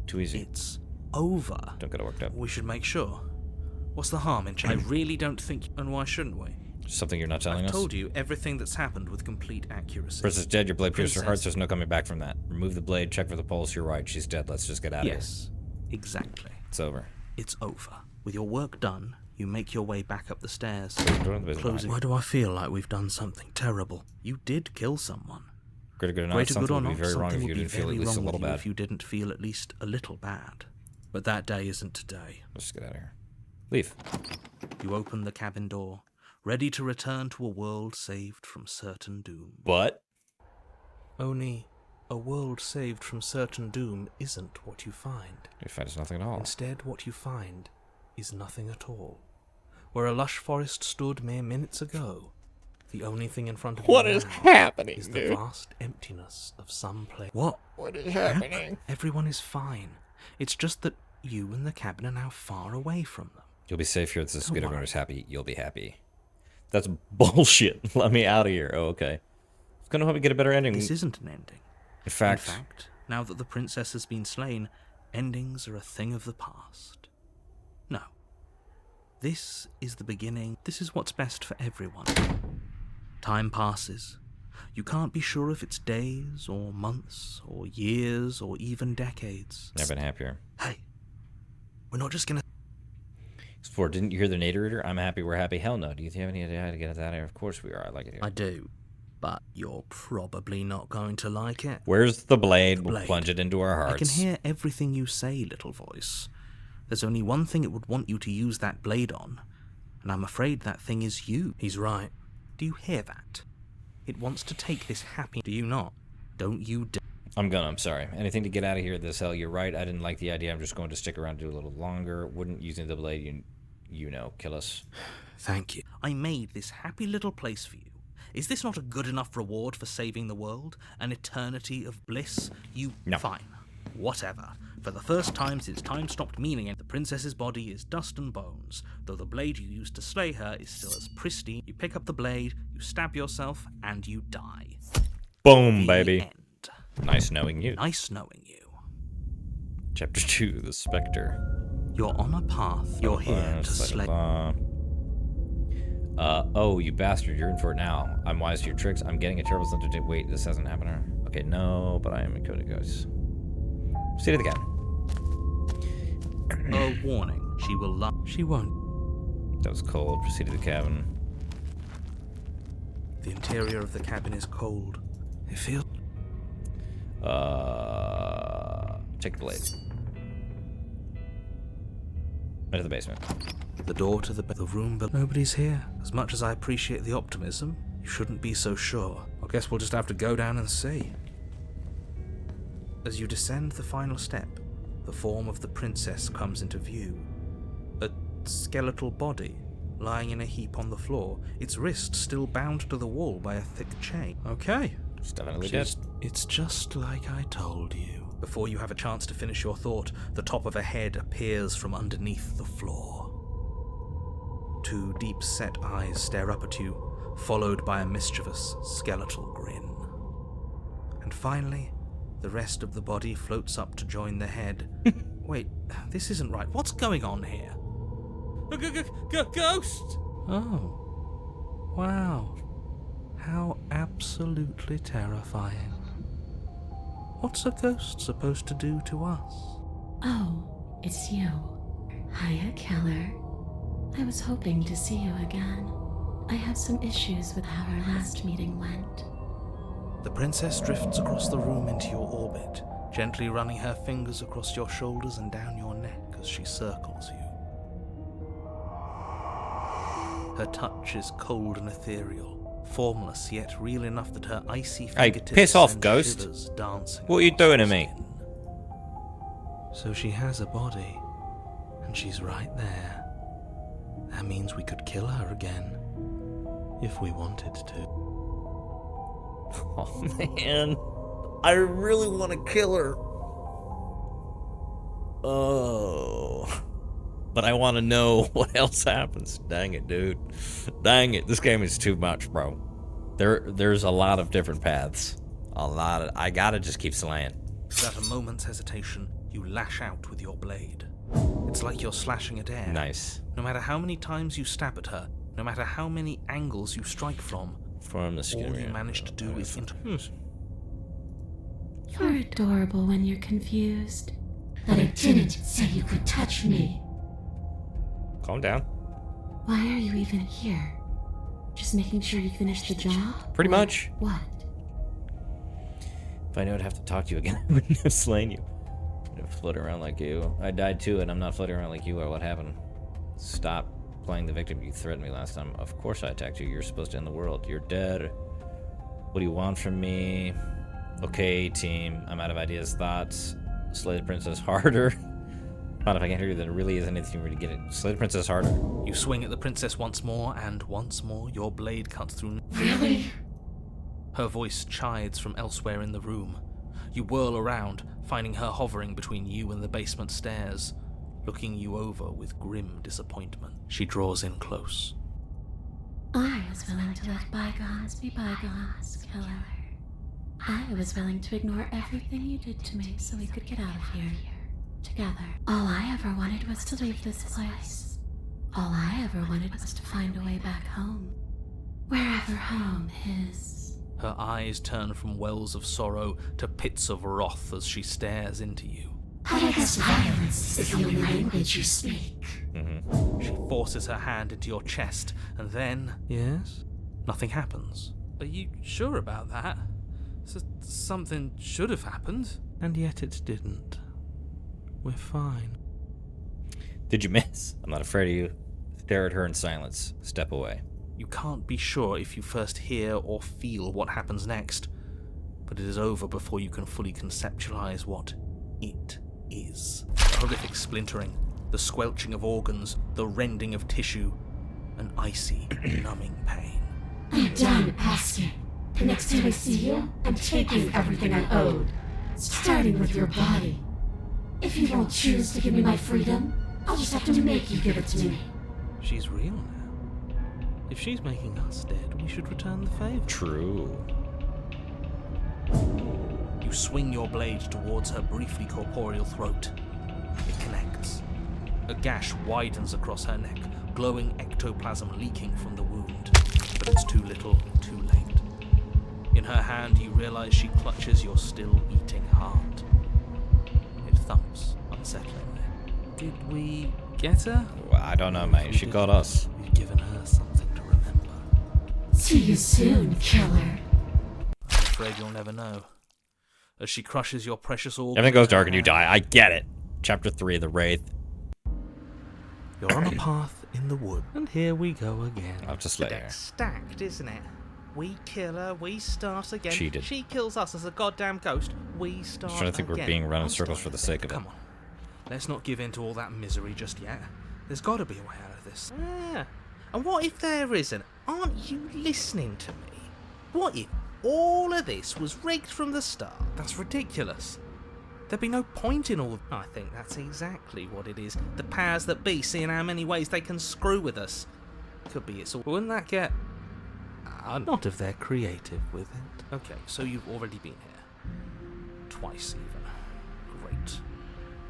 too easy. It's over. Don't get it worked up. We should make sure. What's the harm in I really don't think. And why shouldn't we? Something you're not telling I've us? told you everything that's happened with complete accuracy. Princess dead. Your blade pierced her heart. Princess. There's no coming back from that. Remove the blade. Check for the pulse. You're right. She's dead. Let's just get out of here. Yes, exactly. It's over. It's over. With your work done, you make your way back up the stairs. Door in the basement. Closing. Why do I feel like we've done something terrible? You did kill someone. Greater good or not, Greater good something or would not, be very wrong something if you would be didn't feel at very least a wrong little with you bad. if you didn't feel at least a little bad. But that day isn't today. Let's just get out of here. Leave. You open the cabin door, ready to return to a world saved from certain doom. What? Only a world saved from certain doom isn't what you find. You find us nothing at all. Instead, what you find is nothing at all. Where a lush forest stood mere minutes ago, the only thing in front of you What is now happening, is the dude? vast emptiness of some place. What? What is happening? Everyone is fine. It's just that you and the cabin are now far away from them. You'll be safe here. This is Don't good. worry. Everyone's happy. You'll be happy. That's bullshit. Let me out of here. Oh, okay. I was gonna hope we get a better ending. This isn't an ending. In fact, Now that the princess has been slain, endings are a thing of the past. No. This is the beginning. This is what's best for everyone. Time passes. You can't be sure if it's days, or months, or years, or even decades. never been happier. Hey, we're not just gonna... Explore, didn't you hear the narrator? I'm happy, we're happy. Hell no. Do you have any idea how to get us out of here? Of course we are. I like it here. I do, but you're probably not going to like it. Where's the blade? The We'll blade. plunge it into our hearts. I can hear everything you say, little voice. There's only one thing it would want you to use that blade on, and I'm afraid that thing is you. He's right. Do you hear that? It wants to take this happy... Do you not? Don't you dare... I'm sorry. Anything to get out of here, this hell. You're right. I didn't like the idea. I'm just going to stick around to do a little longer. Wouldn't using the blade, you know, kill us. Thank you. I made this happy little place for you. Is this not a good enough reward for saving the world? An eternity of bliss? No. Fine. Whatever. For the first time since time stopped meaning it, the princess's body is dust and bones. Though the blade you used to slay her is still as pristine, you pick up the blade, you stab yourself, and you die. Boom, The baby. end. Nice knowing you. Nice knowing you. Chapter 2, The Spectre. You're on a path. You're here to slay... Oh, you bastard, you're in for it now. I'm wise to your tricks. I'm getting a terrible sense of... Wait, this hasn't happened. Okay, no, but I am in code ghosts. See it again. A warning. She will love... She won't. That was cold. Proceed to the cabin. The interior of the cabin is cold. It feels... Take the blade. Into the basement. The door to the room, but nobody's here. As much as I appreciate the optimism, you shouldn't be so sure. I guess we'll just have to go down and see. As you descend the final step, the form of the princess comes into view. A skeletal body, lying in a heap on the floor, its wrist still bound to the wall by a thick chain. Okay. It's definitely dead. It's just like I told you. Before you have a chance to finish your thought, the top of a head appears from underneath the floor. Two deep-set eyes stare up at you, followed by a mischievous, skeletal grin. And finally, the rest of the body floats up to join the head. Wait, this isn't right. What's going on here? Ghost! Oh. Wow. How absolutely terrifying. What's a ghost supposed to do to us? Oh, it's you. Hiya, Keller. I was hoping to see you again. I have some issues with how our last meeting went. The princess drifts across the room into your orbit, gently running her fingers across your shoulders and down your neck as she circles you. Her touch is cold and ethereal, formless yet real enough that her icy fingertips piss off, send ghost. shivers dancing. What are you across doing your to me? skin. So she has a body, and she's right there. That means we could kill her again, if we wanted to. Oh, man. I really want to kill her. Oh. But I want to know what else happens. Dang it, dude. Dang it. This game is too much, bro. There's a lot of different paths. I gotta just keep slaying. Without a moment's hesitation, you lash out with your blade. It's like you're slashing at air. Nice. No matter how many times you stab at her, no matter how many angles you strike from, Form the skin. all you manage to do is You're adorable when you're confused. But I didn't say you could touch me. Calm down. Why are you even here? Just making sure you finish the job? Pretty Or much. What? If I knew I'd have to talk to you again, I wouldn't have slain you. I'd have floated around like you. I died too, and I'm not floating around like you are. What happened? Stop playing the victim. You threatened me last time. Of course I attacked you. You're supposed to end the world. You're dead. What do you want from me? Okay, team. I'm out of ideas. Thoughts. Slay the princess harder. Not if I can't hear you, then it really isn't anything for me to get it. Slay the princess harder. You swing at the princess once more, and once more your blade cuts through. Really? Her voice chides from elsewhere in the room. You whirl around, finding her hovering between you and the basement stairs. looking you over with grim disappointment. She draws in close. I was willing to let bygones be bygones, killer. I was willing to ignore everything you did to me so we could get out of here together. All I ever wanted was to leave this place. All I ever wanted was to find a way back home. Wherever home is. Her eyes turn from wells of sorrow to pits of wrath as she stares into you. I guess violence is the only language you speak. She forces her hand into your chest, and then... Yes? Nothing happens. Are you sure about that? Something should have happened. And yet it didn't. We're fine. Did you miss? I'm not afraid of you. Stare at her in silence. Step away. You can't be sure if you first hear or feel what happens next, but it is over before you can fully conceptualize what it is. The horrific splintering, the squelching of organs, the rending of tissue, an icy, numbing pain. I'm done asking. The next time I see you, I'm taking everything I owed, starting with your body. If you don't choose to give me my freedom, I'll just have to make you give it to me. She's real now. If she's making us dead, we should return the favor. True. You swing your blade towards her briefly corporeal throat. It connects. A gash widens across her neck, glowing ectoplasm leaking from the wound. But it's too little, too late. In her hand, you realize she clutches your still beating heart. It thumps unsettlingly. Did we get her? Well, I don't know, mate. She got us. We've given her something to remember. See you soon, killer. I'm afraid you'll never know. As she crushes your precious organ. Everything goes dark and you die. I get it. Chapter 3, The Wraith. You're on a path in the wood, and here we go again. I'll just let her. Deck's stacked, isn't it? We kill her, we start again. Cheated. She kills us as a goddamn ghost, we start I'm trying to think again. we're being run in I'm circles for starting the to sake think. of it. Come on. Let's not give in to all that misery just yet. There's got to be a way out of this. Yeah. And what if there isn't? Aren't you listening to me? What if all of this was rigged from the start? That's ridiculous. There'd be no point in all of... I think that's exactly what it is. The powers that be, seeing how many ways they can screw with us. Could be it's all... Wouldn't that get... not if they're creative with it. Okay, so you've already been here. Twice, even. Great.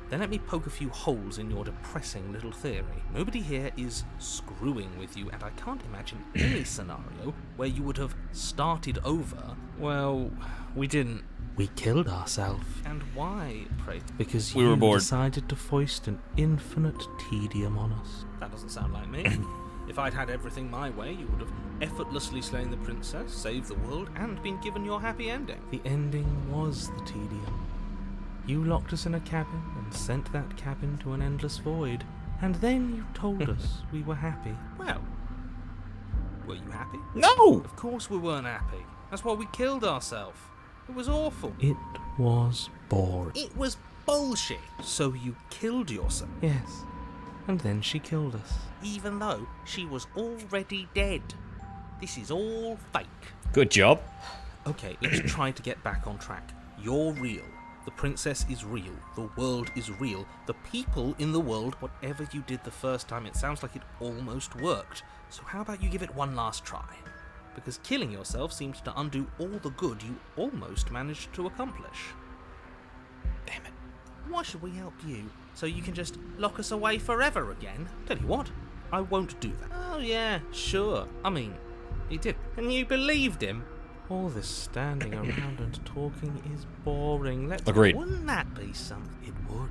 Then let me poke a few holes in your depressing little theory. Nobody here is screwing with you, and I can't imagine any scenario where you would have started over. Well, we didn't. We killed ourselves. And why, pray? Because We you were bored. decided to foist an infinite tedium on us. That doesn't sound like me. If I'd had everything my way, you would have effortlessly slain the princess, saved the world, and been given your happy ending. The ending was the tedium. You locked us in a cabin and sent that cabin to an endless void. And then you told us we were happy. Well, were you happy? No! Of course we weren't happy. That's why we killed ourselves. It was awful. It was boring. It was bullshit. So you killed yourself? Yes. And then she killed us. Even though she was already dead. This is all fake. Good job. Okay, let's try to get back on track. You're real. The princess is real. The world is real. The people in the world, whatever you did the first time, it sounds like it almost worked. So how about you give it one last try? Because killing yourself seems to undo all the good you almost managed to accomplish. Damn it. Why should we help you? So you can just lock us away forever again? Tell you what, I won't do that. Oh yeah, sure. I mean, he did. And you believed him? All this standing around and talking is boring. Let's... Agreed. Wouldn't that be something? It would.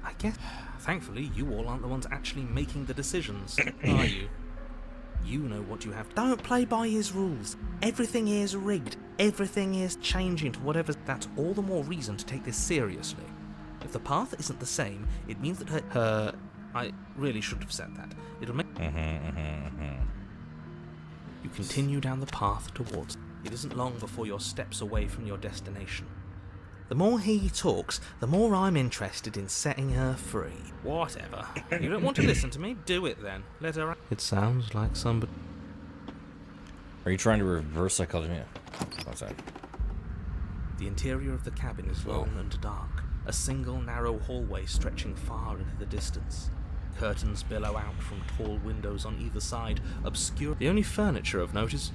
I guess. Thankfully, you all aren't the ones actually making the decisions, are you? You know what you have. Don't play by his rules. Everything is rigged. Everything is changing to whatever. That's all the more reason to take this seriously. If the path isn't the same, it means that her... I really should have said that. It'll make... You continue down the path towards... It isn't long before you're steps away from your destination. The more he talks, the more I'm interested in setting her free. Whatever. You don't want to listen to me? Do it then. Let her... It sounds like somebody... Are you trying to reverse psychology? What's that? The interior of the cabin is long and dark. a single narrow hallway stretching far into the distance. Curtains billow out from tall windows on either side, obscure. The only furniture of note is...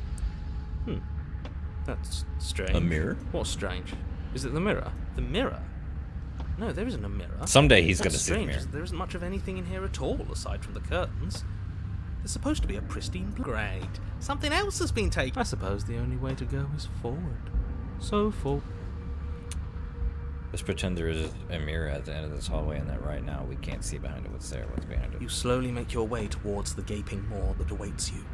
That's strange. A mirror? What's strange? Is it the mirror? The mirror? No, there isn't a mirror. Someday he's going to What's see the strange mirror. is there isn't much of anything in here at all, aside from the curtains. There's supposed to be a pristine... Great. Something else has been taken. I suppose the only way to go is forward. So forward. Let's pretend there is a mirror at the end of this hallway and that right now we can't see behind it. What's there? What's behind it? You slowly make your way towards the gaping maw that awaits you.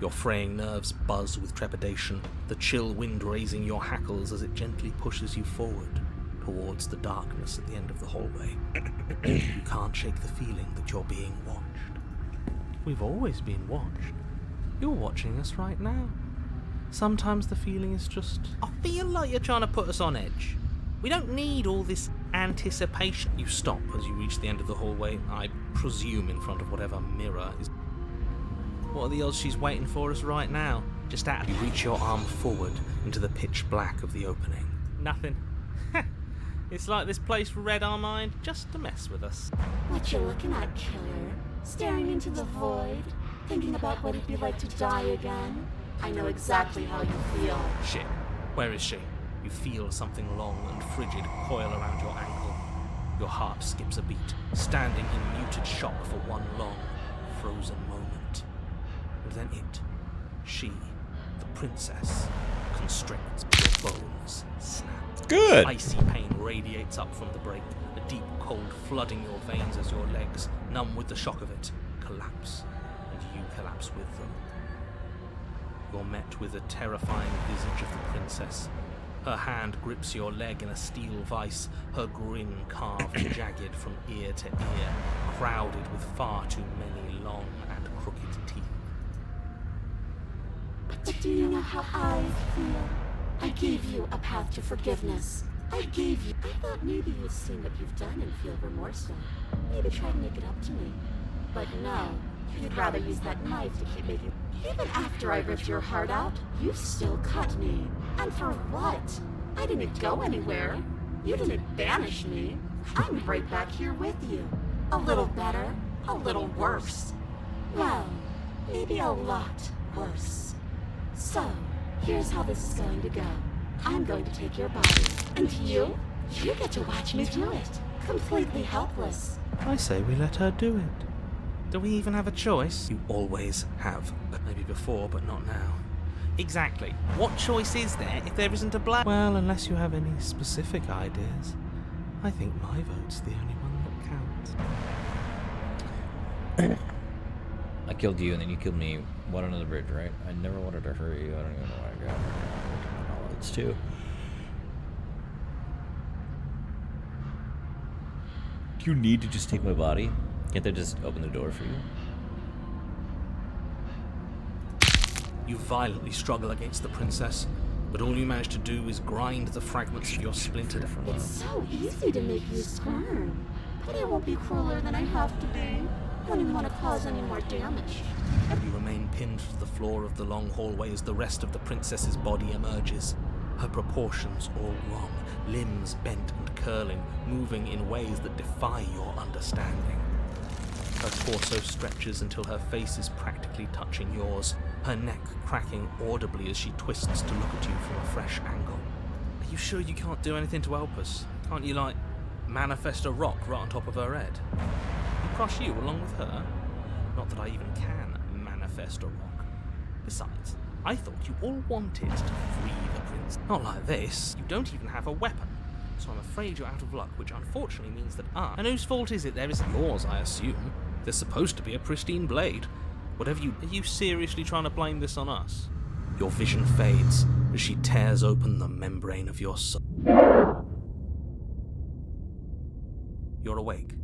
Your fraying nerves buzz with trepidation, the chill wind raising your hackles as it gently pushes you forward towards the darkness at the end of the hallway. You can't shake the feeling that you're being watched. We've always been watched. You're watching us right now. Sometimes the feeling is just... I feel like you're trying to put us on edge. We don't need all this anticipation. You stop as you reach the end of the hallway, I presume in front of whatever mirror is... What are the odds she's waiting for us right now? Just out. You reach your arm forward into the pitch black of the opening. Nothing. It's like this place read our mind just to mess with us. What you looking at, killer? Staring into the void? Thinking about what it'd be like to die again? I know exactly how you feel. Shit. Where is she? You feel something long and frigid coil around your ankle. Your heart skips a beat, standing in muted shock for one long, frozen moment. And then it, she, the princess, constricts your bones, snaps. Good. Icy pain radiates up from the break, a deep cold flooding your veins as your legs, numb with the shock of it, collapse, and you collapse with them. You're met with a terrifying visage of the princess. Her hand grips your leg in a steel vice, her grin carved and jagged from ear to ear, crowded with far too many long and crooked teeth. But do you know how I feel? I gave you a path to forgiveness. I thought maybe you'd seen what you've done and feel remorseful. Maybe try to make it up to me. But no, you'd rather use that knife to keep making... Even after I ripped your heart out, you still cut me. And for what? I didn't go anywhere. You didn't banish me. I'm right back here with you. A little better, a little worse. Well, maybe a lot worse. So, here's how this is going to go. I'm going to take your body, and you get to watch me do it. Completely helpless. I say we let her do it. Do we even have a choice? You always have. Maybe before, but not now. Exactly. What choice is there if there isn't a black? Well, unless you have any specific ideas, I think my vote's the only one that counts. I killed you and then you killed me. One under the bridge, right? I never wanted to hurt you. I don't even know why I got all it's too. Do you need to just take my body? Can't they just open the door for you? You violently struggle against the princess, but all you manage to do is grind the fragments of your splintered... It's so easy to make you squirm. But I won't be crueler than I have to be. I don't even want to cause any more damage. You remain pinned to the floor of the long hallway as the rest of the princess's body emerges. Her proportions all wrong, limbs bent and curling, moving in ways that defy your understanding. Her torso stretches until her face is practically touching yours, her neck cracking audibly as she twists to look at you from a fresh angle. Are you sure you can't do anything to help us? Can't you, like, manifest a rock right on top of her head? And crush you along with her? Not that I even can manifest a rock. Besides, I thought you all wanted to free the prince. Not like this. You don't even have a weapon. So I'm afraid you're out of luck, which unfortunately means that I... And whose fault is it? There is yours, I assume. There's supposed to be a pristine blade. Whatever you... Are you seriously trying to blame this on us? Your vision fades as she tears open the membrane of your soul. You're awake.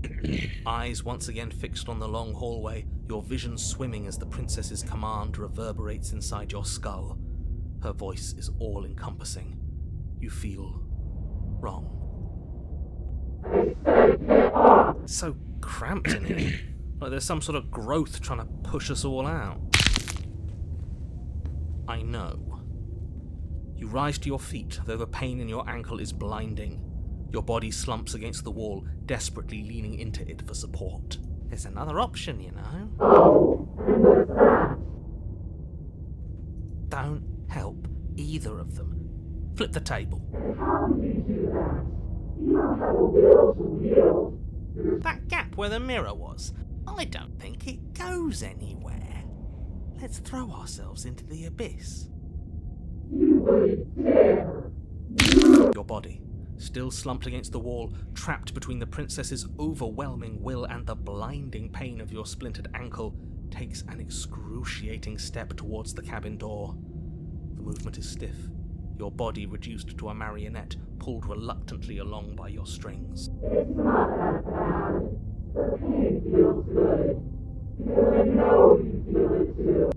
Eyes once again fixed on the long hallway, your vision swimming as the princess's command reverberates inside your skull. Her voice is all-encompassing. You feel... wrong. So cramped in here. Like there's some sort of growth trying to push us all out. I know. You rise to your feet, though the pain in your ankle is blinding. Your body slumps against the wall, desperately leaning into it for support. There's another option, you know. Don't help either of them. Flip the table. That gap where the mirror was, I don't think it goes anywhere. Let's throw ourselves into the abyss. Your body, still slumped against the wall, trapped between the princess's overwhelming will and the blinding pain of your splintered ankle, takes an excruciating step towards the cabin door. The movement is stiff, your body reduced to a marionette, pulled reluctantly along by your strings. It's not that bad. The pain feels good. Because I know you feel it too.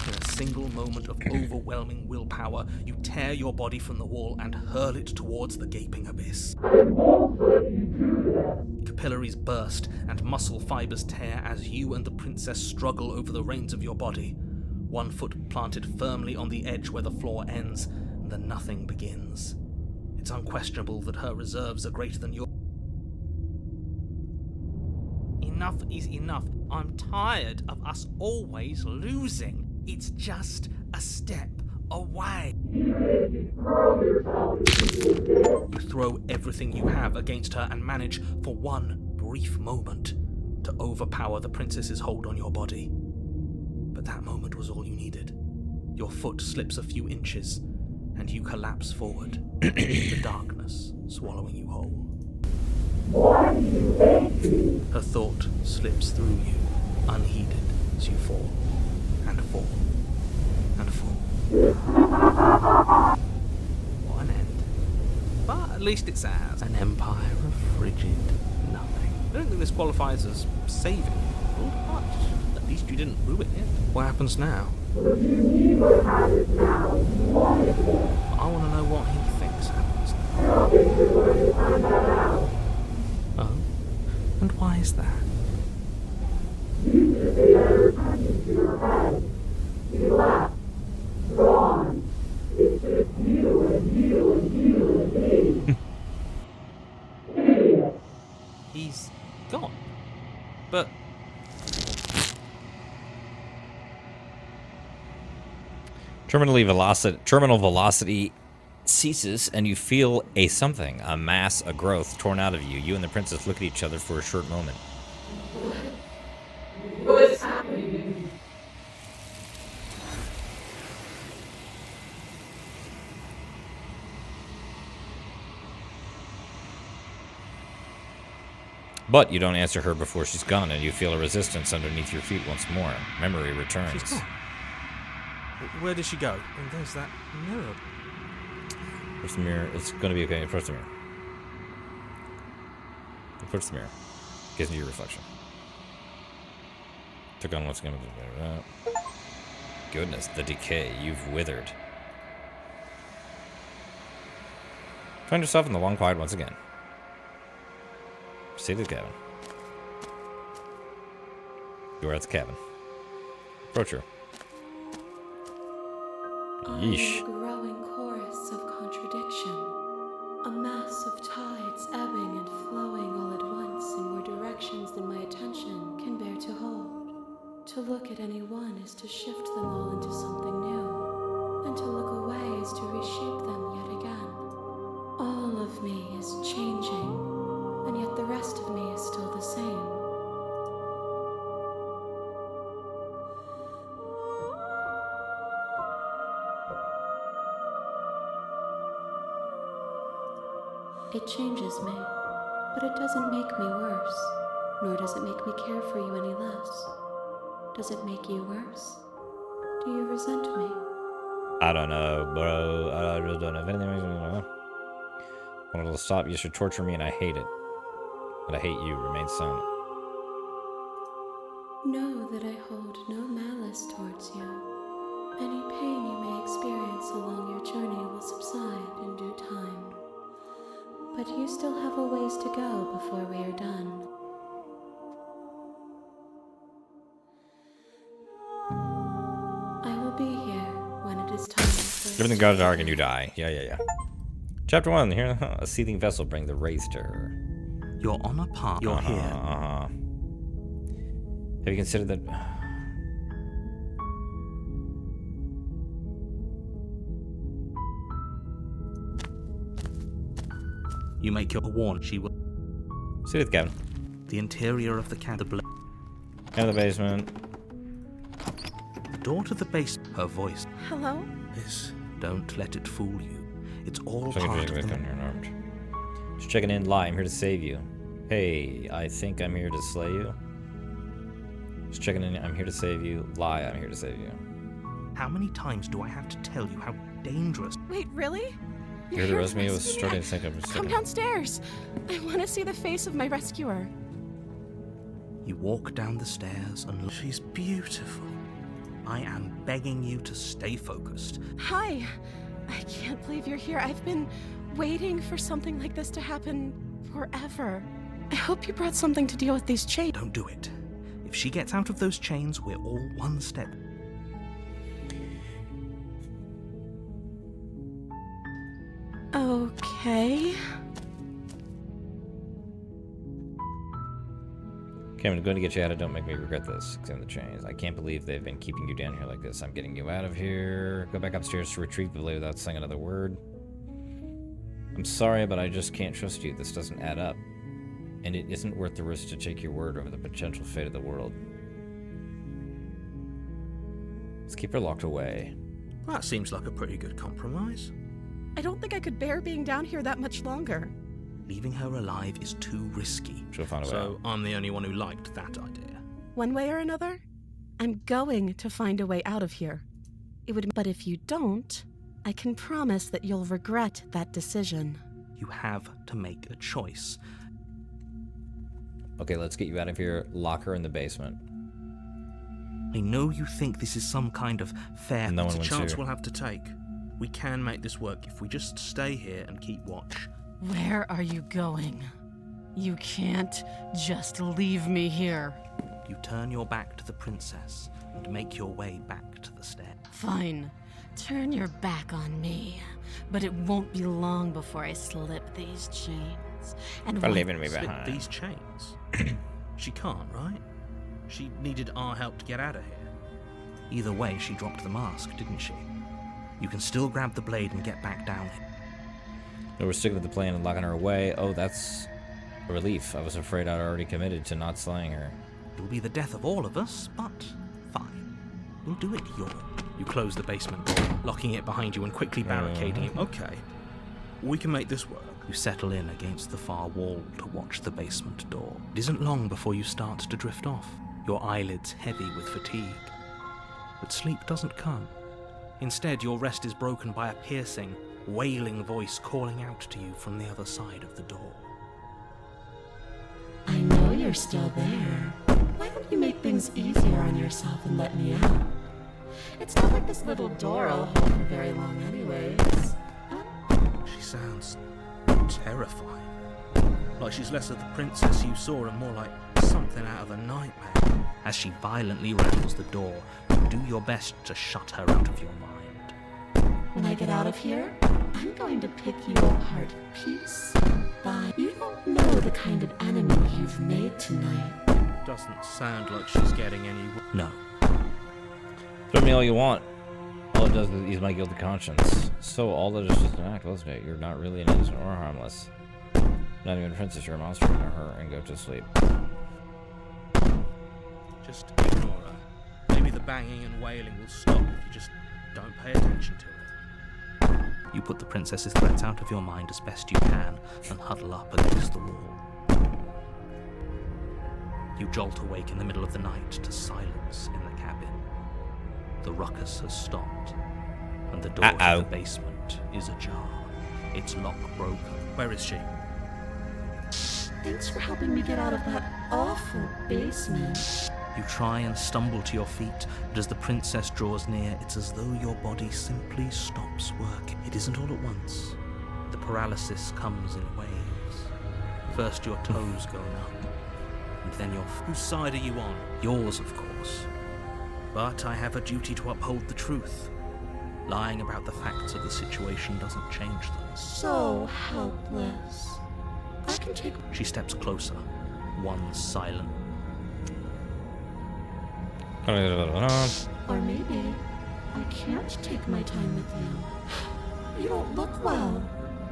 In a single moment of overwhelming willpower, you tear your body from the wall and hurl it towards the gaping abyss. I won't let you do this. Capillaries burst and muscle fibers tear as you and the princess struggle over the reins of your body. One foot planted firmly on the edge where the floor ends, and the nothing begins. It's unquestionable that her reserves are greater than yours. Enough is enough. I'm tired of us always losing. It's just a step away. You throw everything you have against her and manage, for one brief moment, to overpower the princess's hold on your body. But that moment was all you needed. Your foot slips a few inches, and you collapse forward, the darkness swallowing you whole. Why do you hate me? Her thought slips through you, unheeded, as you fall, and fall, and fall. What an end. But at least it's ours. An empire of frigid nothing. I don't think this qualifies as saving you, but at least you didn't ruin it. What happens now? If you neither have it now, why is it? I want to know what he thinks happens now. I think you're going to find that out. Oh? And why is that? You just ate everything into your head. You left. Gone. It's just you and you and you and me. Idiot. He's gone. But terminal velocity ceases, and you feel a something, a mass, a growth torn out of you. You and the princess look at each other for a short moment. What's happening? But you don't answer her before she's gone, and you feel a resistance underneath your feet once more. Memory returns. she's gone. Where did she go? And there's that mirror. Approach the mirror. It's going to be okay. Approach the mirror. Approach the mirror. Gaze into your reflection. Took on what's going to be. Goodness, the decay. You've withered. Find yourself in the long quiet once again. Proceed to the cabin. You are at the cabin. Approach her. Yeesh. I'm a growing chorus of contradiction. A mass of tides ebbing and flowing all at once in more directions than my attention can bear to hold. To look at any one is to shift them all into something new, and to look away is to reshape them yet again. All of me is changing, and yet the rest of me is still the same. It changes me, but it doesn't make me worse, nor does it make me care for you any less. Does it make you worse? Do you resent me? I don't know, bro. I just don't know if anything makes me know. When it'll stop, you should torture me, and I hate it. But I hate you. Remain silent. Know that I hold no malice towards you. Any pain you may experience along your journey will subside in due time. But you still have a ways to go before we are done. I will be here when it is time for Everything goes dark and you die. Yeah. Chapter 1. Here, a seething vessel bring the wraith to her. You're on a path. You're here. Have you considered that? You make your warn. She will. See it, Kevin. The interior of the cabin. In the basement. The door to the base. Her voice. Hello? Is. Don't let it fool you. It's all Just part of checking in. Lie. I'm here to save you. Hey, I think I'm here to slay you. Just checking in. I'm here to save you. Lie. I'm here to save you. How many times do I have to tell you how dangerous? Wait, really? You heard the rest of me? I was starting to think of Come downstairs. I want to see the face of my rescuer. You walk down the stairs and she's beautiful. I am begging you to stay focused. Hi. I can't believe you're here. I've been waiting for something like this to happen forever. I hope you brought something to deal with these chains. Don't do it. If she gets out of those chains, we're all one step. Okay. Okay, I'm going to get you out of. Don't make me regret this. Examine the chains. I can't believe they've been keeping you down here like this. I'm getting you out of here. Go back upstairs to retrieve the blade without saying another word. I'm sorry, but I just can't trust you. This doesn't add up. And it isn't worth the risk to take your word over the potential fate of the world. Let's keep her locked away. That seems like a pretty good compromise. I don't think I could bear being down here that much longer. Leaving her alive is too risky. She'll find a way So I'm the only one who liked that idea. One way or another, I'm going to find a way out of here. But if you don't, I can promise that you'll regret that decision. You have to make a choice. Okay, let's get you out of here. Lock her in the basement. I know you think this is some kind of fair. No one It's a wants chance you. we'll have to take. We can make this work if we just stay here and keep watch. Where are you going? You can't just leave me here. You turn your back to the princess and make your way back to the stair. Fine. Turn your back on me. But it won't be long before I slip these chains. And For once- leaving me Slip behind. these chains. She can't, right? She needed our help to get out of here. Either way, she dropped the mask, didn't she? You can still grab the blade and get back down here. No, we're sticking with the plan and locking her away. Oh, that's a relief. I was afraid I'd already committed to not slaying her. It'll be the death of all of us, but fine. We'll do it your way. You close the basement door, locking it behind you and quickly barricading it. Okay, we can make this work. You settle in against the far wall to watch the basement door. It isn't long before you start to drift off, your eyelids heavy with fatigue. But sleep doesn't come. Instead, your rest is broken by a piercing, wailing voice calling out to you from the other side of the door. I know you're still there. Why don't you make things easier on yourself and let me out? It's not like this little door will hold for very long anyways. She sounds terrifying. Like she's less of the princess you saw and more like something out of a nightmare. As she violently rattles the door, you do your best to shut her out of your mind. When I get out of here, I'm going to pick you apart piece by... You don't know the kind of enemy you've made tonight. Doesn't sound like she's getting any... No. Throw me all you want. All it does is ease my guilty conscience. So all that is just an act, wasn't it? You're not really an innocent or harmless. Not even a princess, you're a monster. Ignore her and go to sleep. Just ignore her. Maybe the banging and wailing will stop if you just don't pay attention to it. You put the princess's threats out of your mind as best you can and huddle up against the wall. You jolt awake in the middle of the night to silence in the cabin. The ruckus has stopped, and the door to the basement is ajar. Its lock broken. Where is she? Thanks for helping me get out of that awful basement. You try and stumble to your feet, but as the princess draws near, it's as though your body simply stops working. It isn't all at once. The paralysis comes in waves. First your toes go numb, and then your... Whose side are you on? Yours, of course. But I have a duty to uphold the truth. Lying about the facts of the situation doesn't change them. So helpless. I can take. She steps closer, one silent. Or maybe I can't take my time with you. You don't look well.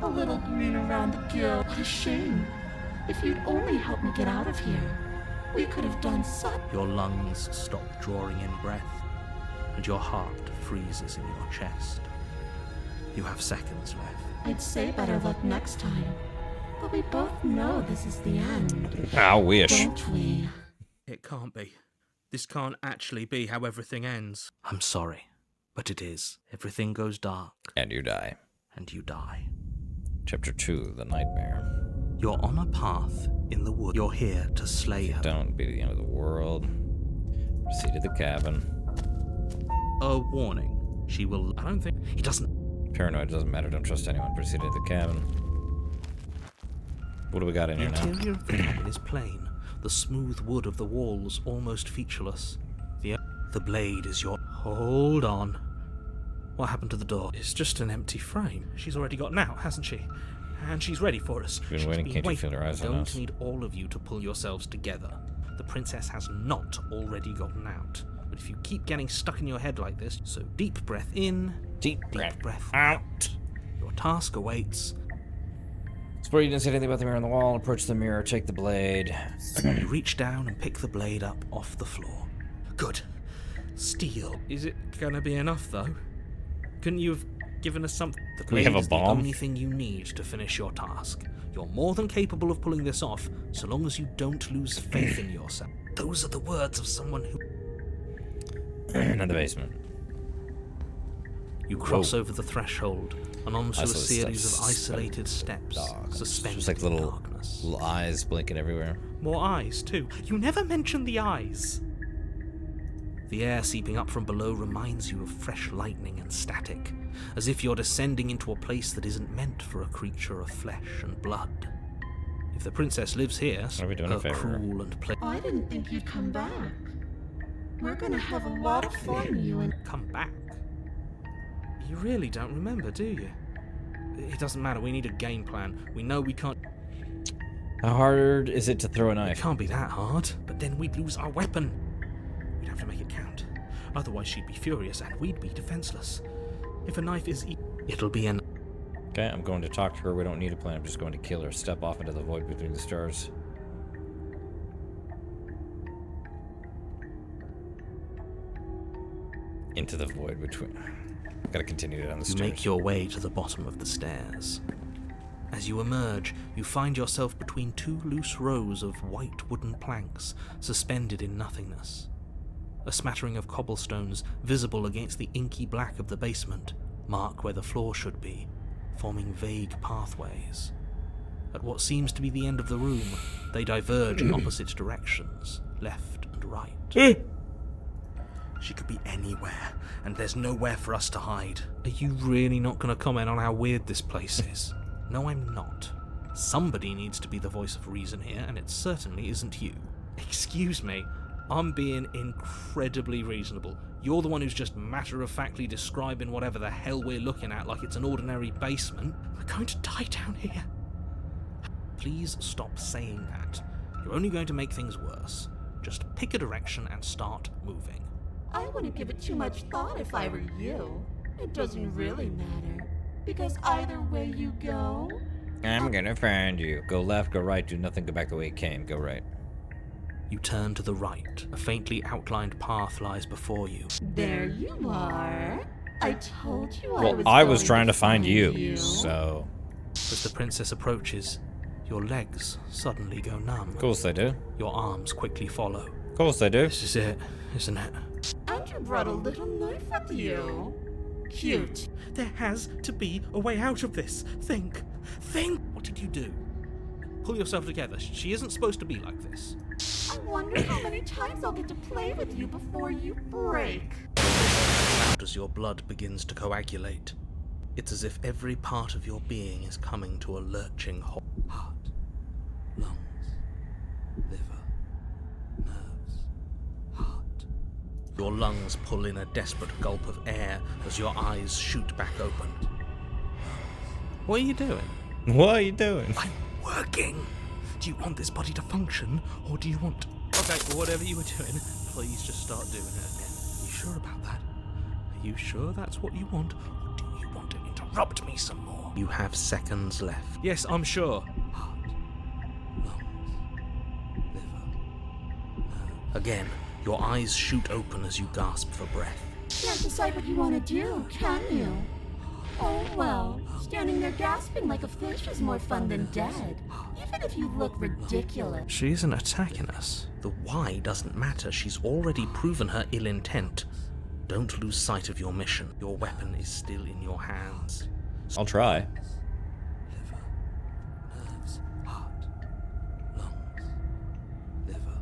A little green around the gill. What a shame. If you'd only helped me get out of here, we could have done such. Your lungs stop drawing in breath, and your heart freezes in your chest. You have seconds left. I'd say better luck next time. But we both know this is the end. I wish. Don't we? It can't be. This can't actually be how everything ends. I'm sorry, but it is. Everything goes dark. And you die. And you die. Chapter 2, The Nightmare. You're on a path in the wood. You're here to slay her. Don't be the end of the world. Proceed to the cabin. A warning. She will... I don't think... He doesn't... Paranoid, doesn't matter. Don't trust anyone. Proceed to the cabin. What do we got in The here now? interior of the cabin is plain. The smooth wood of the walls almost featureless. The blade is your... Hold on. What happened to the door? It's just an empty frame. She's already gotten out, hasn't she? And she's ready for us. She's been waiting. Can't you feel her eyes on us? Don't need all of you to pull yourselves together. The princess has not already gotten out. But if you keep getting stuck in your head like this, so deep breath in, Deep breath out. Your task awaits. Suppose you didn't say anything about the mirror on the wall. Approach the mirror, take the blade. You reach down and pick the blade up off the floor. Good. Steel. Is it gonna be enough, though? Couldn't you have given us something? The We blade have a is bomb? the only thing you need to finish your task. You're more than capable of pulling this off, so long as you don't lose faith in yourself. Those are the words of someone who... In the basement. You cross over the threshold and onto a Isolated series steps. of isolated steps, suspended Just like in little, darkness. little eyes blinking everywhere. More eyes, too. You never mention the eyes. The air seeping up from below reminds you of fresh lightning and static, as if you're descending into a place that isn't meant for a creature of flesh and blood. If the princess lives here, Are we doing a her favor? cruel and I didn't think you'd come back. We're gonna have a lot of fun, you and... come back. You really don't remember, do you? It doesn't matter, we need a game plan. We know we can't... How hard is it to throw a It knife? can't be that hard, but then we'd lose our weapon. We'd have to make it count. Otherwise she'd be furious and we'd be defenseless. If a knife is it'll be an... Okay, I'm going to talk to her. We don't need a plan. I'm just going to kill her. Step off into the void between the stars. Into the void between... Gotta continue down the You stairs. make your way to the bottom of the stairs. As you emerge, you find yourself between two loose rows of white wooden planks suspended in nothingness. A smattering of cobblestones visible against the inky black of the basement mark where the floor should be, forming vague pathways. At what seems to be the end of the room, they diverge in opposite directions, left and right. She could be anywhere, and there's nowhere for us to hide. Are you really not going to comment on how weird this place is? No, I'm not. Somebody needs to be the voice of reason here, and it certainly isn't you. Excuse me, I'm being incredibly reasonable. You're the one who's just matter-of-factly describing whatever the hell we're looking at like it's an ordinary basement. We're going to die down here. Please stop saying that. You're only going to make things worse. Just pick a direction and start moving. I wouldn't give it too much thought if I were you. It doesn't really matter. Because either way you go... I'm gonna find you. Go left, go right, do nothing, go back the way you came. Go right. You turn to the right. A faintly outlined path lies before you. There you are. I told you Well, I I was going trying to find you, so... As the princess approaches, your legs suddenly go numb. Of course they do. Your arms quickly follow. Of course they do. This is it, isn't it? And you brought a little knife with you. Cute. There has to be a way out of this. Think. What did you do? Pull yourself together. She isn't supposed to be like this. I wonder how many times I'll get to play with you before you break. As your blood begins to coagulate, it's as if every part of your being is coming to a lurching halt. Heart, lungs, liver, nerves, heart, Your lungs pull in a desperate gulp of air as your eyes shoot back open. What are you doing? What are you doing? I'm working. Do you want this body to function, or do you want... Okay, well, whatever you were doing, please just start doing it again. Are you sure about that? Are you sure that's what you want, or do you want to interrupt me some more? You have seconds left. Yes, I'm sure. Heart, lungs, liver, nerve. Again, your eyes shoot open as you gasp for breath. Can't decide what you want to do, can you? Oh well, standing there gasping like a fish is more fun than dead, even if you look ridiculous. She isn't attacking us. The why doesn't matter. She's already proven her ill intent. Don't lose sight of your mission. Your weapon is still in your hands. I'll try. Liver, nerves, heart, lungs, liver.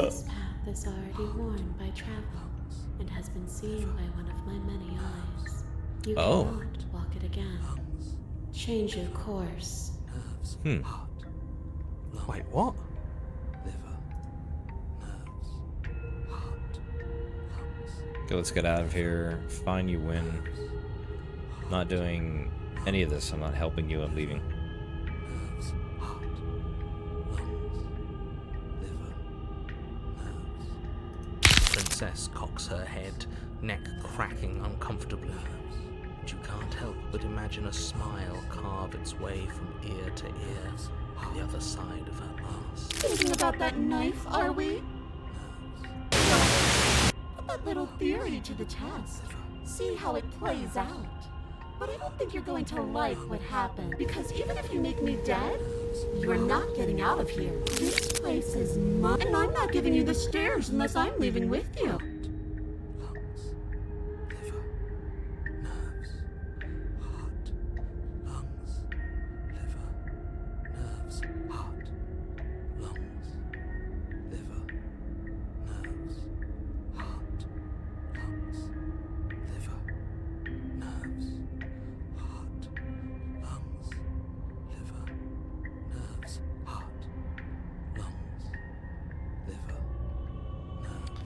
This path is already worn by travel and has been seen by one of my many eyes. You Oh. cannot walk it again. Change your course. Nerves, heart, lungs. Wait, what? Liver, nerves, heart, lungs. Okay, let's get out of here. Fine, you win. I'm not doing any of this. I'm not helping you. I'm leaving. Nerves, heart, lungs, liver, nerves. Princess cocks her head, neck cracking uncomfortably. And you can't help but imagine a smile carve its way from ear to ear on the other side of her mask. Thinking about that knife, are we? Put that little theory to the test. See how it plays out. But I don't think you're going to like what happened, because even if you make me dead, you're not getting out of here. This place is mine, and I'm not giving you the stairs unless I'm leaving with you. Lungs, liver, nerves, heart, lungs, liver, nerves, heart, lungs, liver, nerves, heart, lungs, liver, nerves, heart, lungs, liver, nerves, heart, lungs, liver, nerves,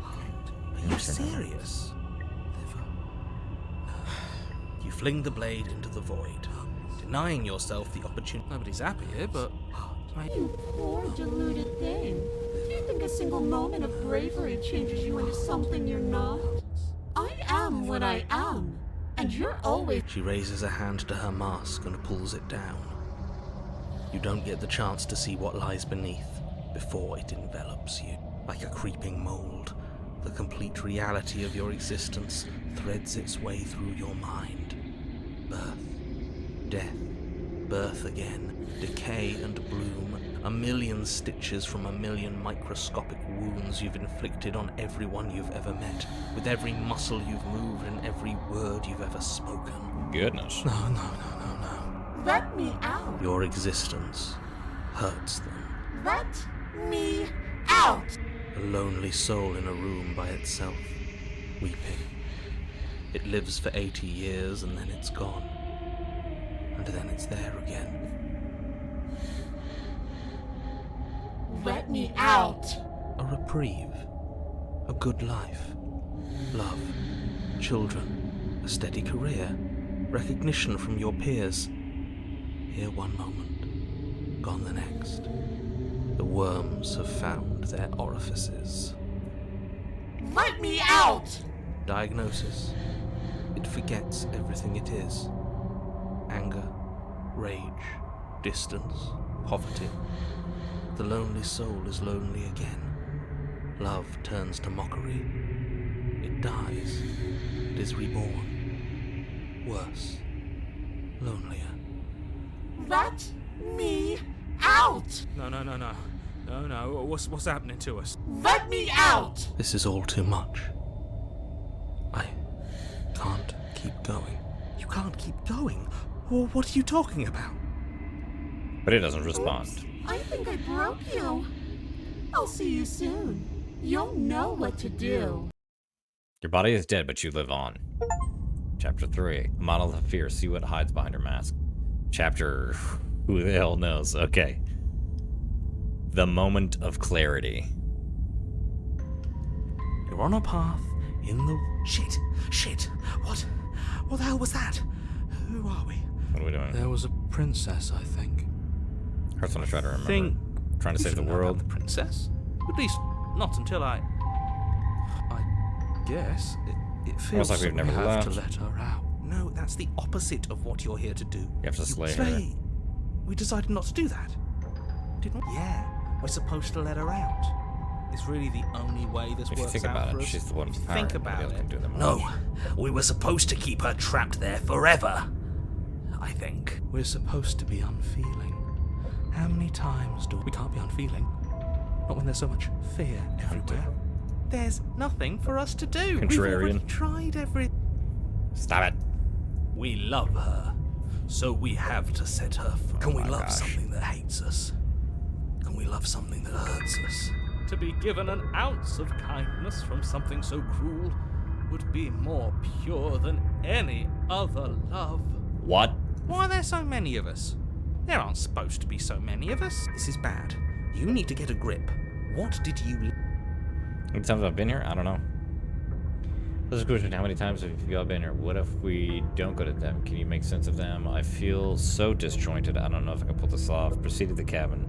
heart. Are you serious? Liver, nerves. You fling the blade into the void, denying yourself the opportunity. Nobody's happy here, but You poor deluded thing. Do you think a single moment of bravery changes you into something you're not? I am what I am, and you're always... She raises a hand to her mask and pulls it down. You don't get the chance to see what lies beneath before it envelops you. Like a creeping mold, the complete reality of your existence threads its way through your mind. Birth, death, birth again, decay and bloom, a million stitches from a million microscopic wounds you've inflicted on everyone you've ever met, with every muscle you've moved and every word you've ever spoken. Goodness. No. Let me out. Your existence hurts them. Let me out. A lonely soul in a room by itself, weeping. It lives for 80 years and then it's gone. And then it's there again. Let me out. A reprieve. A good life. Love. Children. A steady career. Recognition from your peers. Here one moment. Gone the next. The worms have found their orifices. Let me out. Diagnosis. It forgets everything it is. Anger, rage, distance, poverty. The lonely soul is lonely again. Love turns to mockery. It dies. It is reborn. Worse. Lonelier. Let me out. No. What's happening to us? Let me out. This is all too much. I can't keep going. You can't keep going. Well, what are you talking about? But it doesn't respond. Oops, I think I broke you. I'll see you soon. You'll know what to do. Your body is dead, but you live on. Chapter 3. Monolith of Fear. See what hides behind her mask. Chapter... Who the hell knows? Okay. The Moment of Clarity. You're on a path in the... Shit! What the hell was that? Who are we? What are we doing? There was a princess, I think. Hearts want to try to remember. Trying to save the world. The princess? At least, not until I guess. It feels like we've never we have left. to let her out. No, that's the opposite of what you're here to do. You have to slay her. We decided not to do that. Didn't we? Yeah, we're supposed to let her out. It's really the only way this If you works think out about for it, us. she's the one with power. Think Nobody about else can it. do them. No, we were supposed to keep her trapped there forever. I think. We're supposed to be unfeeling. How many times do we can't be unfeeling? Not when there's so much fear everywhere. There's nothing for us to do. We've already Contrarian. tried everything. Stop it. We love her, so we have to set her free. Can we my love gosh. something that hates us? Can we love something that hurts us? To be given an ounce of kindness from something so cruel would be more pure than any other love. What? Why are there so many of us? There aren't supposed to be so many of us. This is bad. You need to get a grip. What did you... How many times I've been here? I don't know. This is a question. How many times have you all been here? What if we don't go to them? Can you make sense of them? I feel so disjointed. I don't know if I can pull this off. Proceed to the cabin.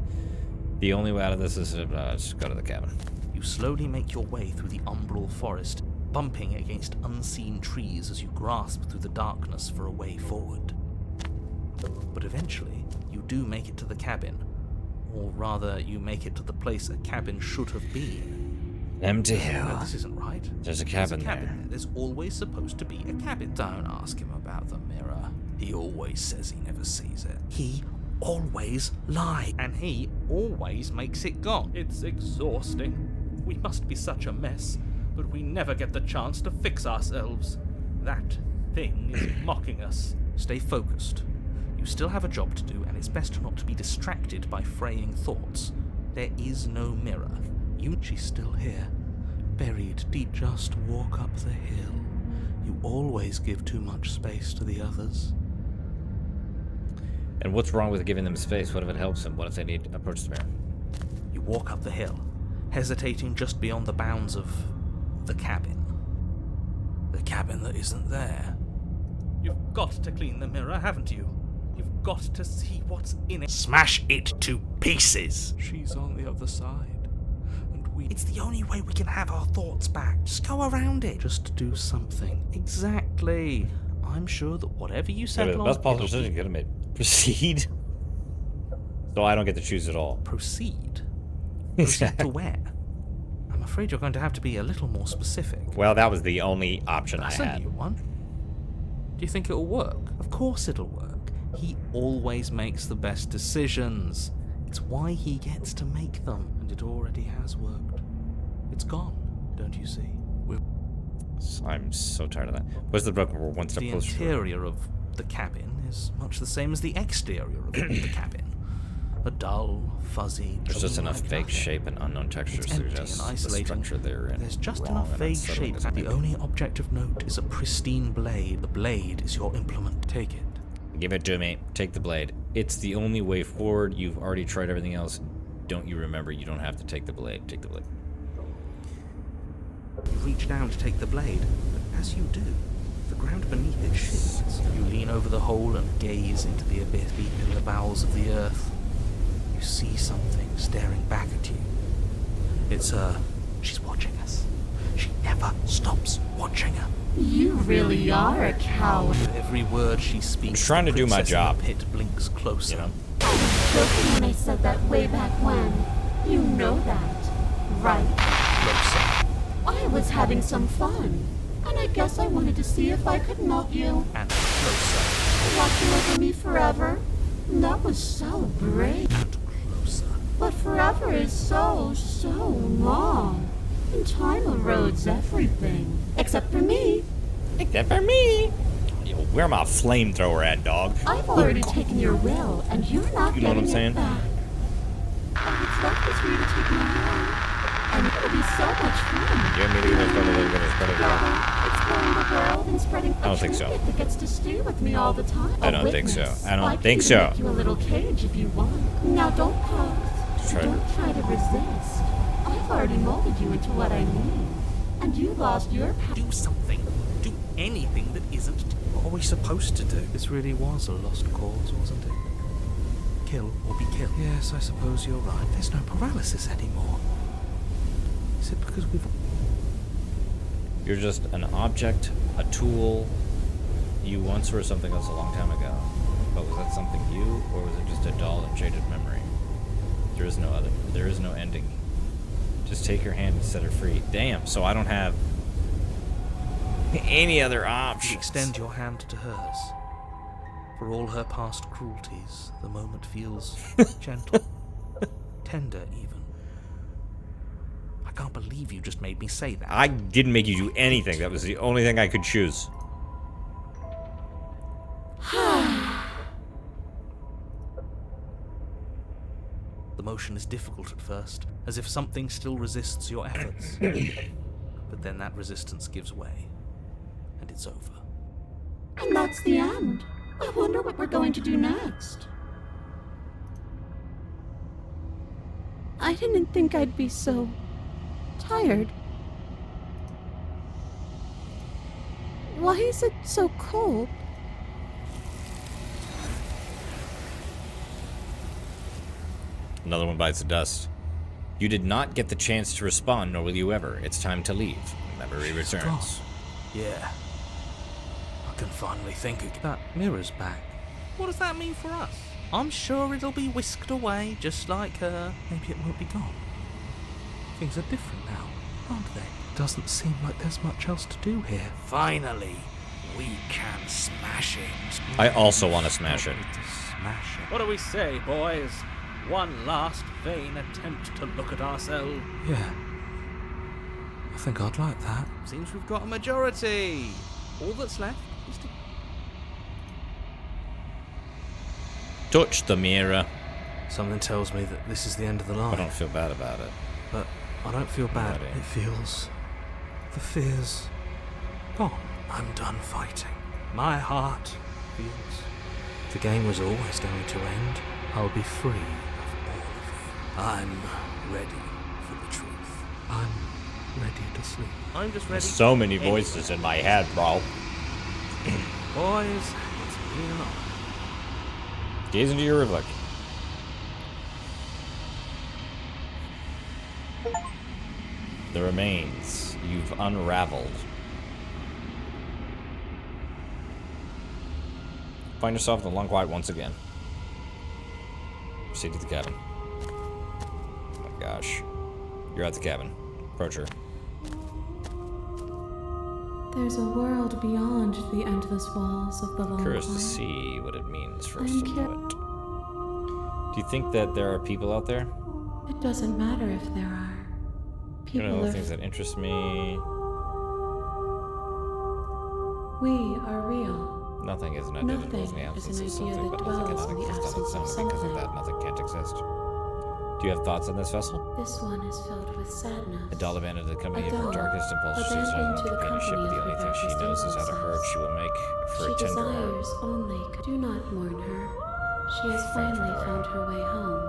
The only way out of this is to just go to the cabin. You slowly make your way through the umbral forest, bumping against unseen trees as you grasp through the darkness for a way forward. But eventually, you do make it to the cabin. Or rather, you make it to the place a cabin should have been. Empty No, hill. this isn't right. There's a There's cabin there. There's always supposed to be a cabin. Don't ask him about the mirror. He always says he never sees it. He always lies. And he always makes it gone. It's exhausting. We must be such a mess, but we never get the chance to fix ourselves. That thing is mocking us. Stay focused. You still have a job to do, and it's best not to be distracted by fraying thoughts. There is no mirror. She's still here, buried deep. Just walk up the hill. You always give too much space to the others. And what's wrong with giving them space? What if it helps them? What if they need to approach the mirror? You walk up the hill, hesitating just beyond the bounds of the cabin. The cabin that isn't there. You've got to clean the mirror, haven't you? You've got to see what's in it. Smash it to pieces! She's on the other side. It's the only way we can have our thoughts back. Just go around it. Just do something. Exactly. I'm sure that whatever you Yeah, settle the on... best possible it'll decision you could have made. Proceed. So I don't get to choose at all. Proceed. Proceed to where? I'm afraid you're going to have to be a little more specific. Well, that was the only option That's I a had. new one. Do you think it'll work? Of course it'll work. He always makes the best decisions. It's why he gets to make them, and it already has worked. It's gone, don't you see? I'm so tired of that. Where's the broken? We're one step The closer. interior of the cabin is much the same as the exterior of the cabin. A dull, fuzzy, There's just enough dream-like vague nothing. shape and unknown texture It's to empty suggest and the isolating. structure they're in. There's just wrong enough and vague unsettling shape. as it may The be. only object of note is a pristine blade. The blade is your implement. Take it. Give it to me. Take the blade. It's the only way forward. You've already tried everything else. Don't you remember? You don't have to take the blade. Take the blade. You reach down to take the blade, but as you do, the ground beneath it shifts. You lean over the hole and gaze into the abyss deep in the bowels of the earth. You see something staring back at you. It's her. She's watching us. She never stops watching her. You really are a coward. With every word she speaks, I'm trying to the do my princess in job. the pit blinks closer. You know? I was joking when I said that way back when. You know that, right? Closer I was having some fun, and I guess I wanted to see if I could melt you, and closer watching over me forever. That was so brave. and closer. But forever is so long. And time erodes everything. Except for me. Except for me. Yo, where my flamethrower at, dog? I've already taken your will, and you're not You know what getting I'm saying? it back. All that's left is for you to take me away. And it'll be so much fun. You want me to even start a little bit of spread it out? Exploring the world and spreading I don't think so. trinket that gets to stay with me all the time. I don't think so. Witness. I don't can think even so. Make you a little cage if you want. Now don't pose. Try to- Don't try to resist. I've already molded you into what I need. and you lost your power. Do something. Do anything that isn't. What are we supposed to do? This really was a lost cause, wasn't it? Kill or be killed. Yes, I suppose you're right. There's no paralysis anymore. Is it because we've... You're just an object, a tool. You once were something else a long time ago. But was that something you, or was it just a dull and jaded memory? There is no other. There is no ending. Just take her hand and set her free. Damn, so I don't have any other You options. extend your hand to hers. For all her past cruelties, the moment feels gentle, tender even. I can't believe you just made me say that. I didn't make you do anything. That was the only thing I could choose. The motion is difficult at first, as if something still resists your efforts. But then that resistance gives way, and it's over. And that's the end. I wonder what we're going to do next. I didn't think I'd be so tired. Why is it so cold? Another one bites the dust. You did not get the chance to respond, nor will you ever. It's time to leave. Memory returns. Yeah. I can finally think again. That mirror's back. What does that mean for us? I'm sure it'll be whisked away, just like her. Maybe it won't be gone. Things are different now, aren't they? Doesn't seem like there's much else to do here. Finally, we can smash it. I also want to smash it. Smash it. What do we say, boys? One last vain attempt to look at ourselves. Yeah. I think I'd like that. Seems we've got a majority. All that's left is to... Touch the mirror. Something tells me that this is the end of the I line. don't feel bad about it. But I don't feel bad. Alrighty. It feels... the fear's gone. I'm done fighting. My heart feels... the game was always going to end. I'll be free of all of you. I'm ready for the truth. I'm ready to sleep. I'm just There's ready. so many voices in my head, bro. Boys, it's been on. Gaze into your reflection. The remains you've unraveled. Find yourself in the long quiet once again. Proceed to the cabin. Oh my gosh. You're at the cabin. Approach her. There's a world beyond the endless walls of the long Curious to quiet. see what it means for us I'm to know it. Do you think that there are people out there? It doesn't matter if there are. You People know, are. things that interest me. We are real. Nothing is an identical as the Nothing absence is an of idea something, that but nothing dwells in cannot the exist on its absence own. of Because of that, something. nothing can't exist. Do you have thoughts on this vessel? This one is filled with sadness. A doll abandoned to the company of her doll, darkest impulse. She does abandoned not to the companionship. company The of only her thing she darkest knows is how to hurt. impulses. She will make for She a tender heart. desires only. Do not mourn her. She has finally found her way home.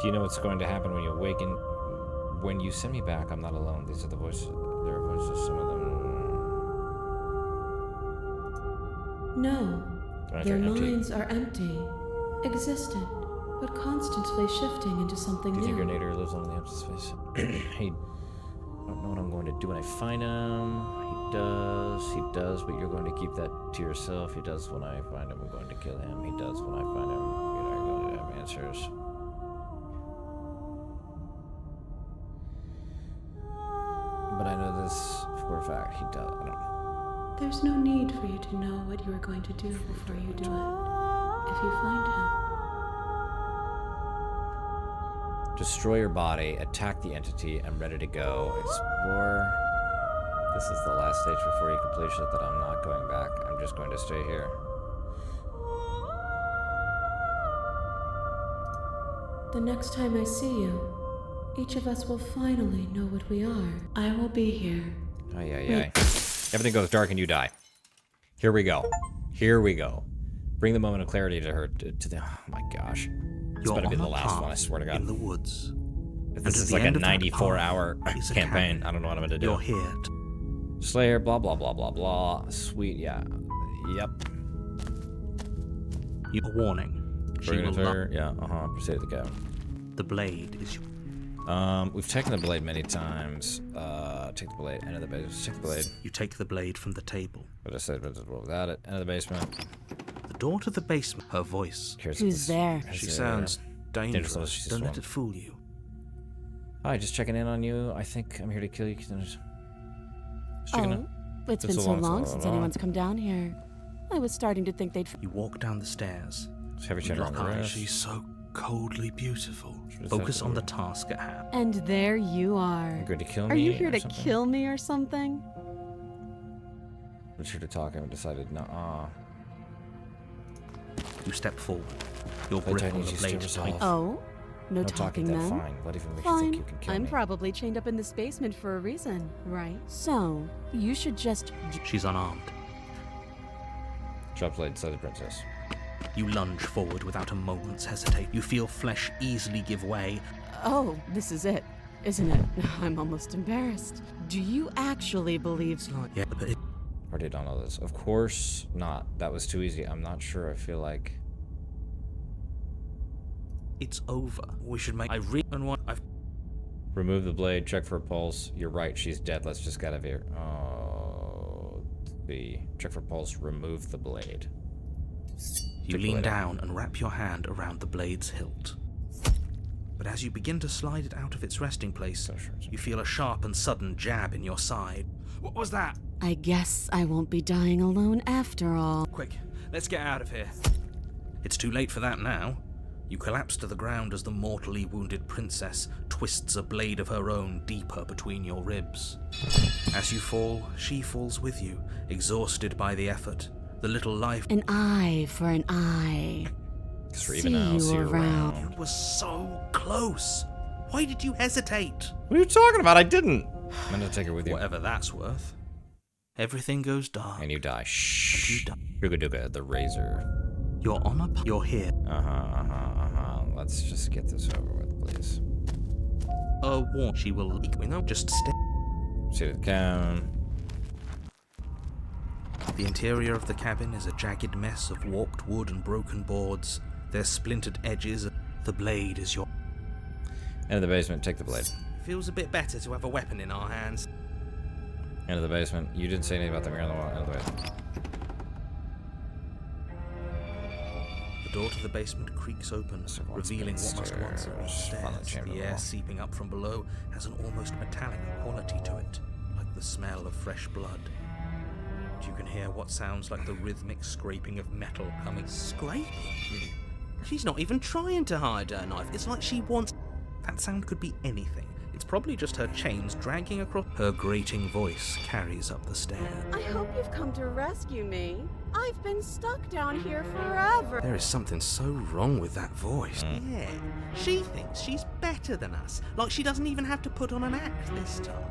Do you know what's going to happen when you awaken? When you send me back, I'm not alone. These are the voices. There are voices. Some of them. No, They're their empty. minds are empty, existent, but constantly shifting into something Do you think your new. nadir lives on in the empty space? He. I don't know what I'm going to do when I find him. He does, but you're going to keep that to yourself. He does when I find him, I'm going to kill him. He does when I find him, you're not going to have answers. But I know this for a fact. He does. I don't know. There's no need for you to know what you are going to do before you do it. If you find him, Destroy your body, attack the entity, I'm ready to go. Explore. This is the last stage before you complete it that I'm not going back. I'm just going to stay here. the next time I see you, each of us will finally know what we are. I will be here. Ay, ay, ay. Everything goes dark and you die. Here we go. Here we go. Bring the moment of clarity to her. To the. Oh my gosh. It's You're better be on the a last path one, I swear to God. in the woods. If And this at is the like a end of that 94-hour path is a campaign, cabin. I don't know what I'm going to do. You're here to Slayer, blah, blah, blah, blah, blah. Sweet, yeah. Yep. A warning. She will Predator, yeah, proceed to the cabin. The blade is We've taken the blade many times. Take the blade, enter the basement. Take the blade. You take the blade from the table. But I said without it. Enter the basement. The door to the basement. Her voice. Who's there? She sounds dangerous. She's Don't let one. it fool you. Hi, just checking in on you. I think I'm here to kill you. Just checking in. It's been so long since anyone's come down here. I was starting to think they'd... You walk down the stairs. Heavy cheddar on the wrist. She's so coldly beautiful. Focus on the task at hand. And there you are. You're going to kill me. Are you here or to something? kill me or something? We're here to talk. I haven't decided. No. You step forward. Your Blade grip on tightens, the you still blade resolve. tightens. Oh? No talking then. then? Fine. What even makes you think you can kill I'm me? probably chained up in this basement for a reason, right? So, you should just... She's unarmed. Drop blade, slay the princess. You lunge forward without a moment's hesitate. You feel flesh easily give way. Oh, this is it, isn't it? I'm almost embarrassed. Do you actually believe... It's like, yeah, but Or did I know this? Of course not. That was too easy. I'm not sure. I feel like... it's over. We should make... I've... Remove the blade. Check for a pulse. You're right. She's dead. Let's just get out of here. Oh... Check for pulse. Remove the blade. You Take the lean blade out. down and wrap your hand around the blade's hilt. But as you begin to slide it out of its resting place, you feel a sharp and sudden jab in your side. What was that? I guess I won't be dying alone after all. Quick, let's get out of here. It's too late for that now. You collapse to the ground as the mortally wounded princess twists a blade of her own deeper between your ribs. As you fall, she falls with you, exhausted by the effort. The little life... An eye for an eye. See See you around. It was so close. Why did you hesitate? What are you talking about? I didn't. I'm gonna take her with you. Whatever that's worth. Everything goes dark. And you die. And Shh. you die. Duga, the razor. You're on a... You're here. Let's just get this over with, please. She will leak. We know. Just stay. See the cabin. The interior of the cabin is a jagged mess of warped wood and broken boards. There's splintered edges. The blade is your... Enter the basement. Take the blade. Feels a bit better to have a weapon in our hands. Enter the basement. You didn't say anything about the mirror on the wall. Enter the basement. The door to the basement creaks open, revealing what must once have been stairs. The air seeping up from below has an almost metallic quality to it, like the smell of fresh blood. And you can hear what sounds like the rhythmic scraping of metal coming. Scraping? She's not even trying to hide her knife. It's like she wants... That sound could be anything. It's probably just her chains dragging across. Her grating voice carries up the stairs. I hope you've come to rescue me. I've been stuck down here forever. There is something so wrong with that voice. Yeah, she thinks she's better than us. Like she doesn't even have to put on an act this time.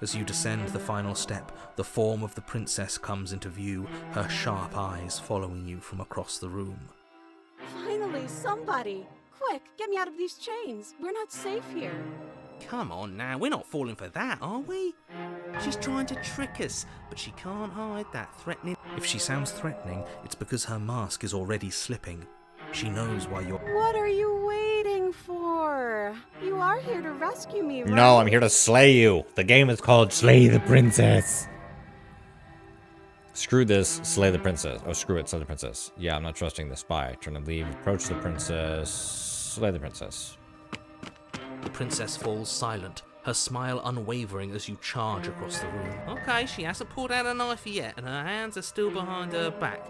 As you descend the final step, the form of the princess comes into view, her sharp eyes following you from across the room. Finally, somebody. Quick, get me out of these chains. We're not safe here. Come on now, we're not falling for that, are we? She's trying to trick us, but she can't hide that threatening... If she sounds threatening, it's because her mask is already slipping. She knows why you're... What are you waiting for? You are here to rescue me, right? No, I'm here to slay you. The game is called Slay the Princess. Screw this, slay the princess. Oh, screw it, slay the princess. Yeah, I'm not trusting the spy. Trying to leave, approach the princess, slay the princess. The princess falls silent, her smile unwavering as you charge across the room. Okay, she hasn't pulled out a knife yet, and her hands are still behind her back.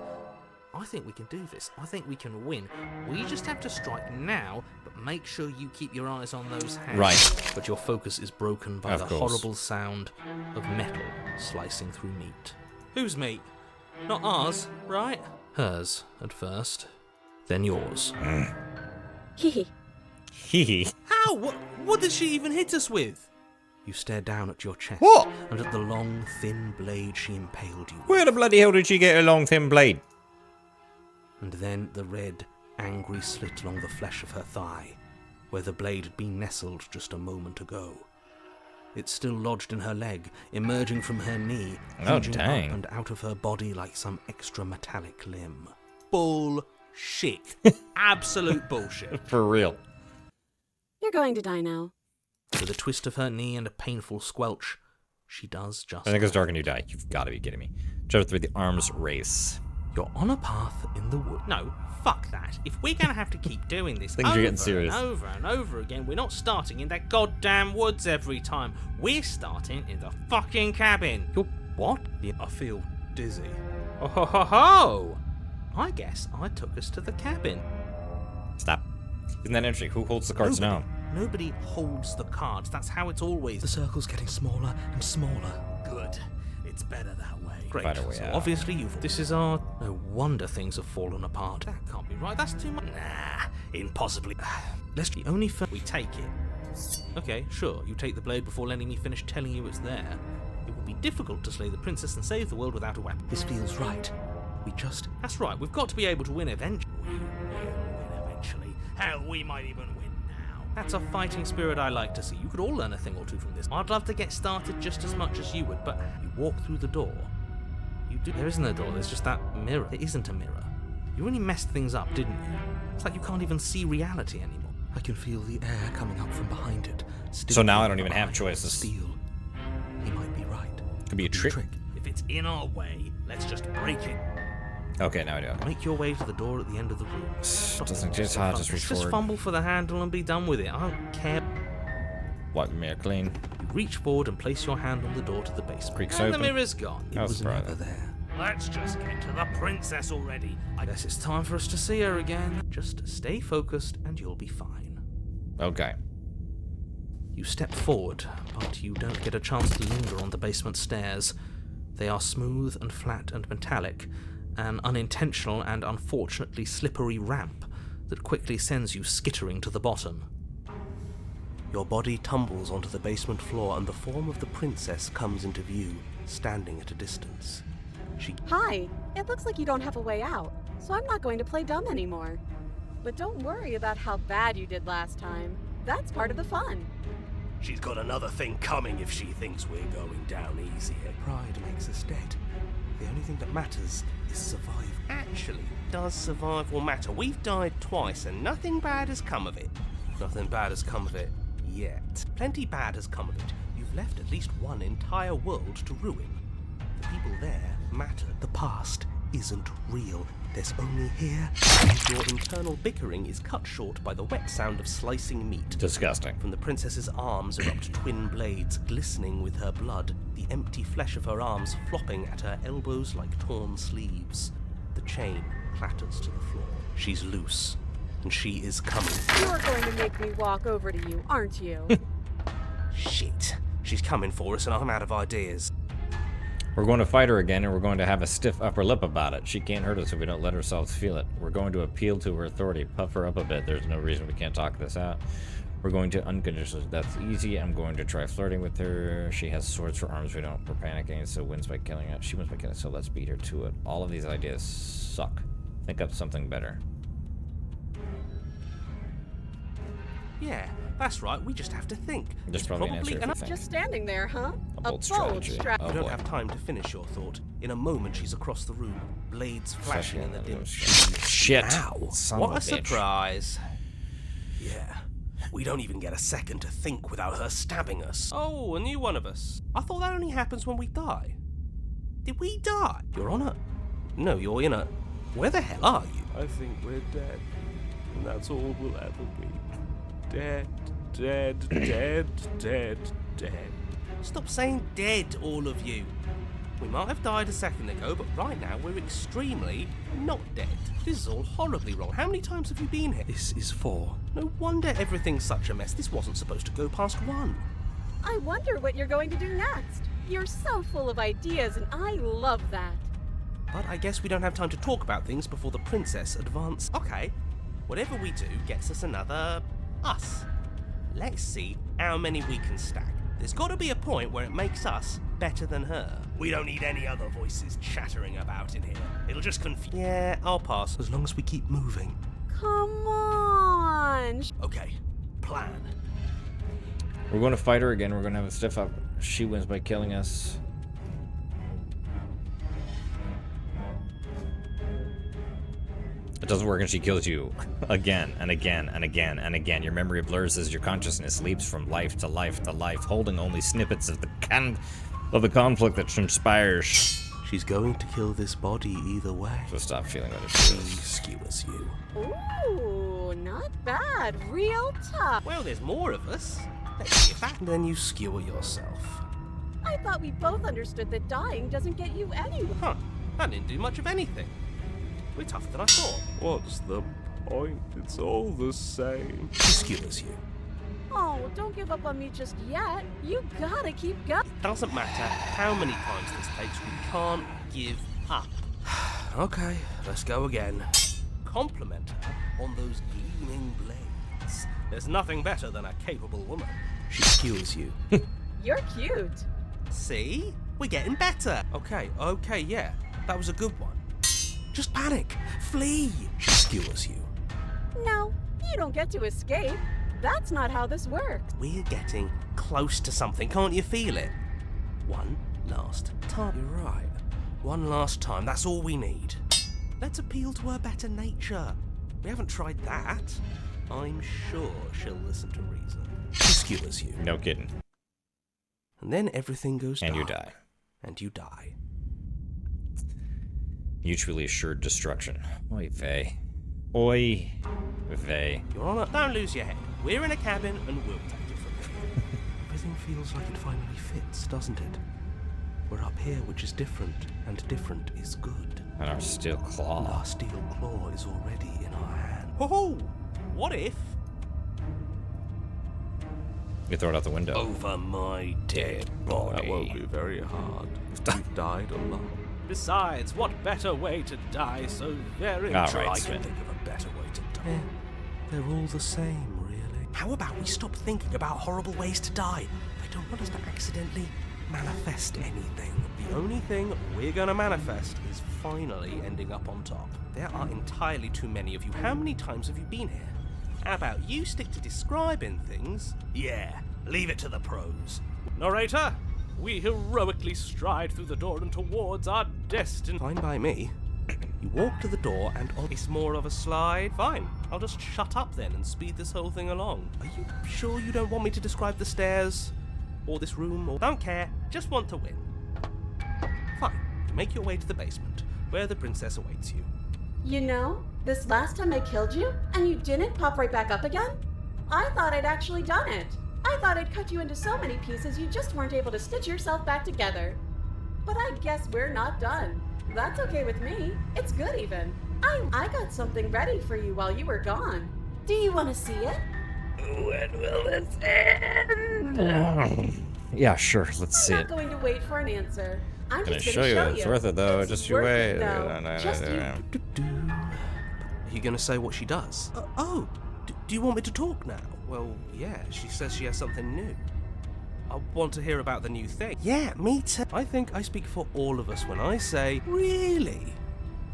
I think we can do this. I think we can win. We just have to strike now, but make sure you keep your eyes on those hands. Right. But your focus is broken by Of the course. horrible sound of metal slicing through meat. Whose meat? Not ours, right? Hers, at first. Then yours. Hee Hee. How? What did she even hit us with? You stare down at your chest. What? And at the long, thin blade she impaled you with. Where the bloody hell did she get a long, thin blade? And then the red, angry slit along the flesh of her thigh, where the blade had been nestled just a moment ago. It's still lodged in her leg, emerging from her knee, Oh, hinging dang. up and out of her body like some extra metallic limb. Bullshit. Absolute bullshit. For real. You're going to die now. With a twist of her knee and a painful squelch, she does just I think it's that. dark and you die. You've got to be kidding me. Chapter 3, the arms race. You're on a path in the wood. No, fuck that. If we're gonna have to keep doing this Things are over getting serious. and over and over again, we're not starting in that goddamn woods every time. We're starting in the fucking cabin. You're what? I feel dizzy. Oh ho ho ho! I guess I took us to the cabin. Stop. Isn't that interesting? Who holds the cards now? Nobody holds the cards. That's how it's always. The circle's getting smaller and smaller. Good. It's better that way. Great. Find a way So out. obviously this is our... No wonder things have fallen apart. That can't be right. That's too much. Nah, impossibly. Let's the only We take it. Okay, sure, you take the blade before letting me finish telling you it's there. It would be difficult to slay the princess and save the world without a weapon. This feels right. We just... That's right. We've got to be able to win eventually. We'll win eventually. Hell, we might even win now. That's a fighting spirit I like to see. You could all learn a thing or two from this. I'd love to get started just as much as you would, but You walk through the door. You do... There isn't a door, there's just that mirror. There isn't a mirror. You really messed things up, didn't you? It's like you can't even see reality anymore. I can feel the air coming up from behind it. So now I don't even have choices. Steel. He might be right. Could be a trick. If it's in our way, let's just break it. Okay, now I do. Make your way to the door at the end of the room. Doesn't just hard, just reach Just forward. fumble for the handle and be done with it. I don't care. Wipe me clean. You reach forward and place your hand on the door to the basement. Creaks and the open. mirror's gone. It Oh, was right. never there. Let's just get to the princess already. I guess it's time for us to see her again. Just stay focused and you'll be fine. Okay. You step forward, but you don't get a chance to linger on the basement stairs. They are smooth and flat and metallic, an unintentional and unfortunately slippery ramp that quickly sends you skittering to the bottom. Your body tumbles onto the basement floor and the form of the princess comes into view, standing at a distance. She... Hi, it looks like you don't have a way out, so I'm not going to play dumb anymore. But don't worry about how bad you did last time. That's part of the fun. She's got another thing coming if she thinks we're going down easy. Pride makes us dead. The only thing that matters is survival. Actually, does survival matter? We've died twice and nothing bad has come of it. Nothing bad has come of it yet. Plenty bad has come of it. You've left at least one entire world to ruin. The people there matter. The past isn't real. There's only here. Your internal bickering is cut short by the wet sound of slicing meat. Disgusting. From the princess's arms erupt twin blades, glistening with her blood, the empty flesh of her arms flopping at her elbows like torn sleeves. The chain clatters to the floor. She's loose, and she is coming. You're going to make me walk over to you, aren't you? Shit. She's coming for us, and I'm out of ideas. We're going to fight her again, and we're going to have a stiff upper lip about it. She can't hurt us if we don't let ourselves feel it. We're going to appeal to her authority, puff her up a bit. There's no reason we can't talk this out. We're going to unconditionally. That's easy. I'm going to try flirting with her. She has swords for arms. We're panicking, so wins by killing it. She wins by killing it, so let's beat her to it. All of these ideas suck. Think up something better. Yeah, that's right. We just have to think. There's It's probably an answer if we think. Just standing there, huh? A bold strategy. Oh You don't boy. have time to finish your thought. In a moment, she's across the room, blades flashing in the dim. Shit. Ow! Son What of a a bitch. surprise! Yeah, we don't even get a second to think without her stabbing us. Oh, a new one of us. I thought that only happens when we die. Did we die? You're on a... No, you're in a... Where the hell are you? I think we're dead, and that's all we'll ever be. Dead, dead, dead, dead, dead. Stop saying dead, all of you. We might have died a second ago, but right now we're extremely not dead. This is all horribly wrong. How many times have you been here? This is 4. No wonder everything's such a mess. This wasn't supposed to go past 1. I wonder what you're going to do next. You're so full of ideas, and I love that. But I guess we don't have time to talk about things before the princess advances. Okay, whatever we do gets us another us. Let's see how many we can stack. There's got to be a point where it makes us better than her. We don't need any other voices chattering about in here. It'll just confuse. Yeah, I'll pass. As long as we keep moving. Come on. Okay, plan. We're going to fight her again. We're going to have a stiff up. She wins by killing us. It doesn't work and she kills you again and again and again and again. Your memory blurs as your consciousness leaps from life to life to life, holding only snippets of the conflict that transpires. She's going to kill this body either way. So stop feeling what it She feels. skewers you. Ooh, not bad. Real tough. Well, there's more of us. Let's give that. Then you skewer yourself. I thought we both understood that dying doesn't get you anywhere. Huh. I didn't do much of anything. We're tougher than I thought. What's the point? It's all the same. She skewers you. Oh, don't give up on me just yet. You gotta keep going. It doesn't matter how many times this takes, we can't give up. Okay, let's go again. Compliment her on those gleaming blades. There's nothing better than a capable woman. She skewers you. You're cute. See? We're getting better. Okay, yeah. That was a good one. Just panic. Flee. She skewers you. No, you don't get to escape. That's not how this works. We're getting close to something. Can't you feel it? One last time. You're right. One last time. That's all we need. Let's appeal to her better nature. We haven't tried that. I'm sure she'll listen to reason. She skewers you. No kidding. And then everything goes And dark. you die. And you die. Mutually assured destruction. Oy vey. Oy vey. Your Honor, don't lose your head. We're in a cabin and we'll take it from here. Everything feels like it finally fits, doesn't it? We're up here, which is different, and different is good. And our steel And claw. our steel claw is already in our hand. Ho-ho! What if? You throw it out the window. Over my dead body. That won't be very hard. You've died a lot. Besides, what better way to die so very All much? right, I Smith. can think of a better way to die. They're all the same, really. How about we stop thinking about horrible ways to die? I don't want us to accidentally manifest anything. The only thing we're gonna manifest is finally ending up on top. There are entirely too many of you. How many times have you been here? How about you stick to describing things? Yeah, leave it to the pros. Narrator, we heroically stride through the door and towards our destiny. Fine by me. You walk to the door and it's more of a slide. Fine, I'll just shut up then and speed this whole thing along. Are you sure you don't want me to describe the stairs? Or this room? Or don't care, just want to win. Fine, you make your way to the basement, where the princess awaits you. You know, this last time I killed you, and you didn't pop right back up again? I thought I'd actually done it. I thought I'd cut you into so many pieces you just weren't able to stitch yourself back together. But I guess we're not done. That's okay with me. It's good even. I got something ready for you while you were gone. Do you want to see it? When will this end? Yeah, sure. Let's see I'm it. not going to wait for an answer. I'm Gonna just show going to you. show you. It's worth it though. It's Just you worth wait. it, though. Just you. Are you gonna say what she does? Do you want me to talk now? Well, yeah, she says she has something new. I want to hear about the new thing. Yeah, me too. I think I speak for all of us when I say, really?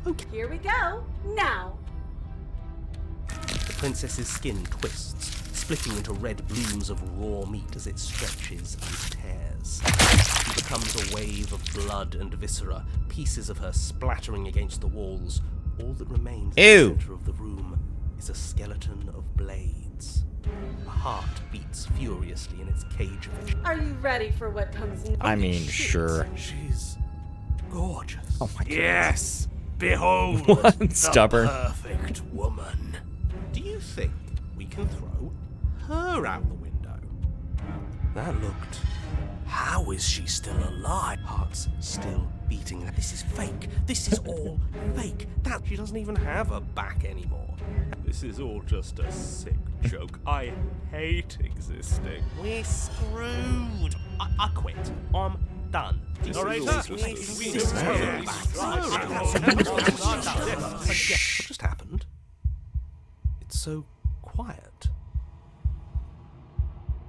Okay. Here we go. Now. The princess's skin twists, splitting into red blooms of raw meat as it stretches and tears. She becomes a wave of blood and viscera, pieces of her splattering against the walls. All that remains in the center of the room is a skeleton of blades. A heart beats furiously in its cage of it. Are you ready for what comes next? I mean, sure. She's gorgeous. Oh my goodness. Yes! Behold! What? the Stubborn. perfect woman. Do you think we can throw her out the window? That looked... How is she still alive? Heart's still beating. This is fake. This is all fake. That she doesn't even have a back anymore. This is all just a sick joke. I hate existing. We're screwed. I quit. I'm done. Narrator, What just happened? It's so quiet.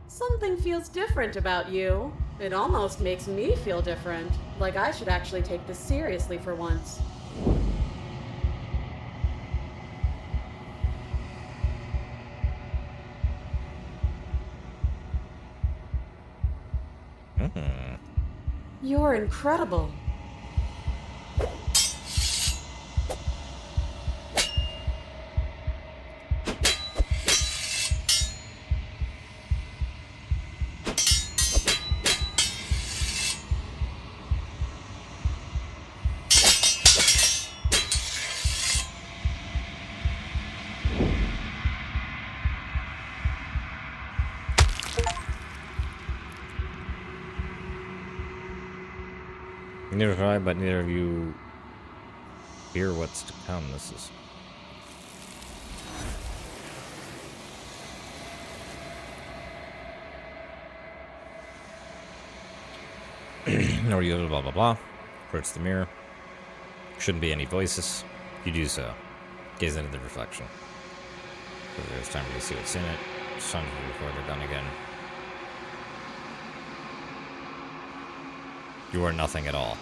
Something feels different about you. It almost makes me feel different. Like I should actually take this seriously for once. You're incredible. Neither have I, but neither of you hear what's to come. This is... No, you blah blah blah. Approach the mirror. Shouldn't be any voices. You do so. Gaze into the reflection. There's time for you to see what's in it. It's time before they're done again. You are nothing at all.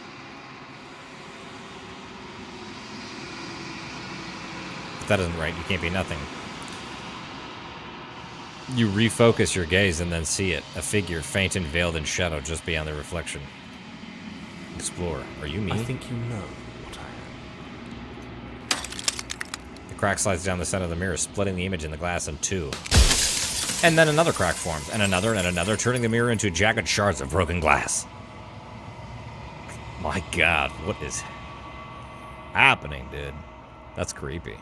But that isn't right. You can't be nothing. You refocus your gaze and then see it. A figure, faint and veiled in shadow just beyond the reflection. Explore. Are you me? I think you know what I am. The crack slides down the center of the mirror, splitting the image in the glass in two. And then another crack forms, and another, turning the mirror into jagged shards of broken glass. My God, what is happening, dude? That's creepy.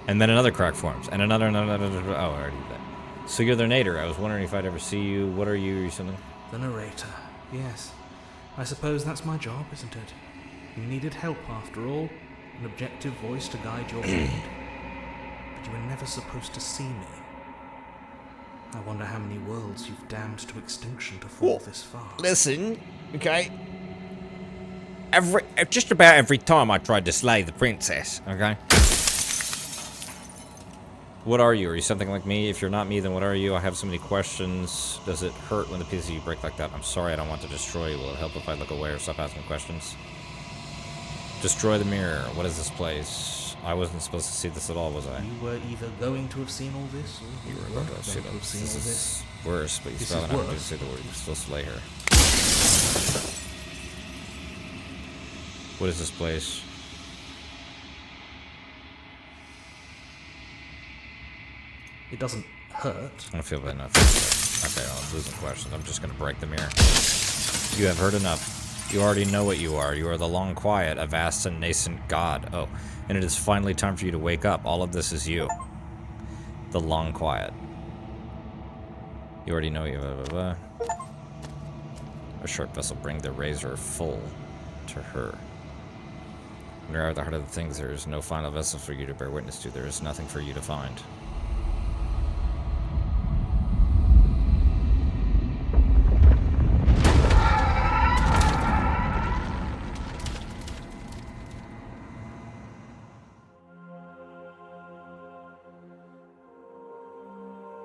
And then another crack forms, and another. Oh, I already did that. So you're the narrator. I was wondering if I'd ever see you. What are you or something? The narrator, yes. I suppose that's my job, isn't it? You needed help, after all. An objective voice to guide your read. But you were never supposed to see me. I wonder how many worlds you've damned to extinction to fall this far. Listen, okay? Just about every time I tried to slay the princess, okay? What are you? Are you something like me? If you're not me, then what are you? I have so many questions. Does it hurt when the pieces of you break like that? I'm sorry, I don't want to destroy you. Will it help if I look away or stop asking questions? Destroy the mirror. What is this place? I wasn't supposed to see this at all, was I? You were either going to have seen all this, or You were going to have seen all this. This is worse, but you This still is haven't worse? say the word. You're supposed to slay her. What is this place? It doesn't hurt. I don't feel bad enough. Okay, I'm losing questions. I'm just going to break the mirror. You have heard enough. You already know what you are. You are the long quiet, a vast and nascent god. Oh, and it is finally time for you to wake up. All of this is you. The long quiet. You already know you. Blah, blah, blah. A short vessel bring the razor full to her. When you are at the heart of the things, there is no final vessel for you to bear witness to. There is nothing for you to find.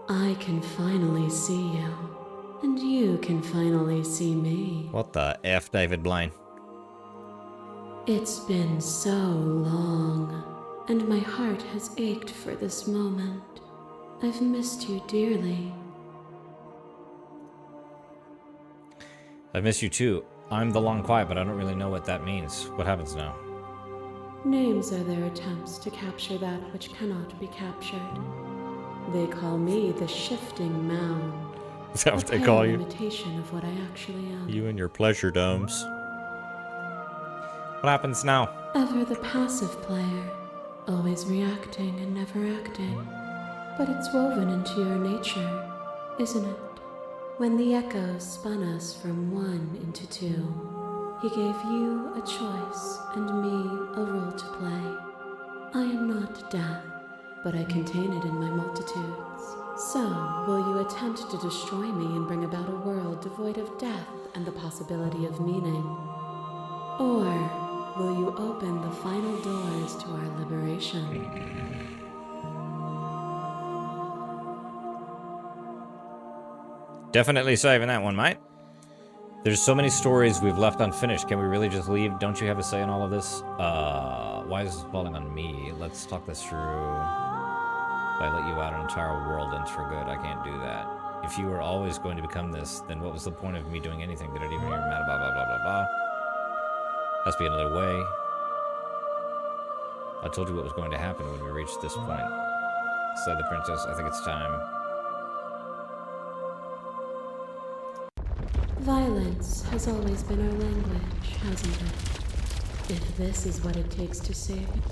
I can finally see you, and you can finally see me. What the F, David Blaine? It's been so long, and my heart has ached for this moment. I've missed you dearly. I miss you too. I'm the long quiet, but I don't really know what that means. What happens now? Names are their attempts to capture that which cannot be captured. They call me the shifting mound. Is that what they call you? An imitation of what I actually am. You and your pleasure domes. What happens now? Ever the passive player, always reacting and never acting. But it's woven into your nature, isn't it? When the echoes spun us from one into two, he gave you a choice and me a role to play. I am not death, but I contain it in my multitudes. So, will you attempt to destroy me and bring about a world devoid of death and the possibility of meaning? Or will you open the final doors to our liberation? Definitely saving that one, mate. There's so many stories we've left unfinished. Can we really just leave? Don't you have a say in all of this? Why is this falling on me? Let's talk this through. If I let you out, an entire world ends for good. I can't do that. If you were always going to become this, then what was the point of me doing anything? Did I even hear blah blah blah blah blah blah? Has to be another way. I told you what was going to happen when we reached this point. Said the princess, I think it's time. Violence has always been our language, hasn't it? If this is what it takes to save it.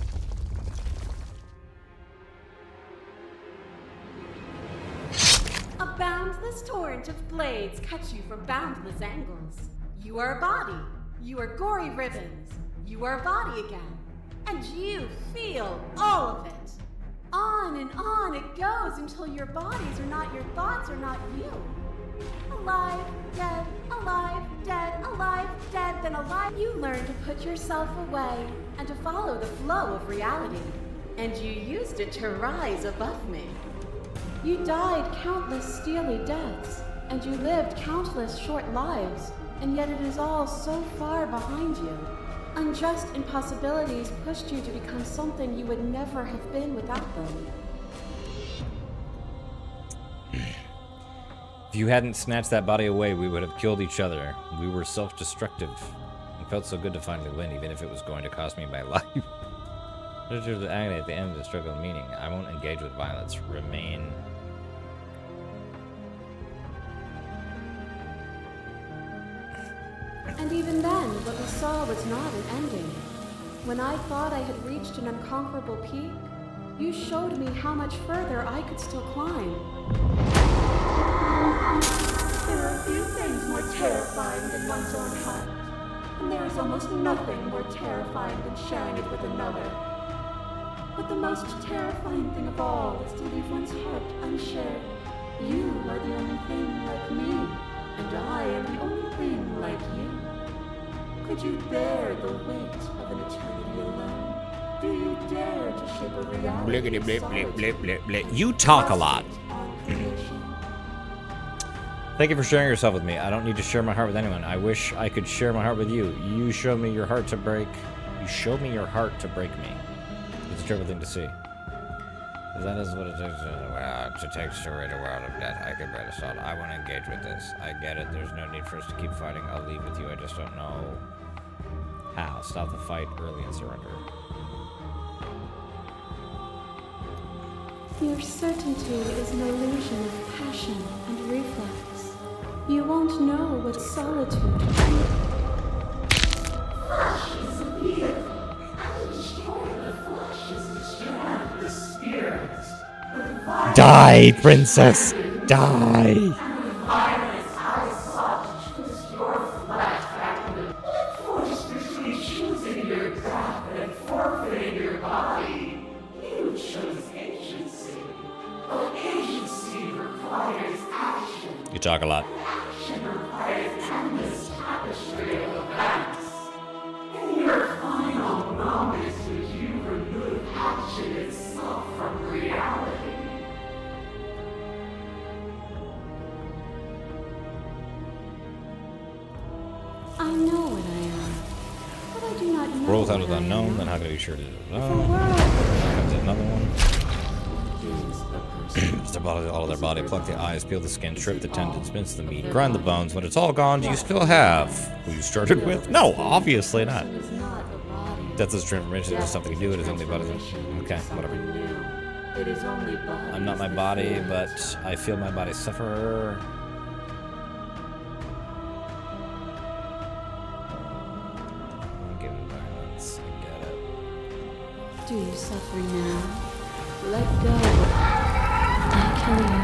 A boundless torrent of blades cuts you from boundless angles. You are a body. You are gory ribbons. You are a body again. And you feel all of it. On and on it goes until your bodies are not your thoughts, are not you. Alive, dead, alive, dead, then alive. You learn to put yourself away and to follow the flow of reality. And you used it to rise above me. You died countless steely deaths, and you lived countless short lives, and yet it is all so far behind you. Unjust impossibilities pushed you to become something you would never have been without them. If you hadn't snatched that body away, we would have killed each other. We were self-destructive. It felt so good to finally win, even if it was going to cost me my life. There's the agony at the end of the struggle of meaning. I won't engage with violence. Remain. And even then, what we saw was not an ending. When I thought I had reached an unconquerable peak, you showed me how much further I could still climb. There are few things more terrifying than one's own heart, and there is almost nothing more terrifying than sharing it with another. But the most terrifying thing of all is to leave one's heart unshared. You are the only thing like me, and I am the only thing like you. Could you bear the weight of an eternity alone? Do you dare to shape a reality? Blickety blip blip blip blip blip. You talk a lot. Thank you for sharing yourself with me. I don't need to share my heart with anyone. I wish I could share my heart with you. You showed me your heart to break. You showed me your heart to break me. It's a terrible thing to see. That is what it takes to rid a world of death. I could write a song. I want to engage with this. I get it. There's no need for us to keep fighting. I'll leave with you. I just don't know how. Stop the fight early and surrender. Your certainty is an illusion of passion and reflex. You won't know what solitude is. Flesh is a beer, and the destroyer of flesh is the destroyer of the spirit. Die, princess! Die! Violence as such is your flesh and forced between choosing your death and forfeiting your body. You chose agency. But agency requires action. You talk a lot. Action requires endless tapestry of events. In your final moments, would you remove action itself from reality? I know what I am, but I do not know. World out of the what I unknown, am. then how do you sure it is? If a world Comes another one. Is a person. Just about all of their body. Pluck the eyes, peel the skin, strip the tendons, mince the meat, grind the bones. When it's all gone, do you still have who you started with? No, obviously not. Is not a body. Death is transformation. There's something to do. It is only body. Okay, whatever. It is only body. I'm not my body, but I feel my body suffer. Give it violence. I get it. do you suffer now? Let go. I kill you.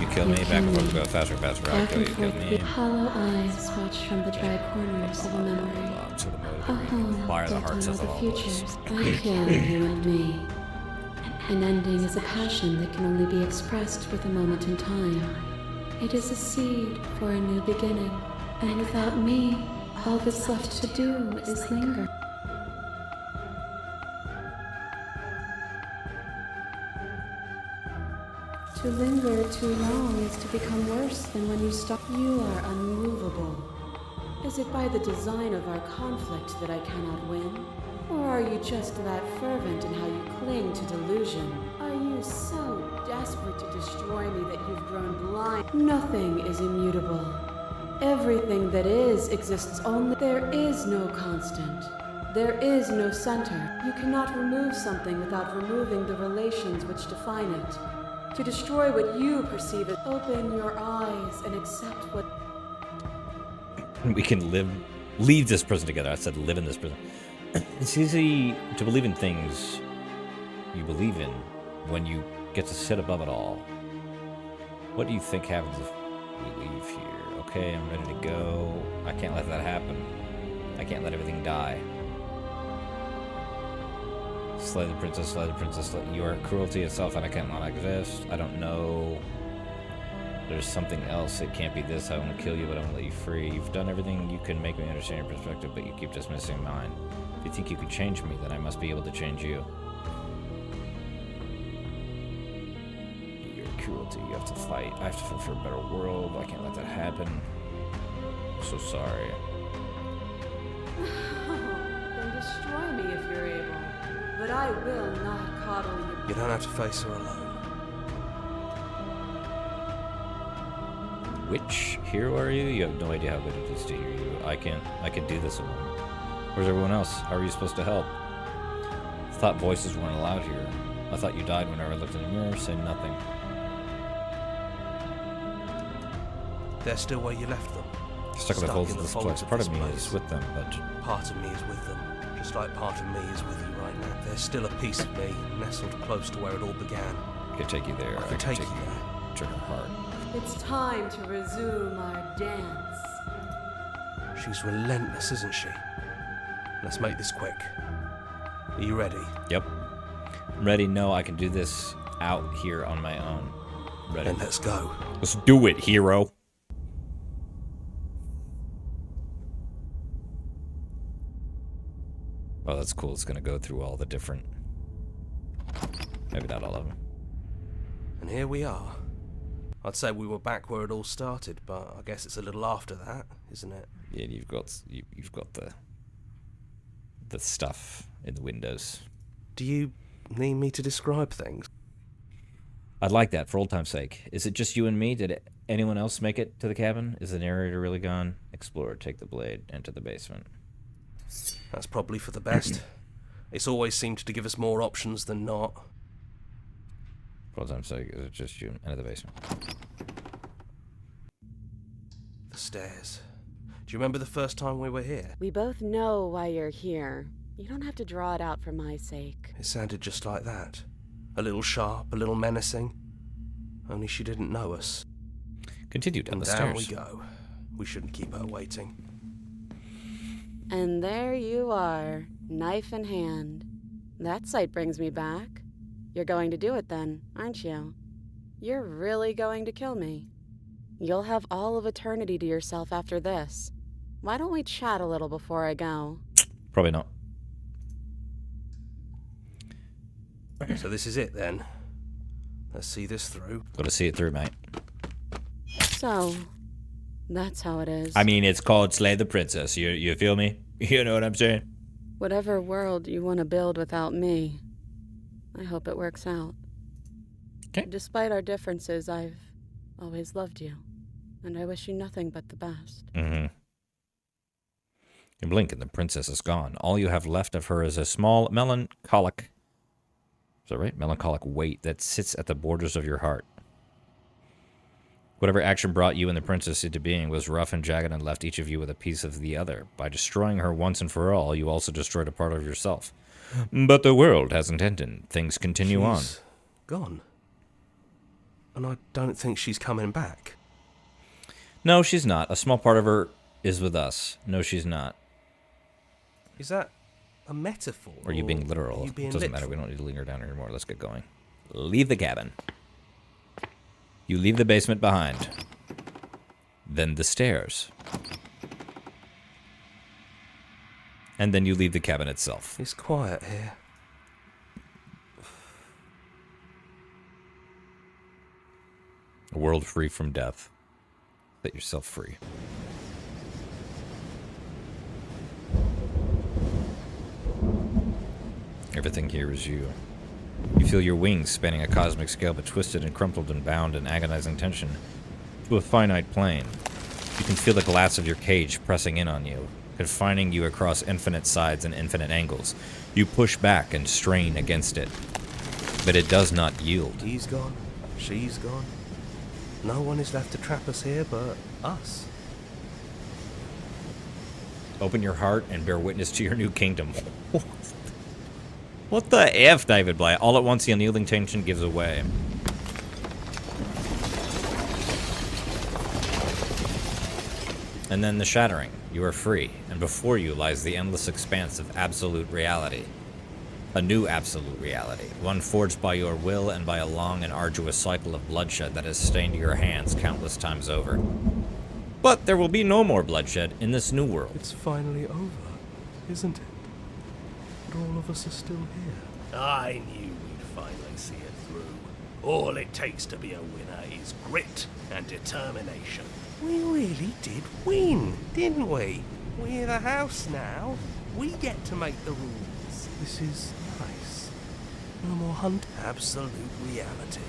You kill me. You Back kill and forth. me. Go faster, faster. I Back kill and you. Kill forth, me. the hollow eyes watch from the dry corners of a memory. To the A motor. home Fire the built hearts on of all the all boys. futures. I kill you and me. An ending is a passion that can only be expressed with a moment in time. It is a seed for a new beginning. And without me, all that's left to do is linger. To linger too long is to become worse than when you stop. You are unmovable. Is it by the design of our conflict that I cannot win? Or are you just that fervent in how you cling to delusion? Are you so desperate to destroy destroy me that you've grown blind. Nothing is immutable. Everything that is exists only. There is no constant. There is no center. You cannot remove something without removing the relations which define it. To destroy what you perceive as open your eyes and accept what... We can leave this prison together. I said live in this prison. It's easy to believe in things you believe in when you get to sit above it all. What do you think happens if we leave here? Okay, I'm ready to go. I can't let that happen. I can't let everything die. Slay the princess, slay the princess. You are cruelty itself, and I can't not exist. I don't know. There's something else. It can't be this. I want to kill you, but I want to let you free. You've done everything you can make me understand your perspective, but you keep dismissing mine. If you think you can change me, then I must be able to change you. Your cruelty. You have to fight. I have to fight for a better world. I can't let that happen. I'm so sorry. Then destroy me if you're able. But I will not coddle you. You don't have to face her alone. Which hero are you? You have no idea how good it is to hear you. I can do this alone. Where's everyone else? How are you supposed to help? I thought voices weren't allowed here. I thought you died whenever I looked in the mirror, saying nothing. They're still where you left them. Stuck in the folds of this place. Part of me is with them, but... Part of me is with them. Just like part of me is with you right now. There's still a piece of me nestled close to where it all began. I could take you there. I could take you there. To her heart. It's time to resume our dance. She's relentless, isn't she? Let's make this quick. Are you ready? Yep. I'm ready. No, I can do this out here on my own. Ready. Then let's go. Let's do it, hero. Oh, that's cool. It's going to go through all the different... Maybe not all of them. And here we are. I'd say we were back where it all started, but I guess it's a little after that, isn't it? Yeah, you've got the stuff in the windows. Do you need me to describe things? I'd like that for old time's sake. Is it just you and me? Did anyone else make it to the cabin? Is the narrator really gone? Explore, take the blade, enter the basement. That's probably for the best. It's always seemed to give us more options than not. For old time's sake, is it just you? Enter the basement. The stairs. Do you remember the first time we were here? We both know why you're here. You don't have to draw it out for my sake. It sounded just like that. A little sharp, a little menacing. Only she didn't know us. Continue down the down stairs. we go. We shouldn't keep her waiting. And there you are, knife in hand. That sight brings me back. You're going to do it then, aren't you? You're really going to kill me. You'll have all of eternity to yourself after this. Why don't we chat a little before I go? Probably not. So this is it then. Let's see this through. Gotta see it through, mate. So, that's how it is. I mean, it's called Slay the Princess. You feel me? You know what I'm saying? Whatever world you want to build without me, I hope it works out. Okay. Despite our differences, I've always loved you, and I wish you nothing but the best. Mm-hmm. You blink and the princess is gone. All you have left of her is a small melancholic... Is that right? Melancholic weight that sits at the borders of your heart. Whatever action brought you and the princess into being was rough and jagged and left each of you with a piece of the other. By destroying her once and for all, you also destroyed a part of yourself. But the world hasn't ended. Things continue on. She's gone. And I don't think she's coming back. No, she's not. A small part of her is with us. No, she's not. Is that a metaphor? Or are you being literal? Are you being It doesn't matter. We don't need to linger down here anymore. Let's get going. Leave the cabin. You leave the basement behind. Then the stairs. And then you leave the cabin itself. It's quiet here. A world free from death. Set yourself free. Everything here is you. You feel your wings spanning a cosmic scale, but twisted and crumpled and bound in agonizing tension to a finite plane. You can feel the glass of your cage pressing in on you, confining you across infinite sides and infinite angles. You push back and strain against it, but it does not yield. He's gone. She's gone. No one is left to trap us here but us. Open your heart and bear witness to your new kingdom. What the F, David Bly? All at once, the unyielding tension gives away. And then the shattering. You are free, and before you lies the endless expanse of absolute reality. A new absolute reality, one forged by your will and by a long and arduous cycle of bloodshed that has stained your hands countless times over. But there will be no more bloodshed in this new world. It's finally over, isn't it? And all of us are still here. I knew we'd finally see it through. All it takes to be a winner is grit and determination. We really did win, didn't we? We're the house now. We get to make the rules. This is nice. No more hunt. Absolute reality.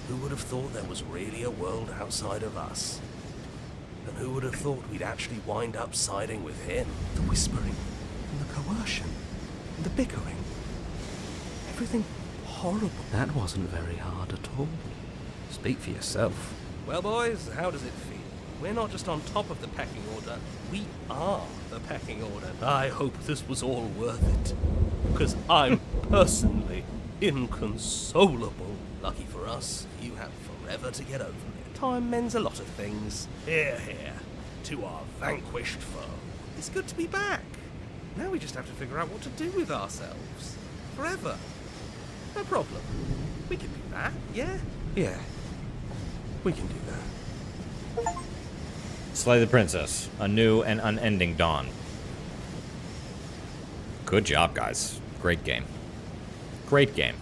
Who would have thought there was really a world outside of us? And who would have thought we'd actually wind up siding with him? The whispering, and the coercion, and the bickering. Everything horrible. That wasn't very hard at all. Speak for yourself. Well, boys, how does it feel? We're not just on top of the pecking order, we are the pecking order. I hope this was all worth it, because I'm personally inconsolable. Lucky for us, you have forever to get over it. Time mends a lot of things. Hear, hear, to our vanquished foe. It's good to be back. Now we just have to figure out what to do with ourselves. Forever. No problem. We can do that, yeah? Yeah, we can do that. Slay the Princess, a new and unending dawn. Good job, guys. Great game. Great game.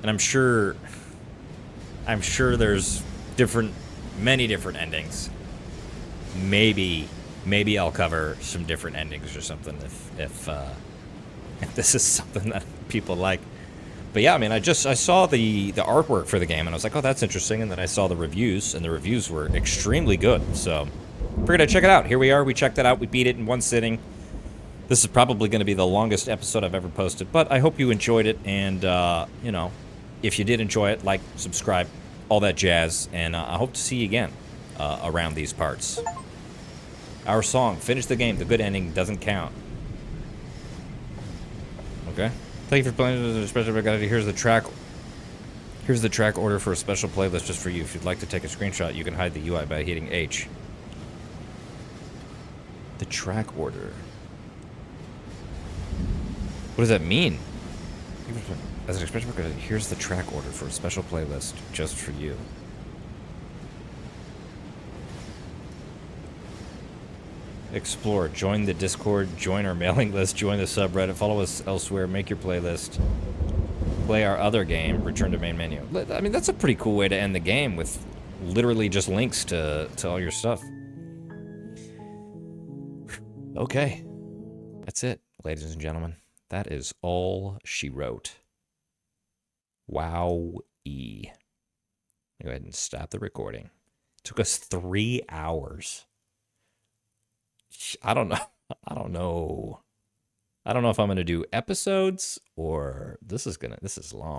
And I'm sure there's many different endings. Maybe I'll cover some different endings or something if this is something that people like. But yeah, I mean, I saw the artwork for the game, and I was like, oh, that's interesting. And then I saw the reviews, and the reviews were extremely good. So figured I'd check it out. Here we are. We checked it out. We beat it in one sitting. This is probably going to be the longest episode I've ever posted, but I hope you enjoyed it. And, you know, if you did enjoy it, like, subscribe, all that jazz. And I hope to see you again around these parts. Our song, Finish the Game. The good ending doesn't count. Okay. Thank you for playing the special guide. Here's the track order for a special playlist just for you. If you'd like to take a screenshot, you can hide the UI by hitting H. The track order. What does that mean? As an expression, here's the track order for a special playlist just for you. Explore, join the Discord, join our mailing list, join the subreddit, follow us elsewhere, make your playlist, play our other game, return to main menu. I mean, that's a pretty cool way to end the game with literally just links to all your stuff. Okay. That's it, ladies and gentlemen. That is all she wrote. Wow-y. Go ahead and stop the recording. It took us 3 hours. I don't know. I don't know if I'm going to do episodes or this is long.